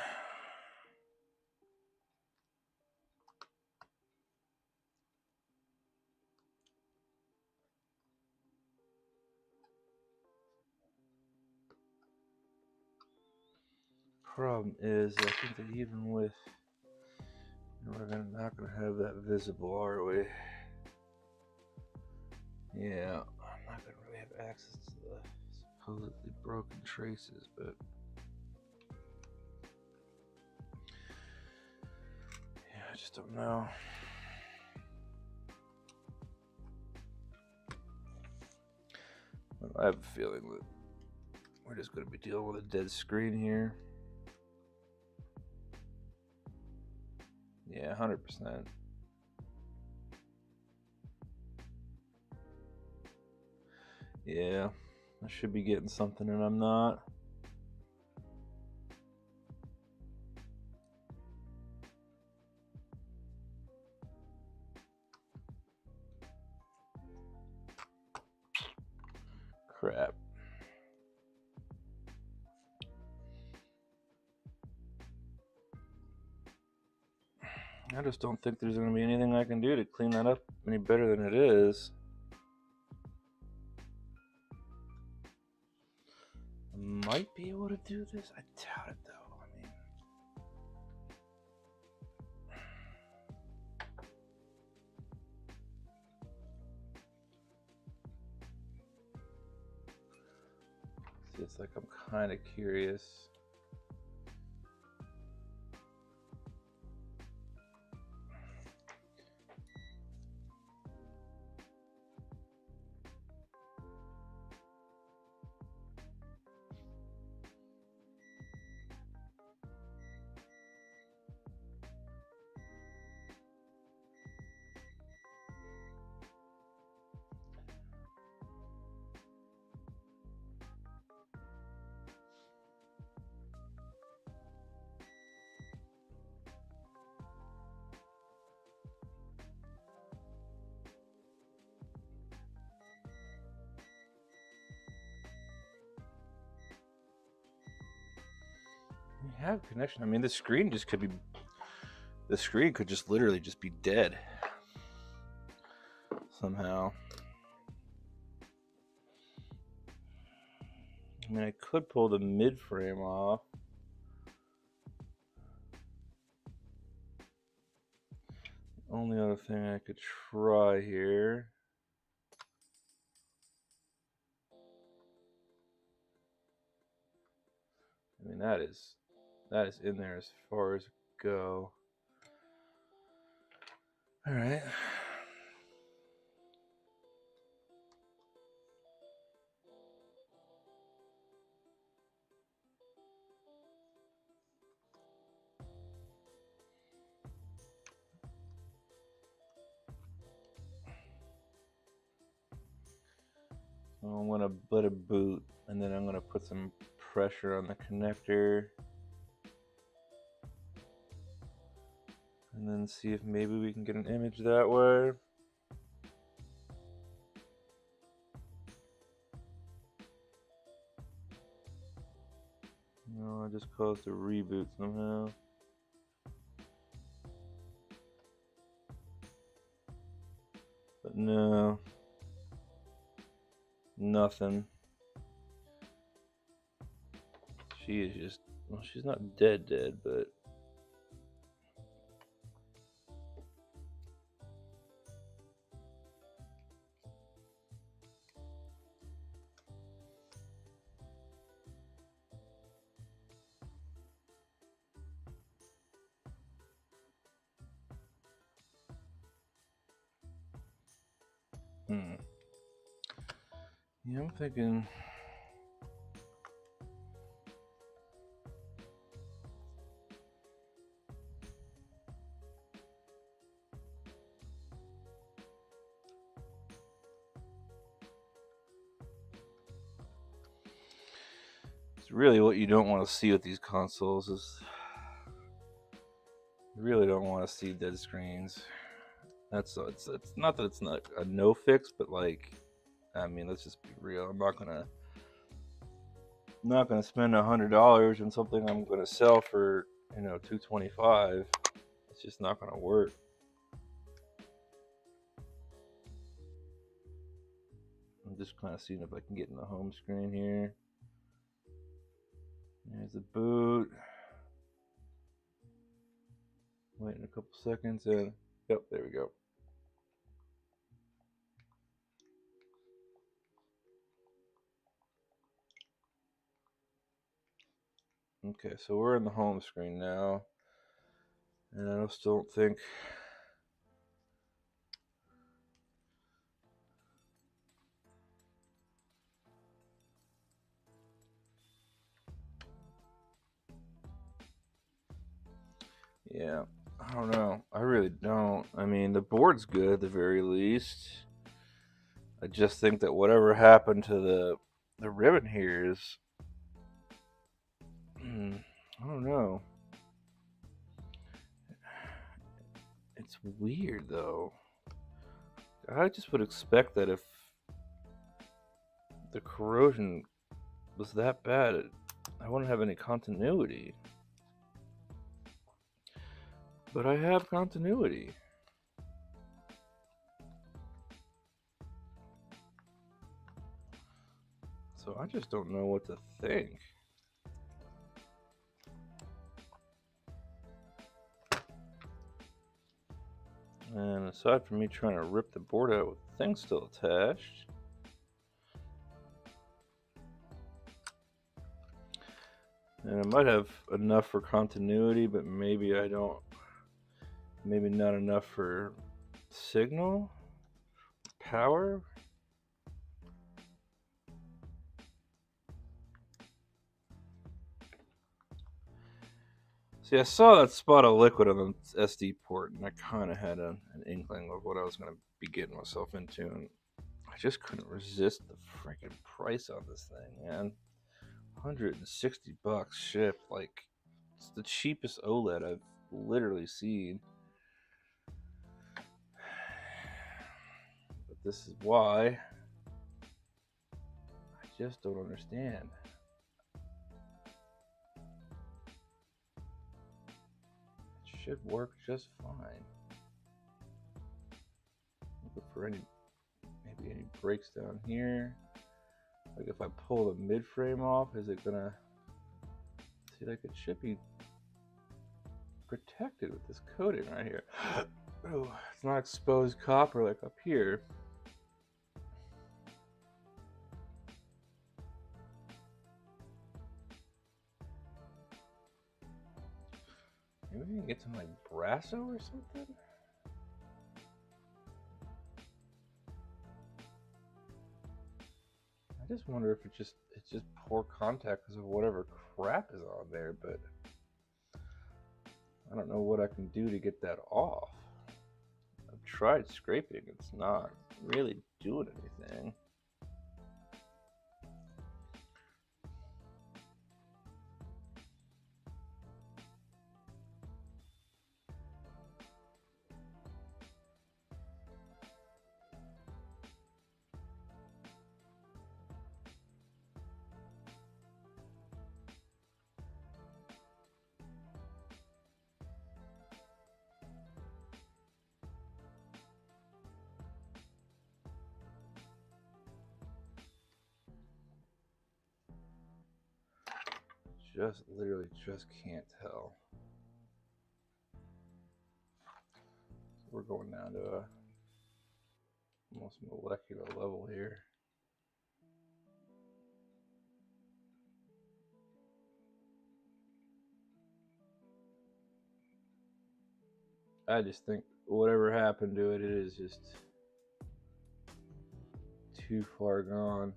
problem is, I think that even with, we're not gonna have that visible, are we? Yeah, I'm not gonna really have access to the supposedly broken traces, but yeah, I just don't know. I have a feeling that we're just gonna be dealing with a dead screen here. Yeah, 100%. Yeah, I should be getting something and I'm not. Crap. I just don't think there's going to be anything I can do to clean that up any better than it is. I might be able to do this. I doubt it, though. I mean, see, it's like I'm kind of curious. We have connection. I mean, the screen just could be. The screen could just literally just be dead somehow. I mean, I could pull the mid frame off. Only other thing I could try here. I mean, that is in there as far as go. All right. So I'm gonna let it boot, and then I'm gonna put some pressure on the connector, and then see if maybe we can get an image that way. No, I just caused a reboot somehow. But no, nothing. She is just, well, she's not dead, but yeah, I'm thinking. It's really what you don't want to see with these consoles is you really don't want to see dead screens. It's not that it's not a no fix, but like, I mean, let's just be real. I'm not gonna spend $100 on something I'm gonna sell for $225. It's just not gonna work. I'm just kind of seeing if I can get in the home screen here. There's the boot. Waiting a couple seconds and yep, there we go. Okay, so we're in the home screen now, and I still don't think. Yeah, I don't know. I really don't. I mean, the board's good at the very least. I just think that whatever happened to the ribbon here is, I don't know. It's weird though. I just would expect that if the corrosion was that bad, I wouldn't have any continuity. But I have continuity. So I just don't know what to think. And aside from me trying to rip the board out with things still attached, and I might have enough for continuity, but maybe I don't. Maybe not enough for signal, power. See, I saw that spot of liquid on the SD port, and I kind of had an inkling of what I was going to be getting myself into, and I just couldn't resist the freaking price on this thing, man. $160 shipped. Like, it's the cheapest OLED I've literally seen. But this is why I just don't understand. It should work just fine. Look for maybe any breaks down here. Like if I pull the mid frame off, is it gonna see, like it should be protected with this coating right here. Oh, it's not exposed copper like up here. Maybe we can get some like Brasso or something. I just wonder if it's just poor contact because of whatever crap is on there, but I don't know what I can do to get that off. I've tried scraping, it's not really doing anything. Literally just can't tell. So we're going down to a almost molecular level here. I just think whatever happened to it, it is just too far gone.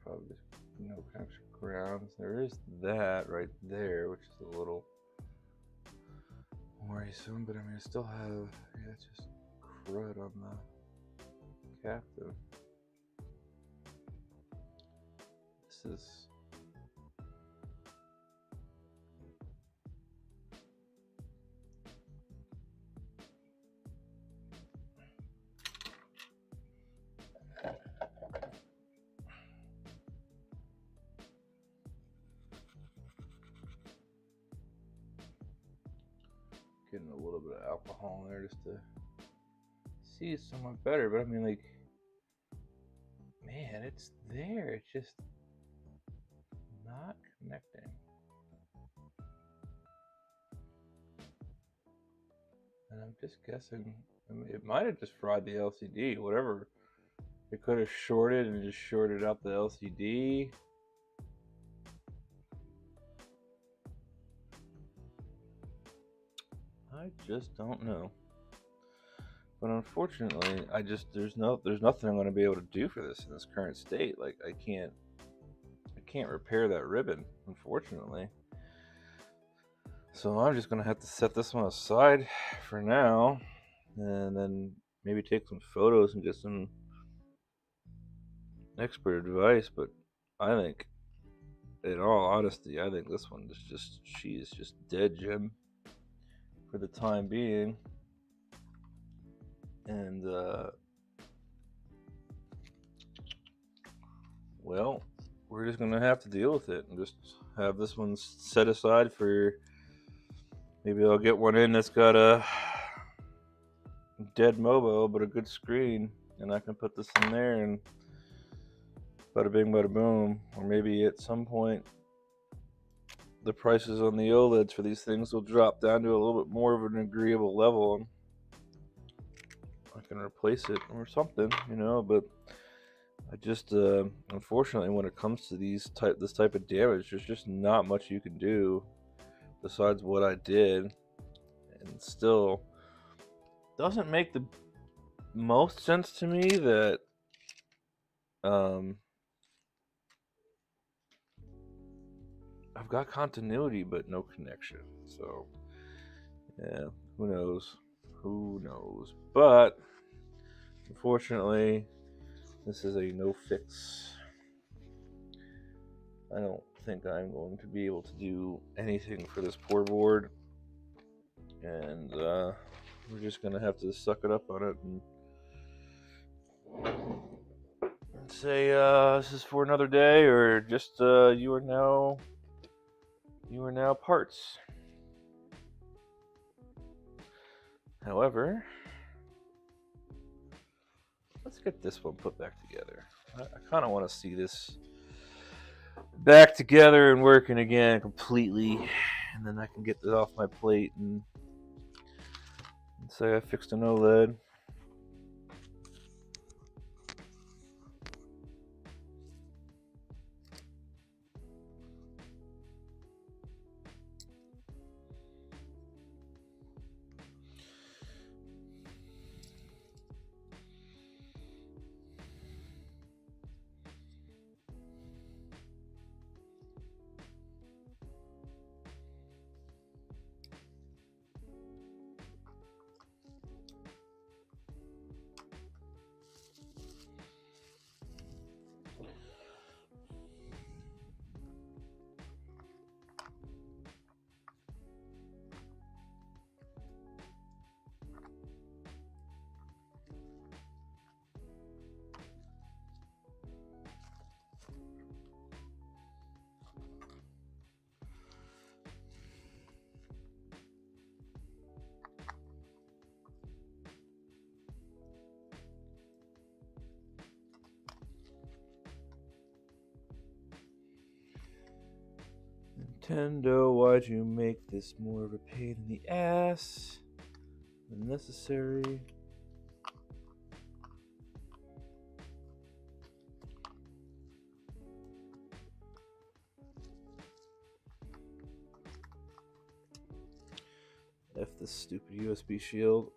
Probably just no extra grounds. There is that right there, which is a little worrisome, but I mean, I still have, yeah, it's just crud on the captive. This is getting a little bit of alcohol in there just to see it somewhat better, but I mean, like, man, it's there, it's just not connecting. And I'm just guessing, I mean, it might have just fried the LCD, whatever. It could have shorted and just shorted out the LCD. I just don't know. But unfortunately, there's nothing I'm going to be able to do for this in this current state. Like I can't repair that ribbon, unfortunately. So I'm just going to have to set this one aside for now, and then maybe take some photos and get some expert advice. But I think, in all honesty, I think this one is she is just dead, Jim, for the time being. And well, we're just gonna have to deal with it and just have this one set aside for, maybe I'll get one in that's got a dead MOBO but a good screen, and I can put this in there and bada bing bada boom. Or maybe at some point the prices on the OLEDs for these things will drop down to a little bit more of an agreeable level and I can replace it or something, you know. But I just unfortunately, when it comes to this type of damage, there's just not much you can do besides what I did, and still doesn't make the most sense to me that I've got continuity but no connection. So yeah, who knows, but unfortunately this is a no fix. I don't think I'm going to be able to do anything for this poor board, and we're just gonna have to suck it up on it and say this is for another day, or just you are now parts. However, let's get this one put back together. I kind of want to see this back together and working again completely, and then I can get this off my plate and say I fixed an OLED. Nintendo, why'd you make this more of a pain in the ass than necessary? F this stupid USB shield.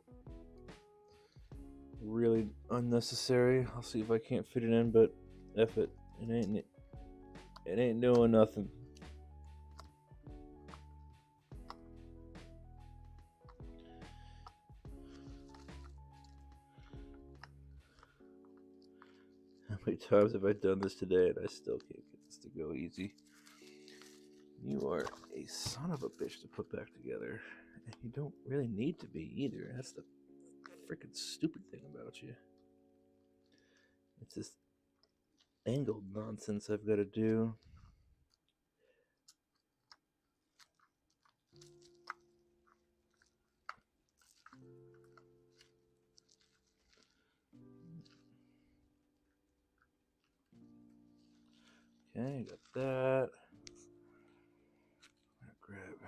Really unnecessary. I'll see if I can't fit it in, but F it. It ain't doing nothing. How many times have I done this today and I still can't get this to go easy? You are a son of a bitch to put back together. And you don't really need to be either. That's the freaking stupid thing about you. It's this angled nonsense I've got to do. Okay, got that. I'm gonna grab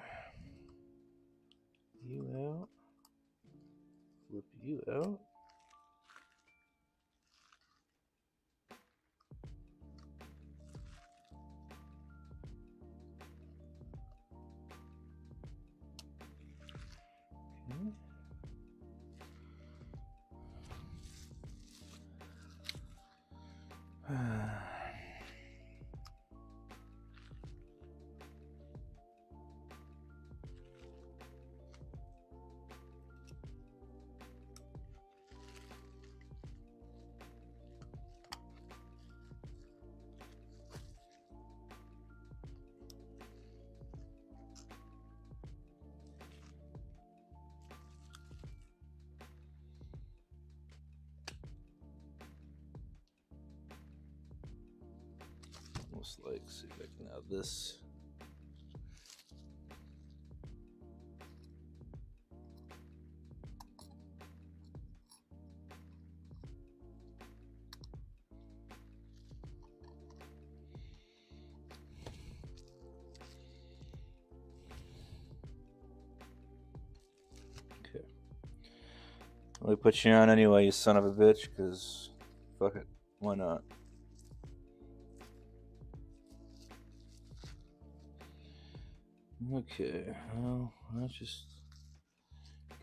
you out. Flip you out. Okay. Almost like, see if I can have this. Okay. Let me put you on anyway, you son of a bitch, because fuck it. Why not? Okay, well, let's just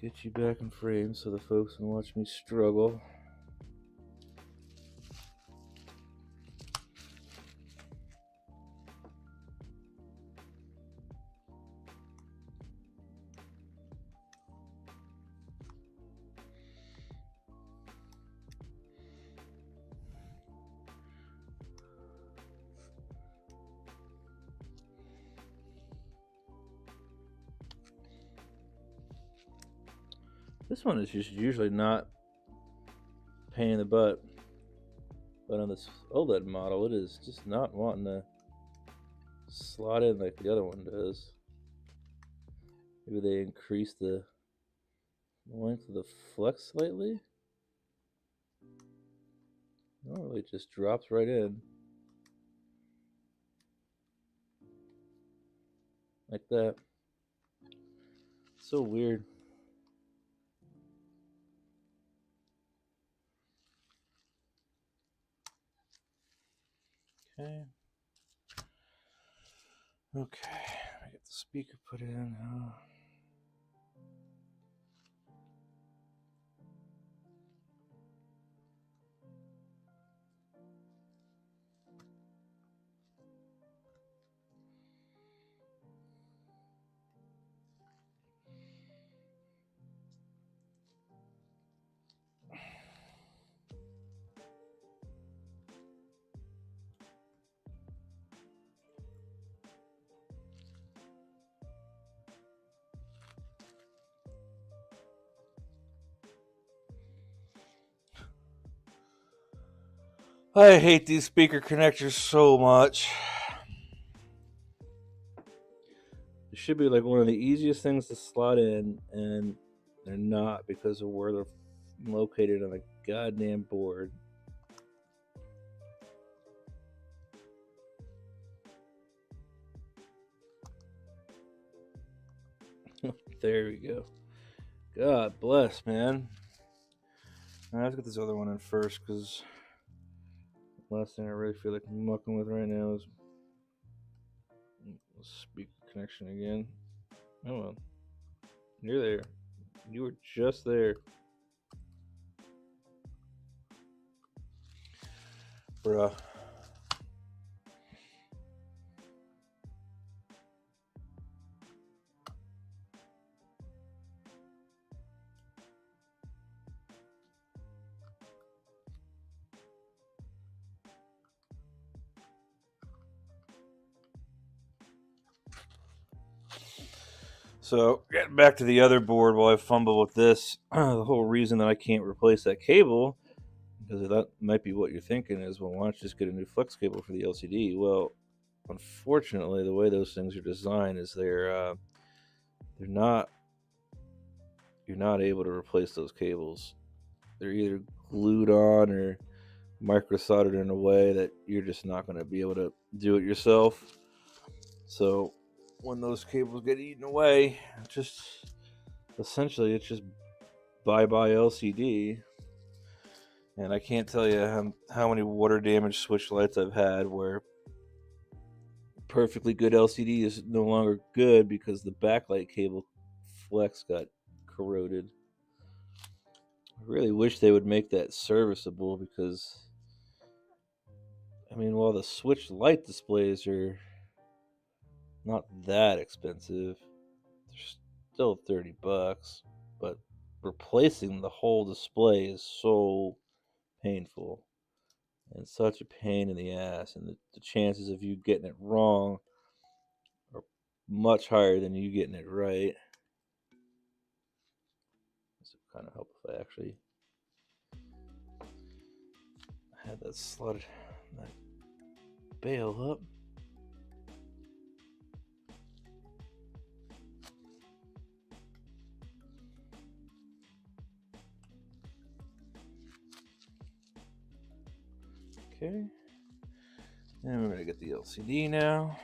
get you back in frame so the folks can watch me struggle. This one is just usually not a pain in the butt, but on this OLED model, it is just not wanting to slot in like the other one does. Maybe they increased the The length of the flex slightly. Oh, it just drops right in. Like that. So weird. Okay. Okay. I get the speaker put in. Oh. I hate these speaker connectors so much. It should be like one of the easiest things to slot in, and they're not because of where they're located on a goddamn board. There we go. God bless, man. All right, let's get this other one in first, because the last thing I really feel like mucking with right now is speaker connection again. Oh well. You're there. You were just there. Bruh. So, getting back to the other board while I fumble with this, the whole reason that I can't replace that cable, because that might be what you're thinking, is, well, why don't you just get a new flex cable for the LCD? Well, unfortunately, the way those things are designed is they're not, you're not able to replace those cables. They're either glued on or micro soldered in a way that you're just not going to be able to do it yourself. So when those cables get eaten away, just essentially it's just bye LCD. And I can't tell you how many water damage switch lights I've had where perfectly good LCD is no longer good because the backlight cable flex got corroded. I really wish they would make that serviceable, because I mean, while the switch light displays are not that expensive, they're still $30, but replacing the whole display is so painful and such a pain in the ass, and the chances of you getting it wrong are much higher than you getting it right. This would kind of help if I actually had that slotted, that bail up. Okay, and we're gonna get the LCD now.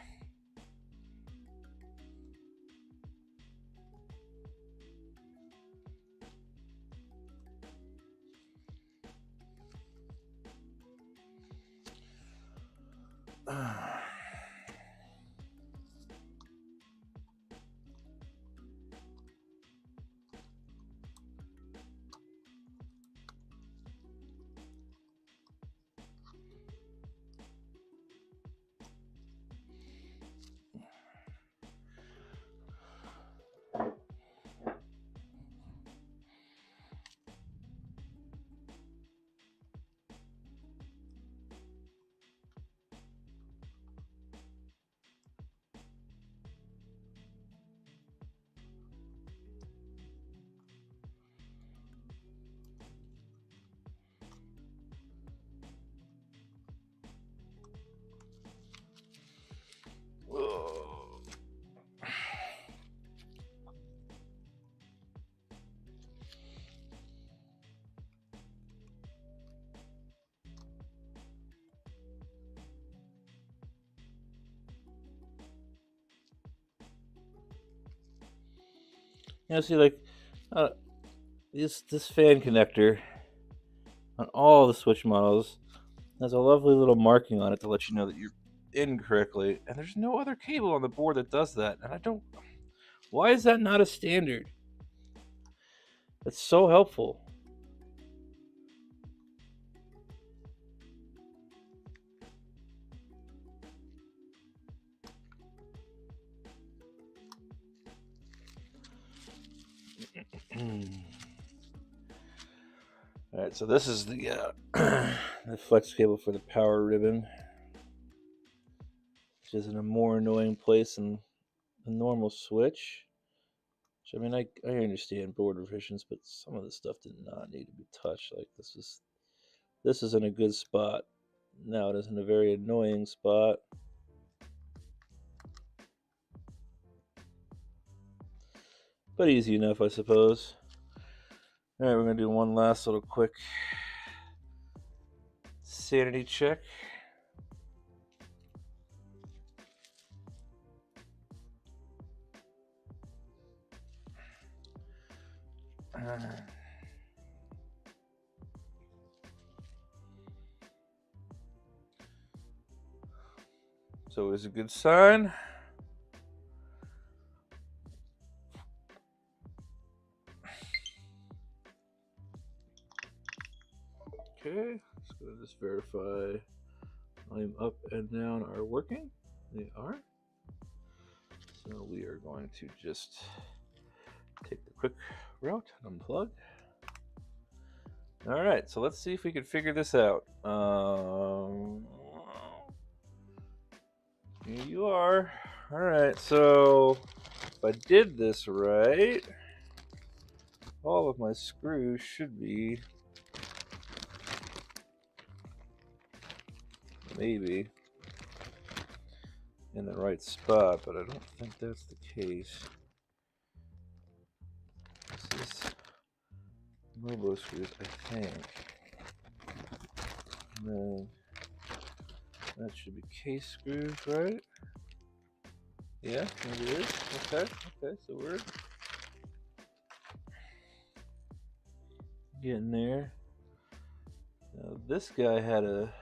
see, like uh, this fan connector on all the Switch models has a lovely little marking on it to let you know that you're in correctly, and there's no other cable on the board that does that, and I don't. Why is that not a standard? It's so helpful. All right, so this is the the flex cable for the power ribbon, which is in a more annoying place than the normal Switch. Which, I mean, I understand board revisions, but some of the stuff did not need to be touched. Like this is in a good spot. Now it is in a very annoying spot. But easy enough, I suppose. All right, we're gonna do one last little quick sanity check. So it was a good sign. Okay, let's go to just verify volume up and down are working. They are. So we are going to just take the quick route and unplug. All right, so let's see if we can figure this out. Here you are. All right, so if I did this right, all of my screws should be maybe in the right spot, but I don't think that's the case. This is Mobo screws, I think. And then that should be case screws, right? Yeah, maybe it is. Okay, so we're getting there. Now, this guy had a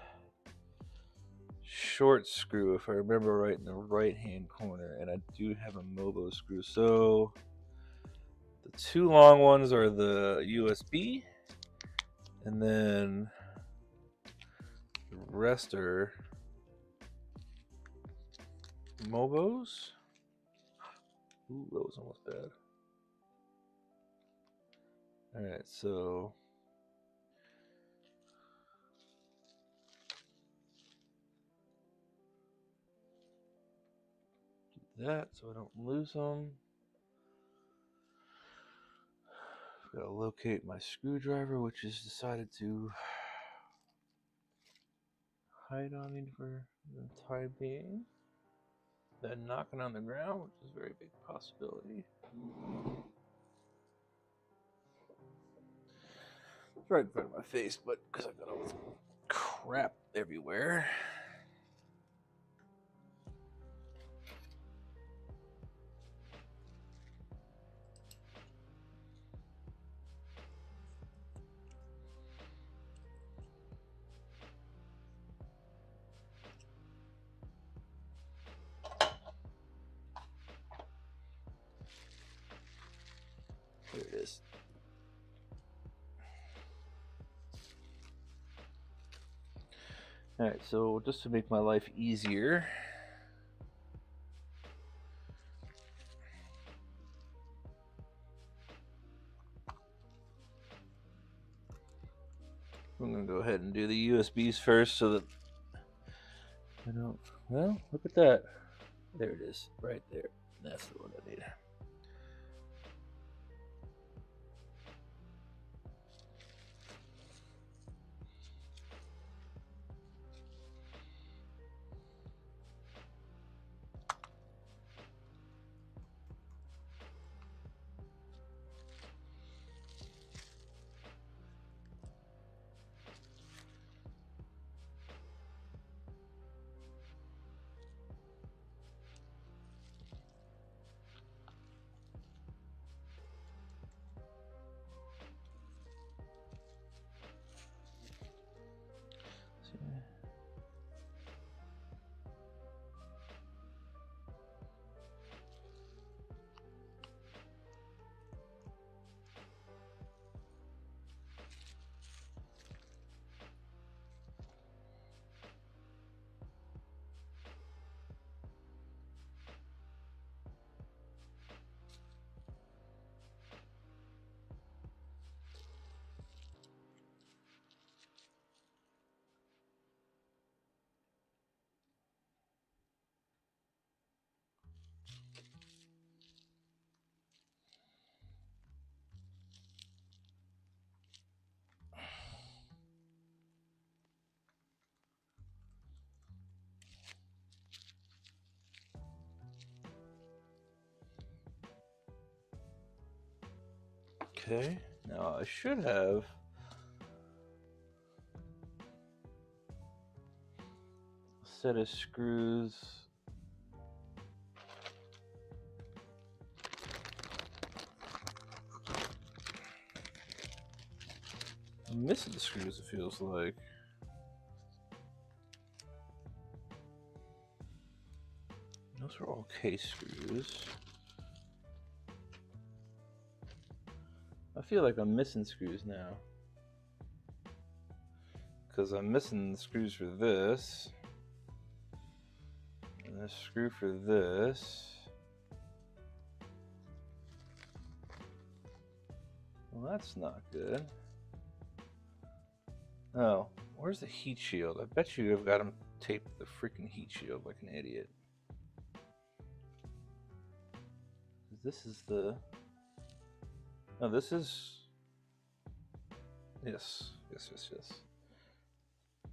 short screw, if I remember right, in the right hand corner, and I do have a Mobo screw. So the two long ones are the USB, and then the rest are Mobos. Ooh, that was almost bad. Alright, so do that so I don't lose them. I've got to locate my screwdriver, which has decided to hide on me for the time being. Then knocking on the ground, which is a very big possibility. It's right in front of my face, but because I've got all this crap everywhere. There it is. Alright, so just to make my life easier, I'm going to go ahead and do the USBs first so that I don't. Well, look at that. There it is, right there. That's the one I need. Okay, now I should have a set of screws. I'm missing the screws, it feels like. Those are all case screws. I feel like I'm missing screws now. Because I'm missing the screws for this. And a screw for this. Well, that's not good. Oh, where's the heat shield? I bet you I've got them taped to the freaking heat shield like an idiot. This is the... No, this is... Yes.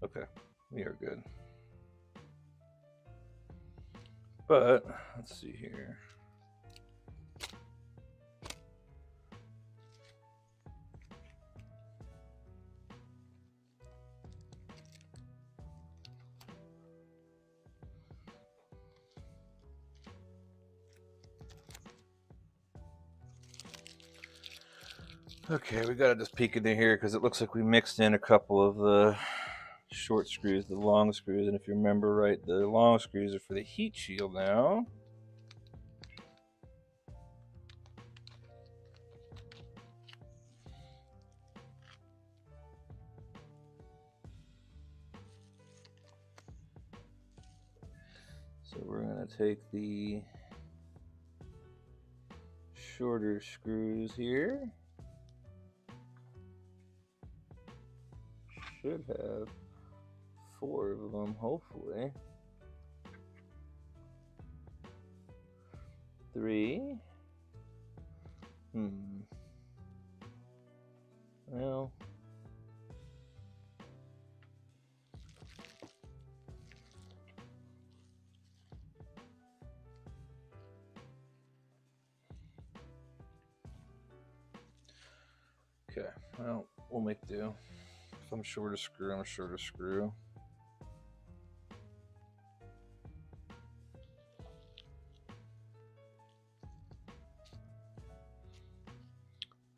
Okay, we are good. But, let's see here. Okay, we gotta just peek into here because it looks like we mixed in a couple of the short screws, the long screws, and if you remember right, the long screws are for the heat shield now. So we're gonna take the shorter screws here. Should have 4 of them, hopefully. 3. Well. Okay, well, we'll make do. If I'm short a screw, I'm a shorter screw.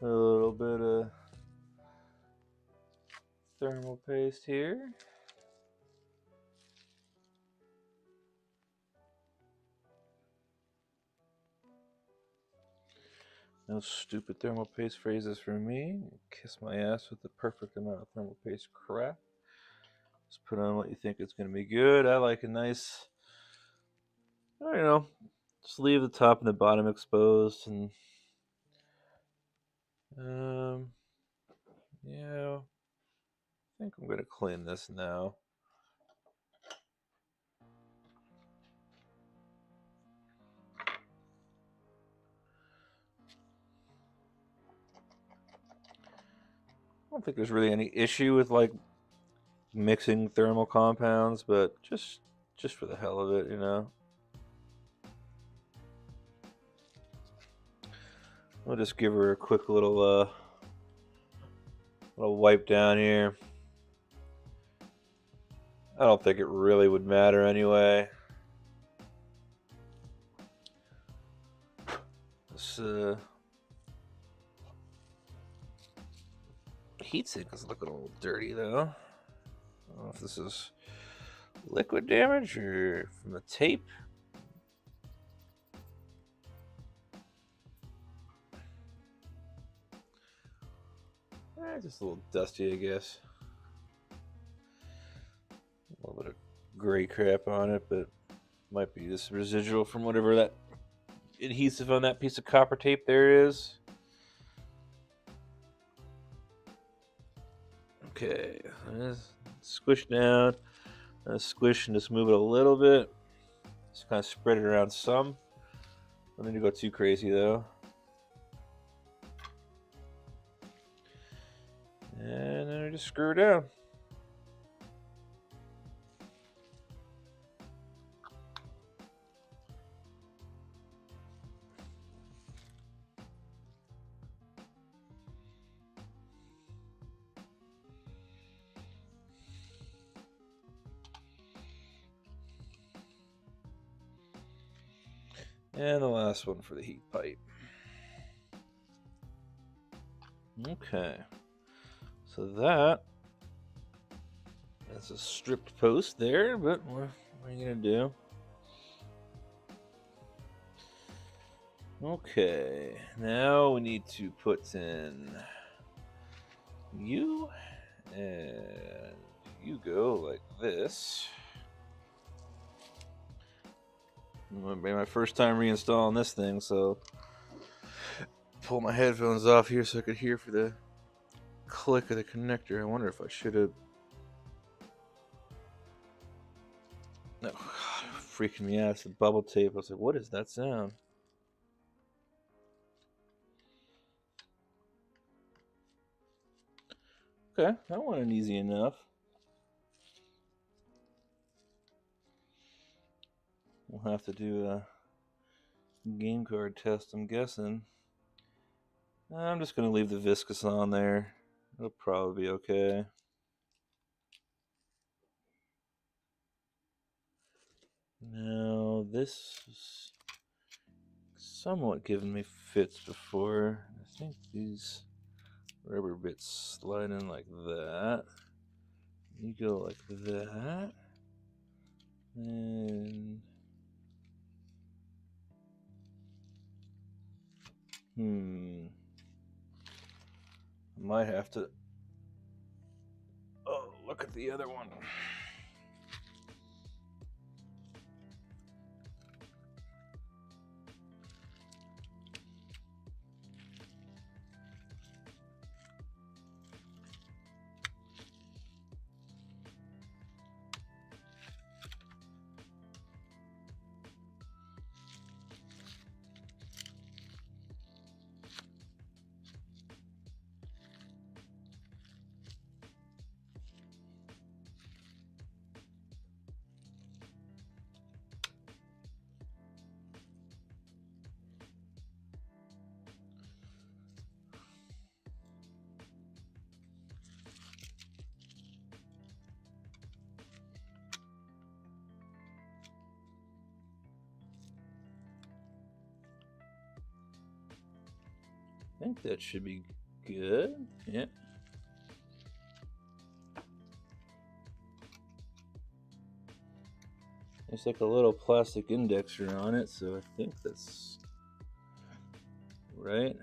A little bit of thermal paste here. No stupid thermal paste phrases for me. Kiss my ass with the perfect amount of thermal paste crap. Just put on what you think is going to be good. I like a nice, I don't know, just leave the top and the bottom exposed, and yeah, I think I'm going to clean this now. I don't think there's really any issue with like mixing thermal compounds, but just for the hell of it, you know. I'll just give her a quick little wipe down here. I don't think it really would matter anyway. This heatsink is looking a little dirty though. I don't know if this is liquid damage or from the tape. Just a little dusty, I guess. A little bit of gray crap on it, but might be this residual from whatever that adhesive on that piece of copper tape there is. Okay, squish down, squish and just move it a little bit. Just kind of spread it around some. Don't need to go too crazy though. And then we just screw it down. And the last one for the heat pipe. Okay. So that's a stripped post there, but what are you going to do? Okay, now we need to put in you, and you go like this. It'll be my first time reinstalling this thing, so pull my headphones off here so I could hear for the click of the connector. I wonder if I should have. No, God, freaking me out. It's the bubble tape. I was like, what is that sound? Okay, that wasn't easy enough. We'll have to do a game card test, I'm guessing. I'm just going to leave the viscous on there. It'll probably be okay. Now, this is somewhat giving me fits before. I think these rubber bits slide in like that. You go like that. And I might have to. Oh, look at the other one. I think that should be good. Yeah. There's like a little plastic indexer on it, so I think that's right.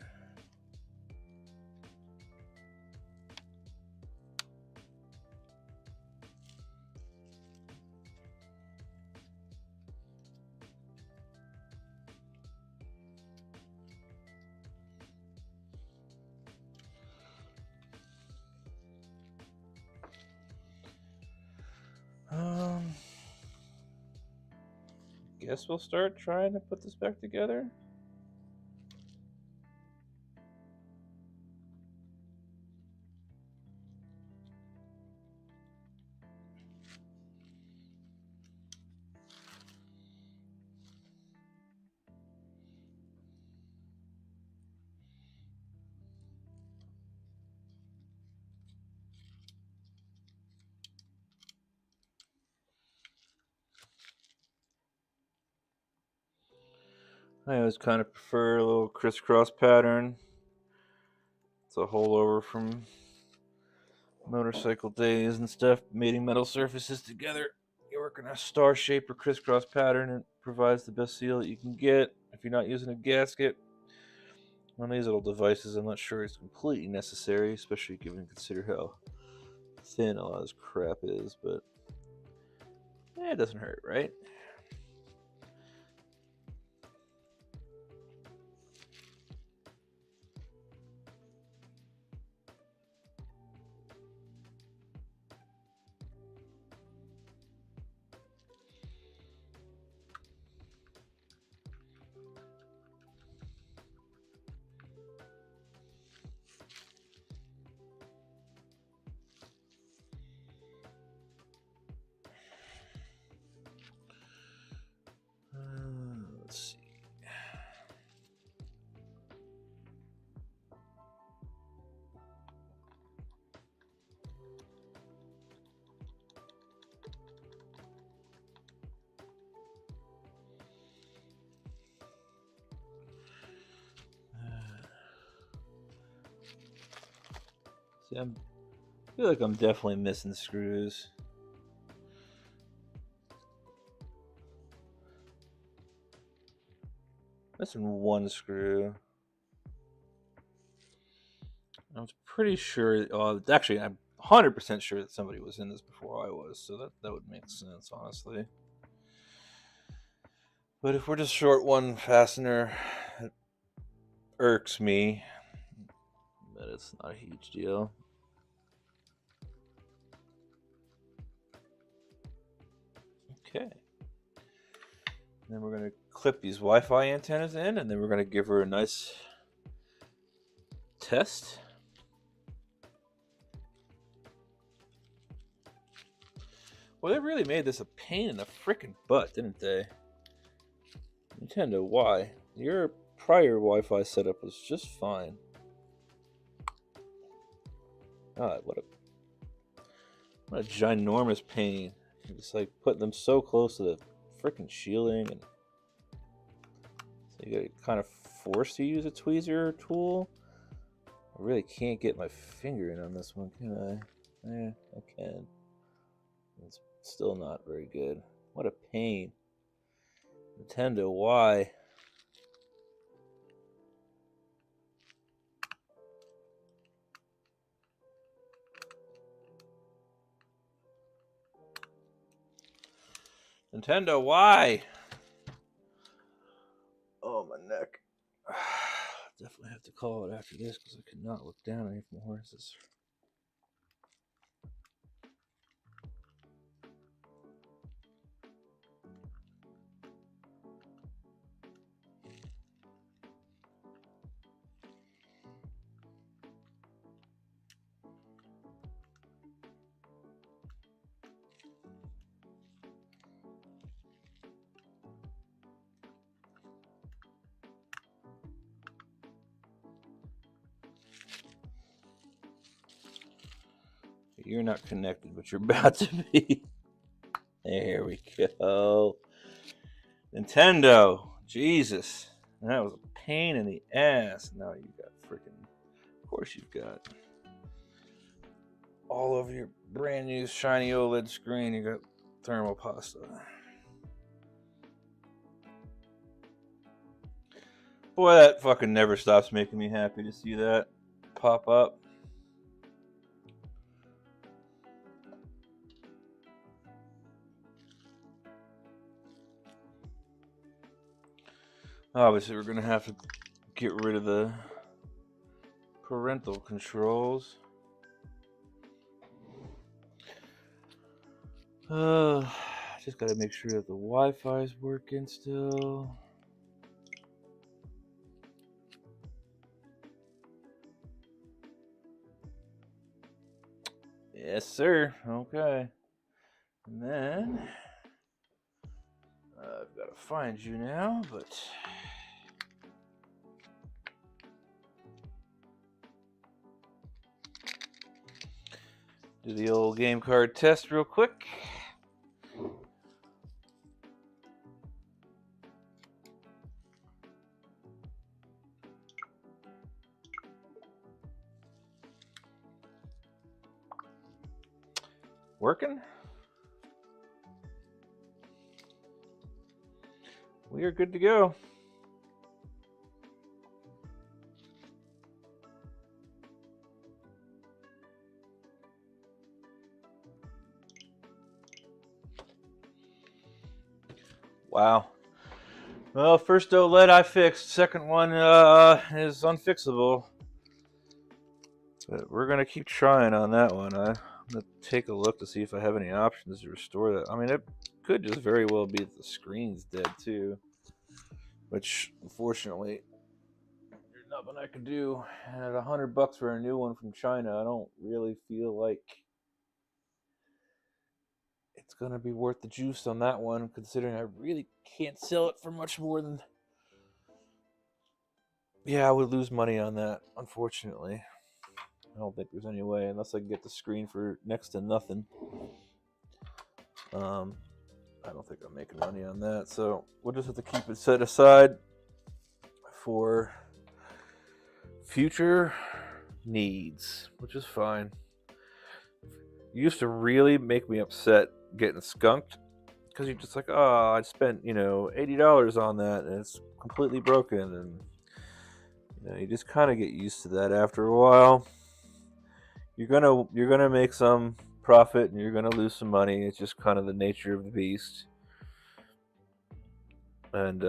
Guess we'll start trying to put this back together. I always kind of prefer a little crisscross pattern. It's a holdover from motorcycle days and stuff, mating metal surfaces together. You work in a star shape or crisscross pattern. It provides the best seal that you can get if you're not using a gasket. On these little devices, I'm not sure it's completely necessary, especially given consider how thin a lot of this crap is, but it doesn't hurt, right? See, I feel like I'm definitely missing screws. Missing one screw. I was pretty sure. Actually, I'm 100% sure that somebody was in this before I was, so that would make sense, honestly. But if we're just short one fastener, it irks me. But it's not a huge deal. Okay. Then we're going to clip these Wi-Fi antennas in, and then we're going to give her a nice test. Well, they really made this a pain in the frickin' butt, didn't they? Nintendo, why? Your prior Wi-Fi setup was just fine. God, what a ginormous pain. It's like putting them so close to the frickin' shielding, and so you get kind of forced to use a tweezer tool. I really can't get my finger in on this one, can I? Eh, I can. It's still not very good. What a pain. Nintendo, why? Nintendo, why? Oh, my neck. Definitely have to call it after this because I cannot look down anymore. This is... You're not connected, but you're about to be. There we go. Nintendo. Jesus. That was a pain in the ass. Now you got freaking... Of course you've got... all over your brand new shiny OLED screen, you got thermopasta. Boy, that fucking never stops making me happy to see that pop up. Obviously, we're going to have to get rid of the parental controls. Just got to make sure that the Wi-Fi is working still. Yes, sir. Okay. And then I've got to find you now, but... do the old game card test real quick. Working? We are good to go. Wow. Well, first OLED I fixed. Second one is unfixable. But we're going to keep trying on that one. I'm going to take a look to see if I have any options to restore that. I mean, it could just very well be that the screen's dead too. Which, unfortunately, there's nothing I can do. And at $100 for a new one from China, I don't really feel like it's going to be worth the juice on that one, considering I really can't sell it for much more than... yeah, I would lose money on that, unfortunately. I don't think there's any way, unless I can get the screen for next to nothing. I don't think I'm making money on that, so we'll just have to keep it set aside for future needs, which is fine. It used to really make me upset getting skunked because you're just like, oh, I spent $80 on that and it's completely broken, and you just kind of get used to that after a while. You're gonna make some profit and you're gonna lose some money. It's just kind of the nature of the beast. And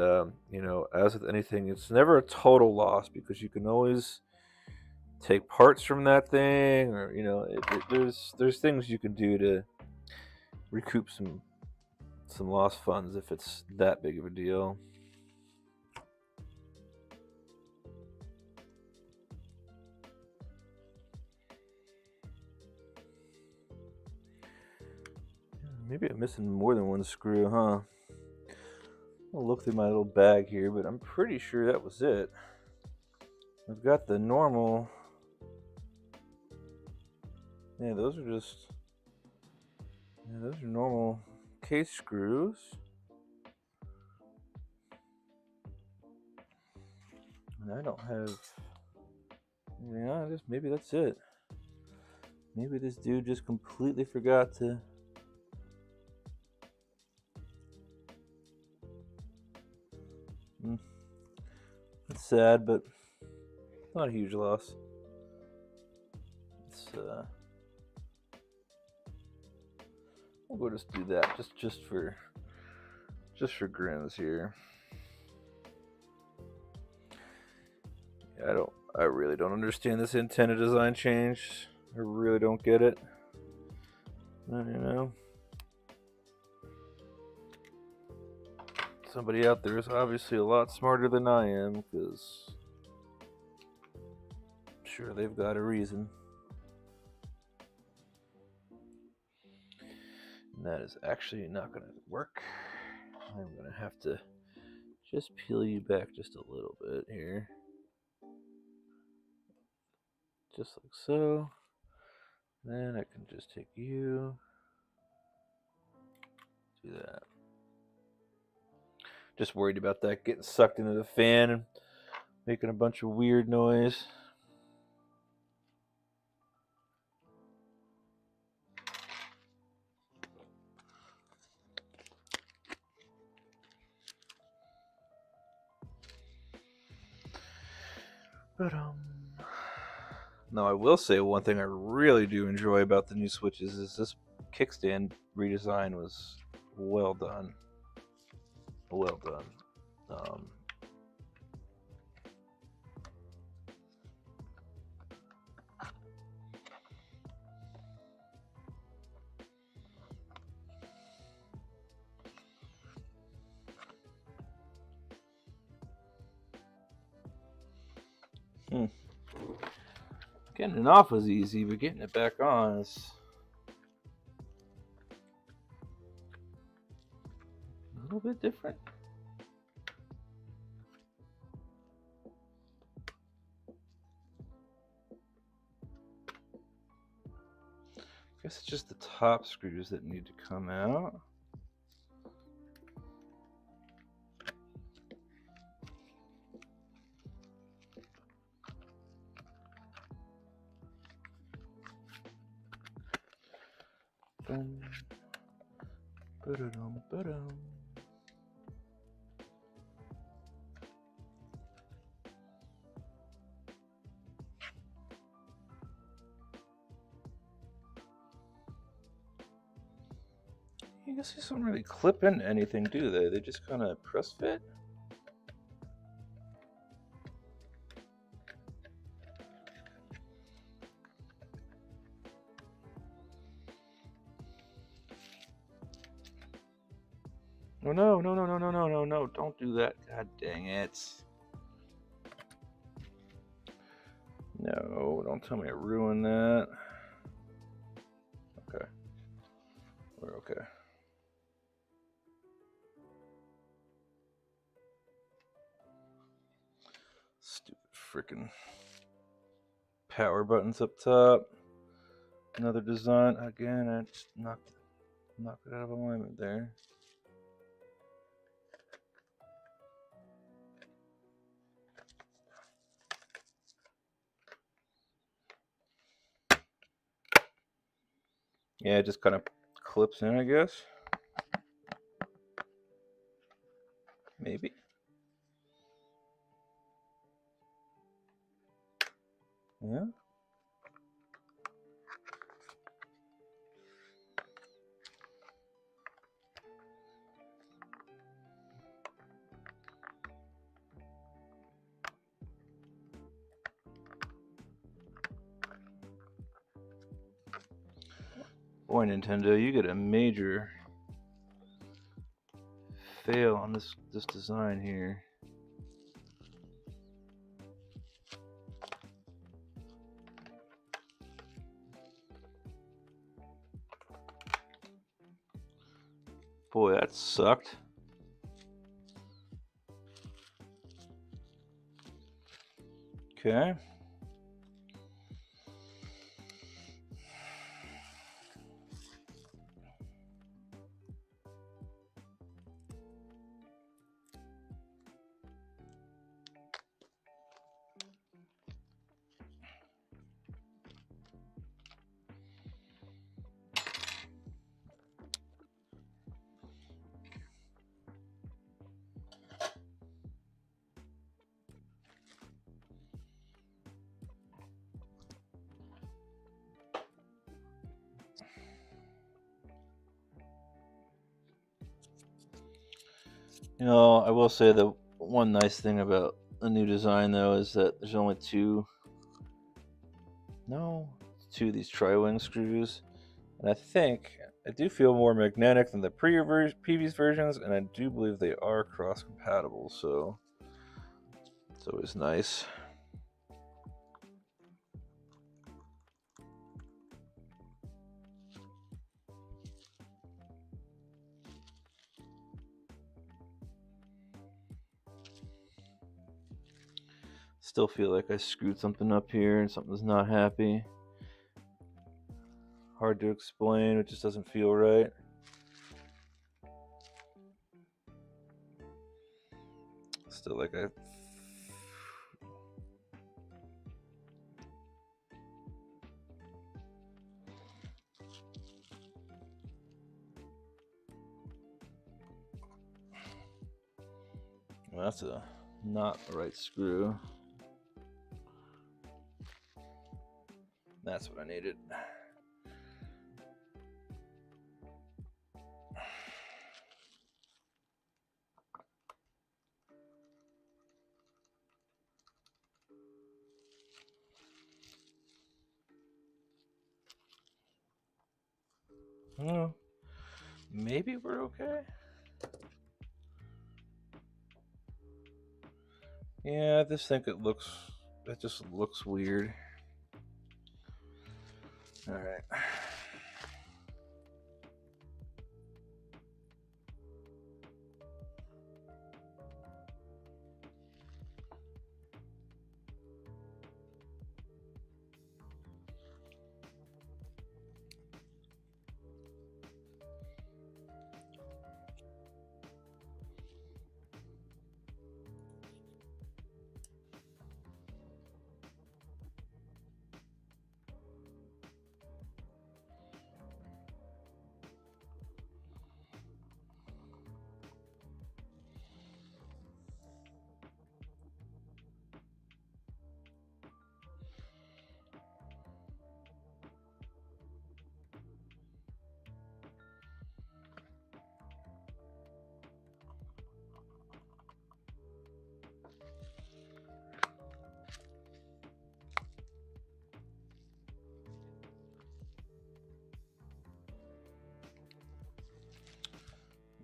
as with anything, it's never a total loss because you can always take parts from that thing, or there's things you can do to recoup some lost funds if it's that big of a deal. Maybe I'm missing more than one screw, huh? I'll look through my little bag here, but I'm pretty sure that was it. I've got the normal. Yeah, those are normal case screws. And I don't have. Maybe that's it. Maybe this dude just completely forgot to. It's sad, but not a huge loss. We'll just do that just for grins here. I really don't understand this antenna design change. I really don't get it. Somebody out there is obviously a lot smarter than I am, because I'm sure they've got a reason. And that is actually not going to work. I'm going to have to just peel you back just a little bit here. Just like so. Then I can just take you. Do that. Just worried about that getting sucked into the fan and making a bunch of weird noise. But no, I will say one thing I really do enjoy about the new switches is this kickstand redesign was well done. Well done. Getting it off was easy, but getting it back on is a little bit different. I guess it's just the top screws that need to come out. I guess these don't really clip into anything, do they? They just kind of press fit. Oh, no, don't do that. God dang it. No, don't tell me I ruined that. Okay. We're okay. Stupid freaking power buttons up top. Another design. Again, I just knocked it out of alignment there. Yeah, it just kind of clips in, I guess. Maybe. Yeah. Boy, Nintendo, you get a major fail on this design here. Boy, that sucked. Okay. You know, I will say that one nice thing about the new design, though, is that there's only two of these tri-wing screws. And I do feel more magnetic than the previous versions, and I do believe they are cross-compatible, so it's always nice. Still feel like I screwed something up here and something's not happy. Hard to explain, it just doesn't feel right. Still like well, that's not the right screw. That's what I needed. Oh, maybe we're okay. Yeah, I just think it just looks weird. All right.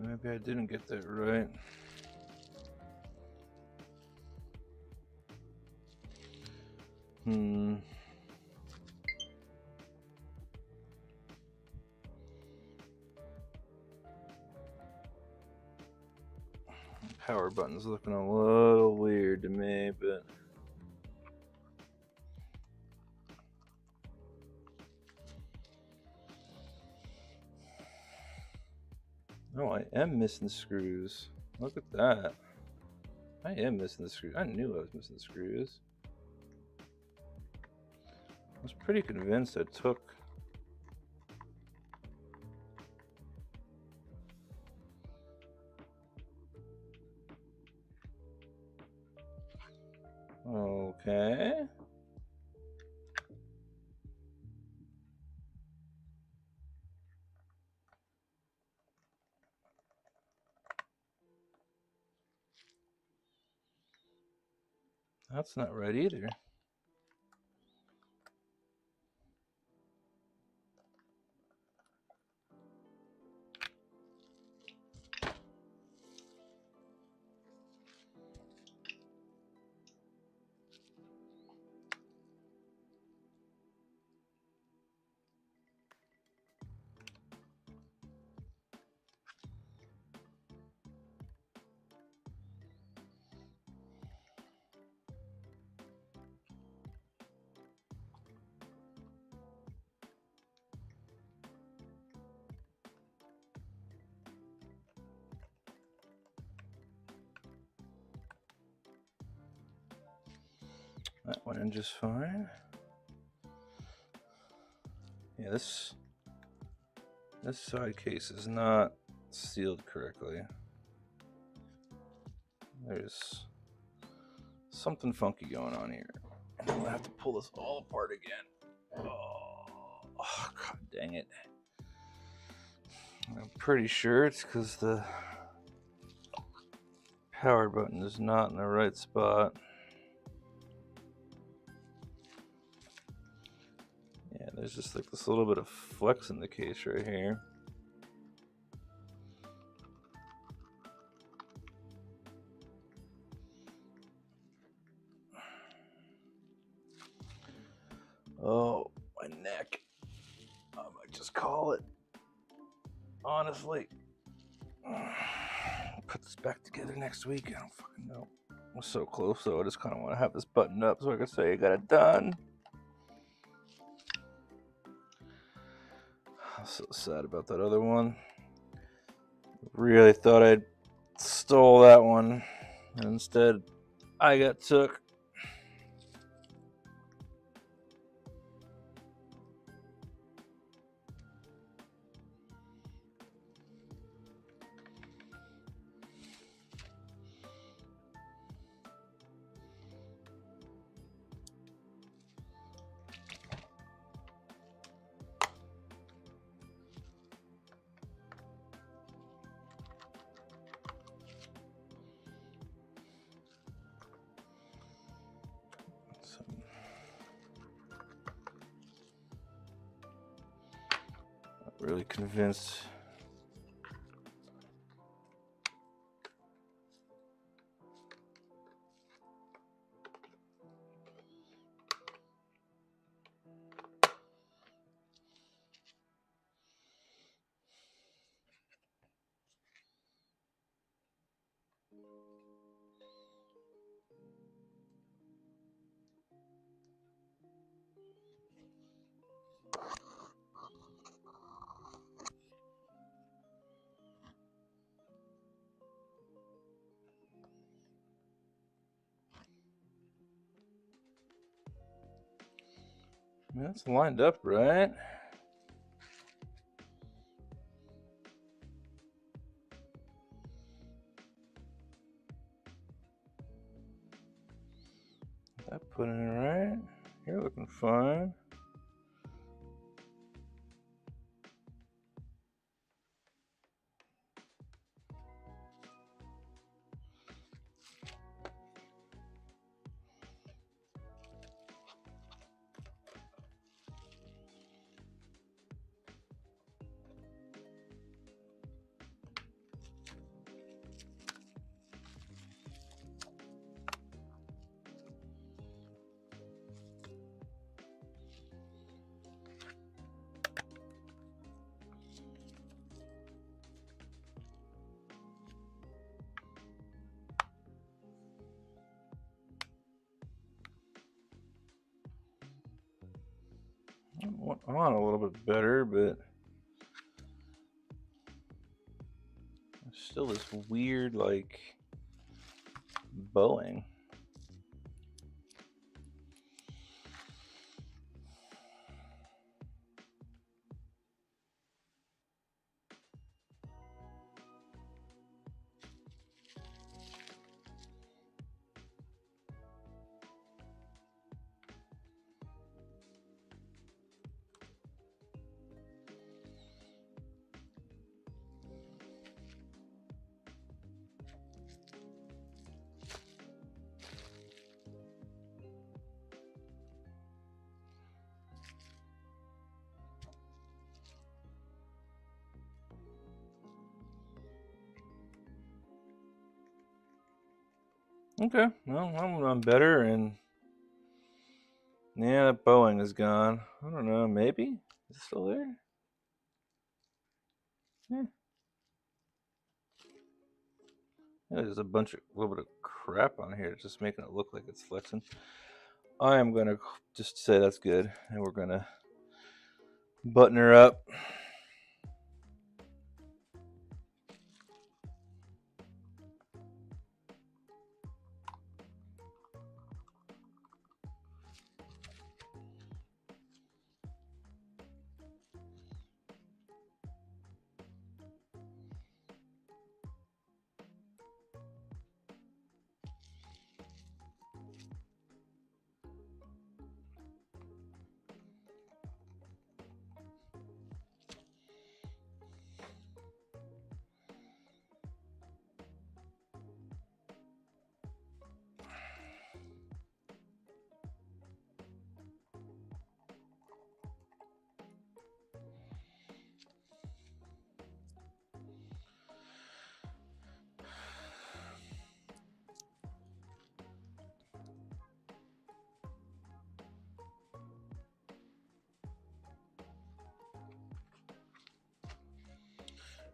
Maybe I didn't get that right. Power button's looking a little weird to me, but no, I am missing screws. Look at that. I am missing the screws. I knew I was missing the screws. I was pretty convinced I took Okay. That's not right either. That went in just fine. Yeah, this side case is not sealed correctly. There's something funky going on here. And I'm gonna have to pull this all apart again. Oh, god dang it. I'm pretty sure it's because the power button is not in the right spot. Yeah, there's just like this little bit of flex in the case right here. Oh, my neck. I might just call it. Honestly. Put this back together next week. I don't fucking know. I'm so close, though. I just kind of want to have this buttoned up so I can say I got it done. I'm so sad about that other one. Really thought I'd stole that one. And instead, I got took. Really convinced. That's lined up, right? That put in right. You're looking fine. Went on a little bit better, but still this weird, like, bowing. Okay, well, I'm better, and yeah, that Boeing is gone. I don't know, maybe? Is it still there? Yeah. Yeah, there's a little bit of crap on here, just making it look like it's flexing. I am gonna just say that's good, and we're gonna button her up.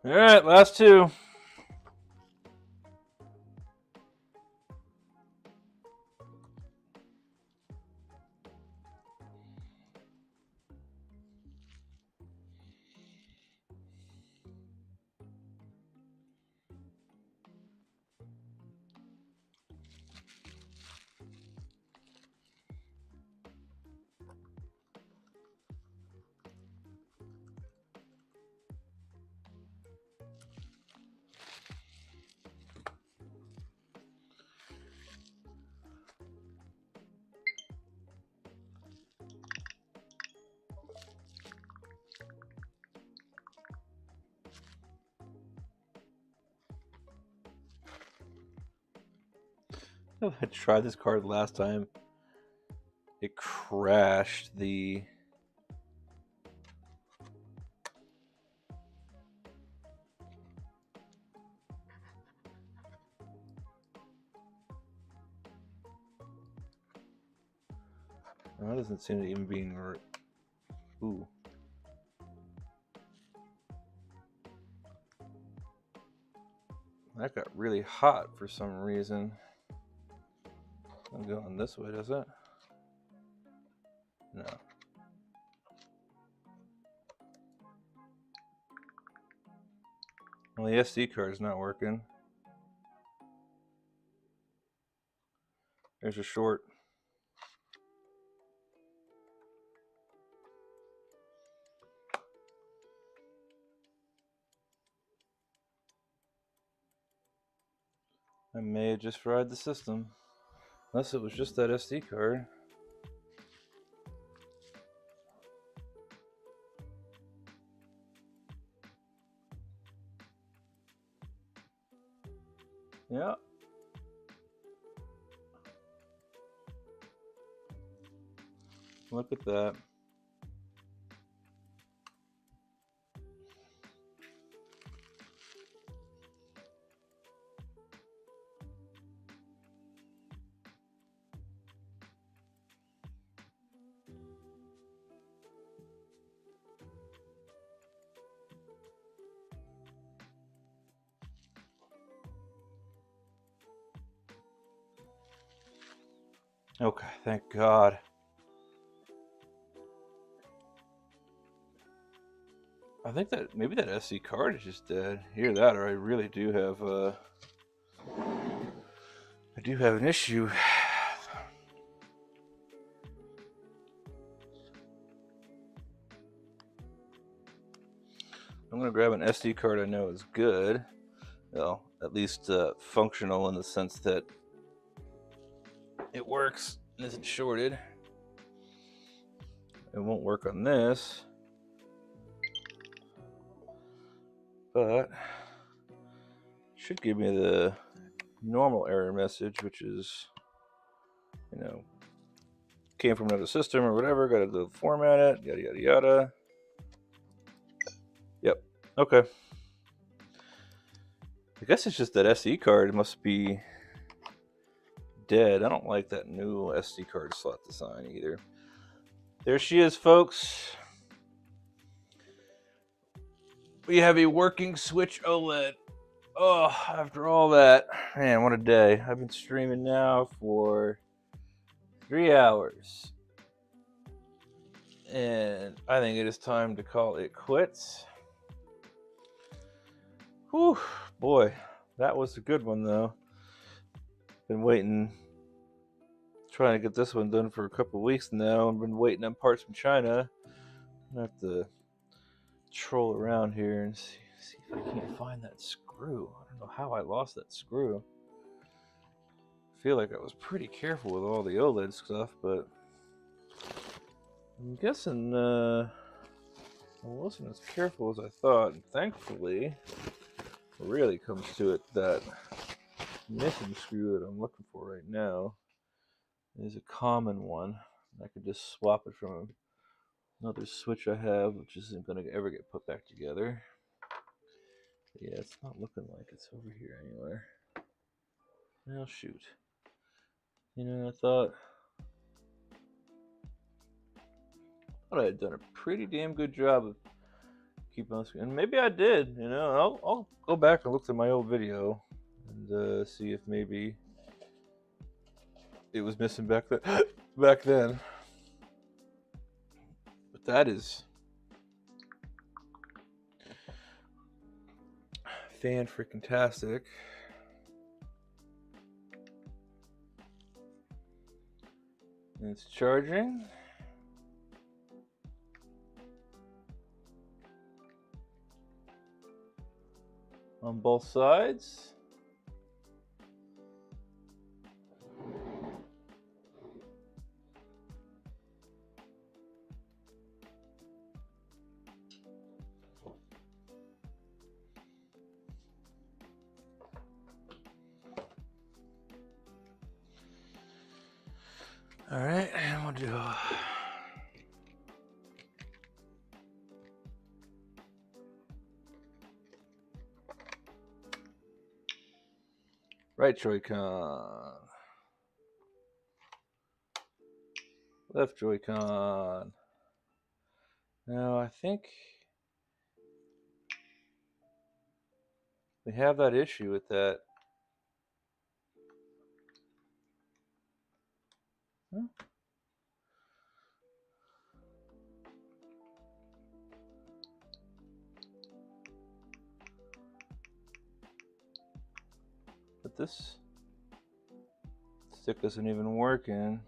All right, last two. I tried this card last time. It crashed the. That doesn't seem to even being. Ooh. That got really hot for some reason. I'm going this way, does it? No. Well, the SD card's not working. There's a short. I may have just fried the system. Unless it was just that SD card. Yeah. Look at that. Okay, thank God. I think that maybe that SD card is just dead. Either that, or I really do have I do have an issue. I'm gonna grab an SD card I know is good. Well, at least functional in the sense that it works and isn't shorted. It won't work on this, but should give me the normal error message, which is, you know, came from another system or whatever, got to format it, yada yada yada. Yep. Okay. I guess it's just that SD card must be dead. I don't like that new SD card slot design either. There she is, folks. We have a working Switch OLED. Oh, after all that, man, what a day. I've been streaming now for 3 hours. And I think it is time to call it quits. Whew, boy, that was a good one, though. Been waiting, trying to get this one done for a couple weeks now. I've been waiting on parts from China. I have to troll around here and see if I can't find that screw. I don't know how I lost that screw. I feel like I was pretty careful with all the OLED stuff, but I'm guessing I wasn't as careful as I thought. And thankfully, it really comes to it, that missing screw that I'm looking for right now is a common one. I could just swap it from another Switch I have, which isn't going to ever get put back together. But yeah, it's not looking like it's over here anywhere. Well, shoot. You know, I thought I had done a pretty damn good job of keeping on screen. And maybe I did, you know. I'll go back and look through my old video and see if maybe it was missing back then. But that is fan-freaking-tastic. And it's charging. On both sides. All right, and we'll do right Joy-Con, left Joy-Con. Now I think we have that issue with that. Huh? But this stick isn't even working.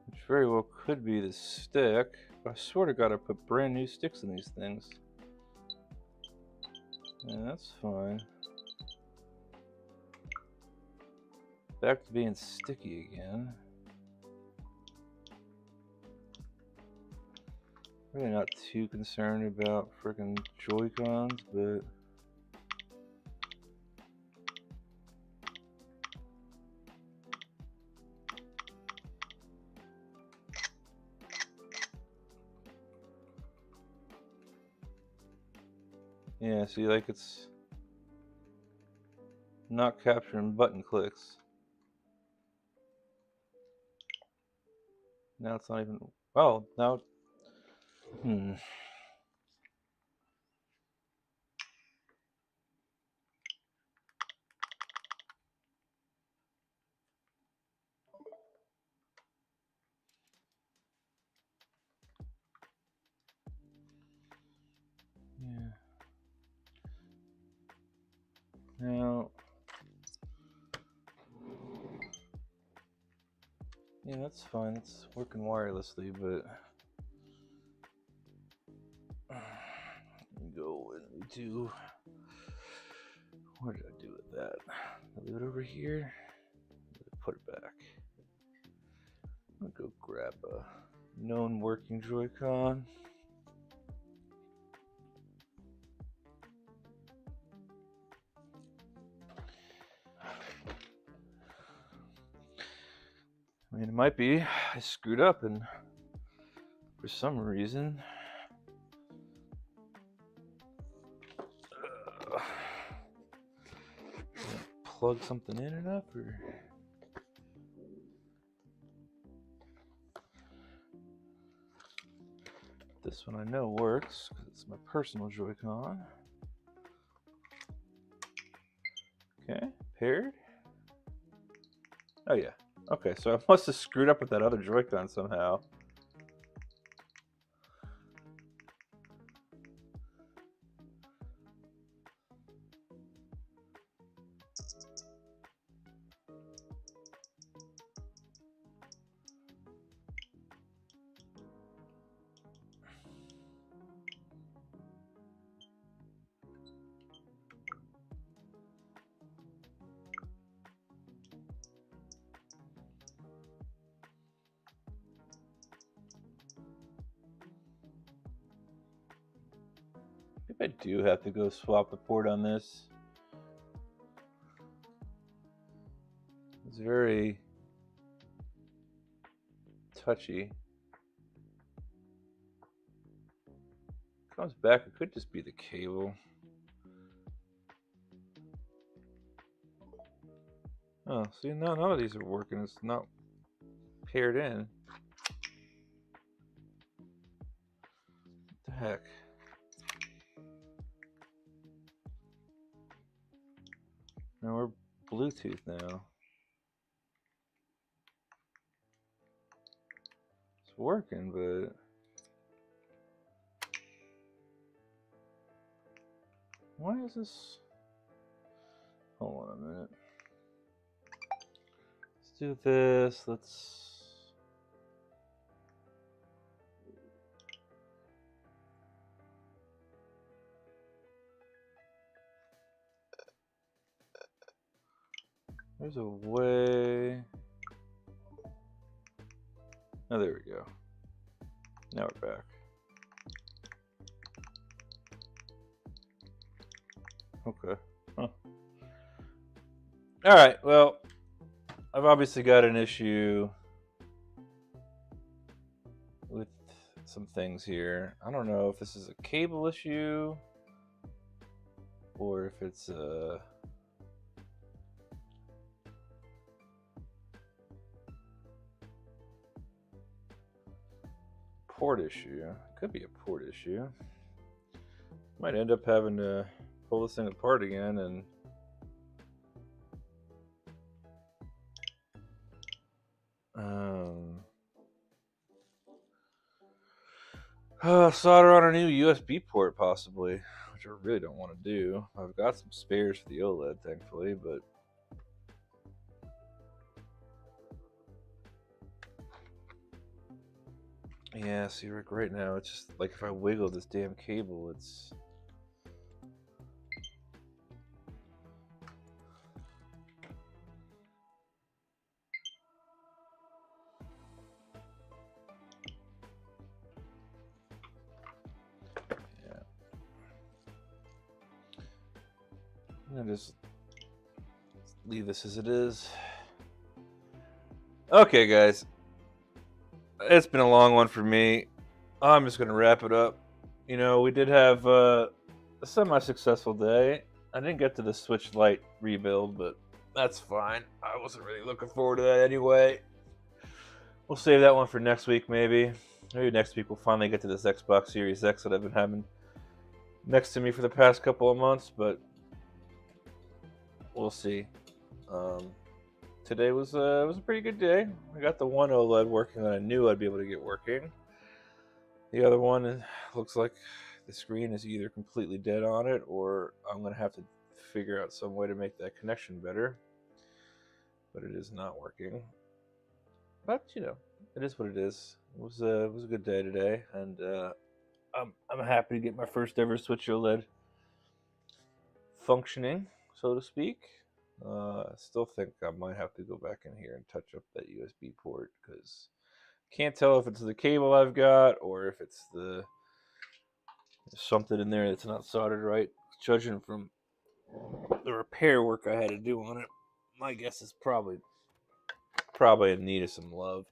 Which very well could be the stick. I sort of got to put brand new sticks in these things. Yeah, that's fine. Back to being sticky again. Really not too concerned about freaking Joy-Cons, but yeah, see, like it's not capturing button clicks. Now it's not even, oh, now, yeah. Now, yeah, that's fine. It's working wirelessly, but go into, what did I do with that? I leave it over here. Put it back. I'm gonna go grab a known working Joy-Con. I mean, it might be I screwed up and for some reason plug something in enough, or this one I know works because it's my personal Joy-Con. Okay, paired. Oh yeah. Okay, so I must have screwed up with that other Joy-Con somehow. I do have to go swap the port on this. It's very touchy. Comes back, it could just be the cable. Oh, see, no, none of these are working. It's not paired in. What the heck? No, we're Bluetooth now. It's working, but why is this? Hold on a minute. Let's do this. Let's. There's a way. Oh, there we go. Now we're back. Okay. Huh. All right. Well, I've obviously got an issue with some things here. I don't know if this is a cable issue or if it's a port issue. Could be a port issue. Might end up having to pull this thing apart again and solder on a new USB port possibly, which I really don't want to do. I've got some spares for the OLED, thankfully, but yeah, see, Rick, right now it's just like if I wiggle this damn cable, it's I'm gonna just leave this as it is. Okay, guys. It's been a long one for me. I'm just gonna wrap it up. You know, we did have a semi-successful day. I didn't get to the Switch Lite rebuild, but that's fine. I wasn't really looking forward to that anyway. We'll save that one for next week, maybe. Maybe next week we'll finally get to this Xbox Series X that I've been having next to me for the past couple of months, but we'll see. Today was a pretty good day. I got the one OLED working that I knew I'd be able to get working. The other one looks like the screen is either completely dead on it, or I'm gonna have to figure out some way to make that connection better. But it is not working. But you know, it is what it is. It was a good day today, and I'm happy to get my first ever Switch OLED functioning, so to speak. I still think I might have to go back in here and touch up that USB port because can't tell if it's the cable I've got or if it's the something in there that's not soldered right. Judging from the repair work I had to do on it, my guess is probably probably in need of some love.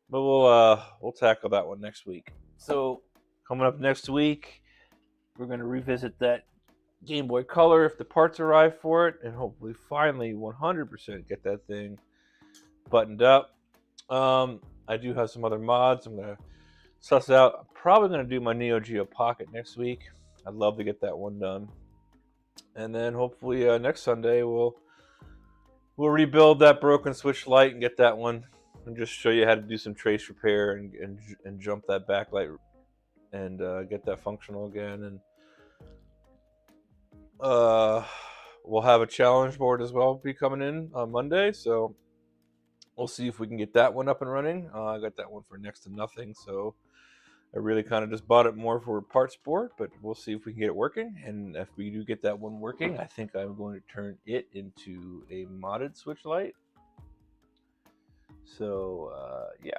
But we'll tackle that one next week. So coming up next week, we're going to revisit that Game Boy Color if the parts arrive for it, and hopefully finally 100% get that thing buttoned up. I do have some other mods I'm going to suss out. I'm probably going to do my Neo Geo Pocket next week. I'd love to get that one done. And then hopefully next Sunday we'll rebuild that broken Switch Lite and get that one, and just show you how to do some trace repair and jump that backlight and get that functional again. And we'll have a challenge board as well be coming in on Monday, so we'll see if we can get that one up and running. I got that one for next to nothing, so I really kind of just bought it more for parts board, but we'll see if we can get it working. And if we do get that one working, I think I'm going to turn it into a modded Switch Lite. So yeah,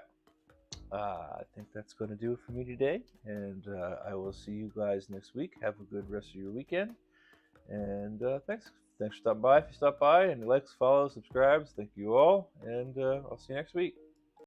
I think that's going to do it for me today, and I will see you guys next week. Have a good rest of your weekend, and thanks for stopping by. If you stop by and likes, follows, subscribes, thank you all, and I'll see you next week.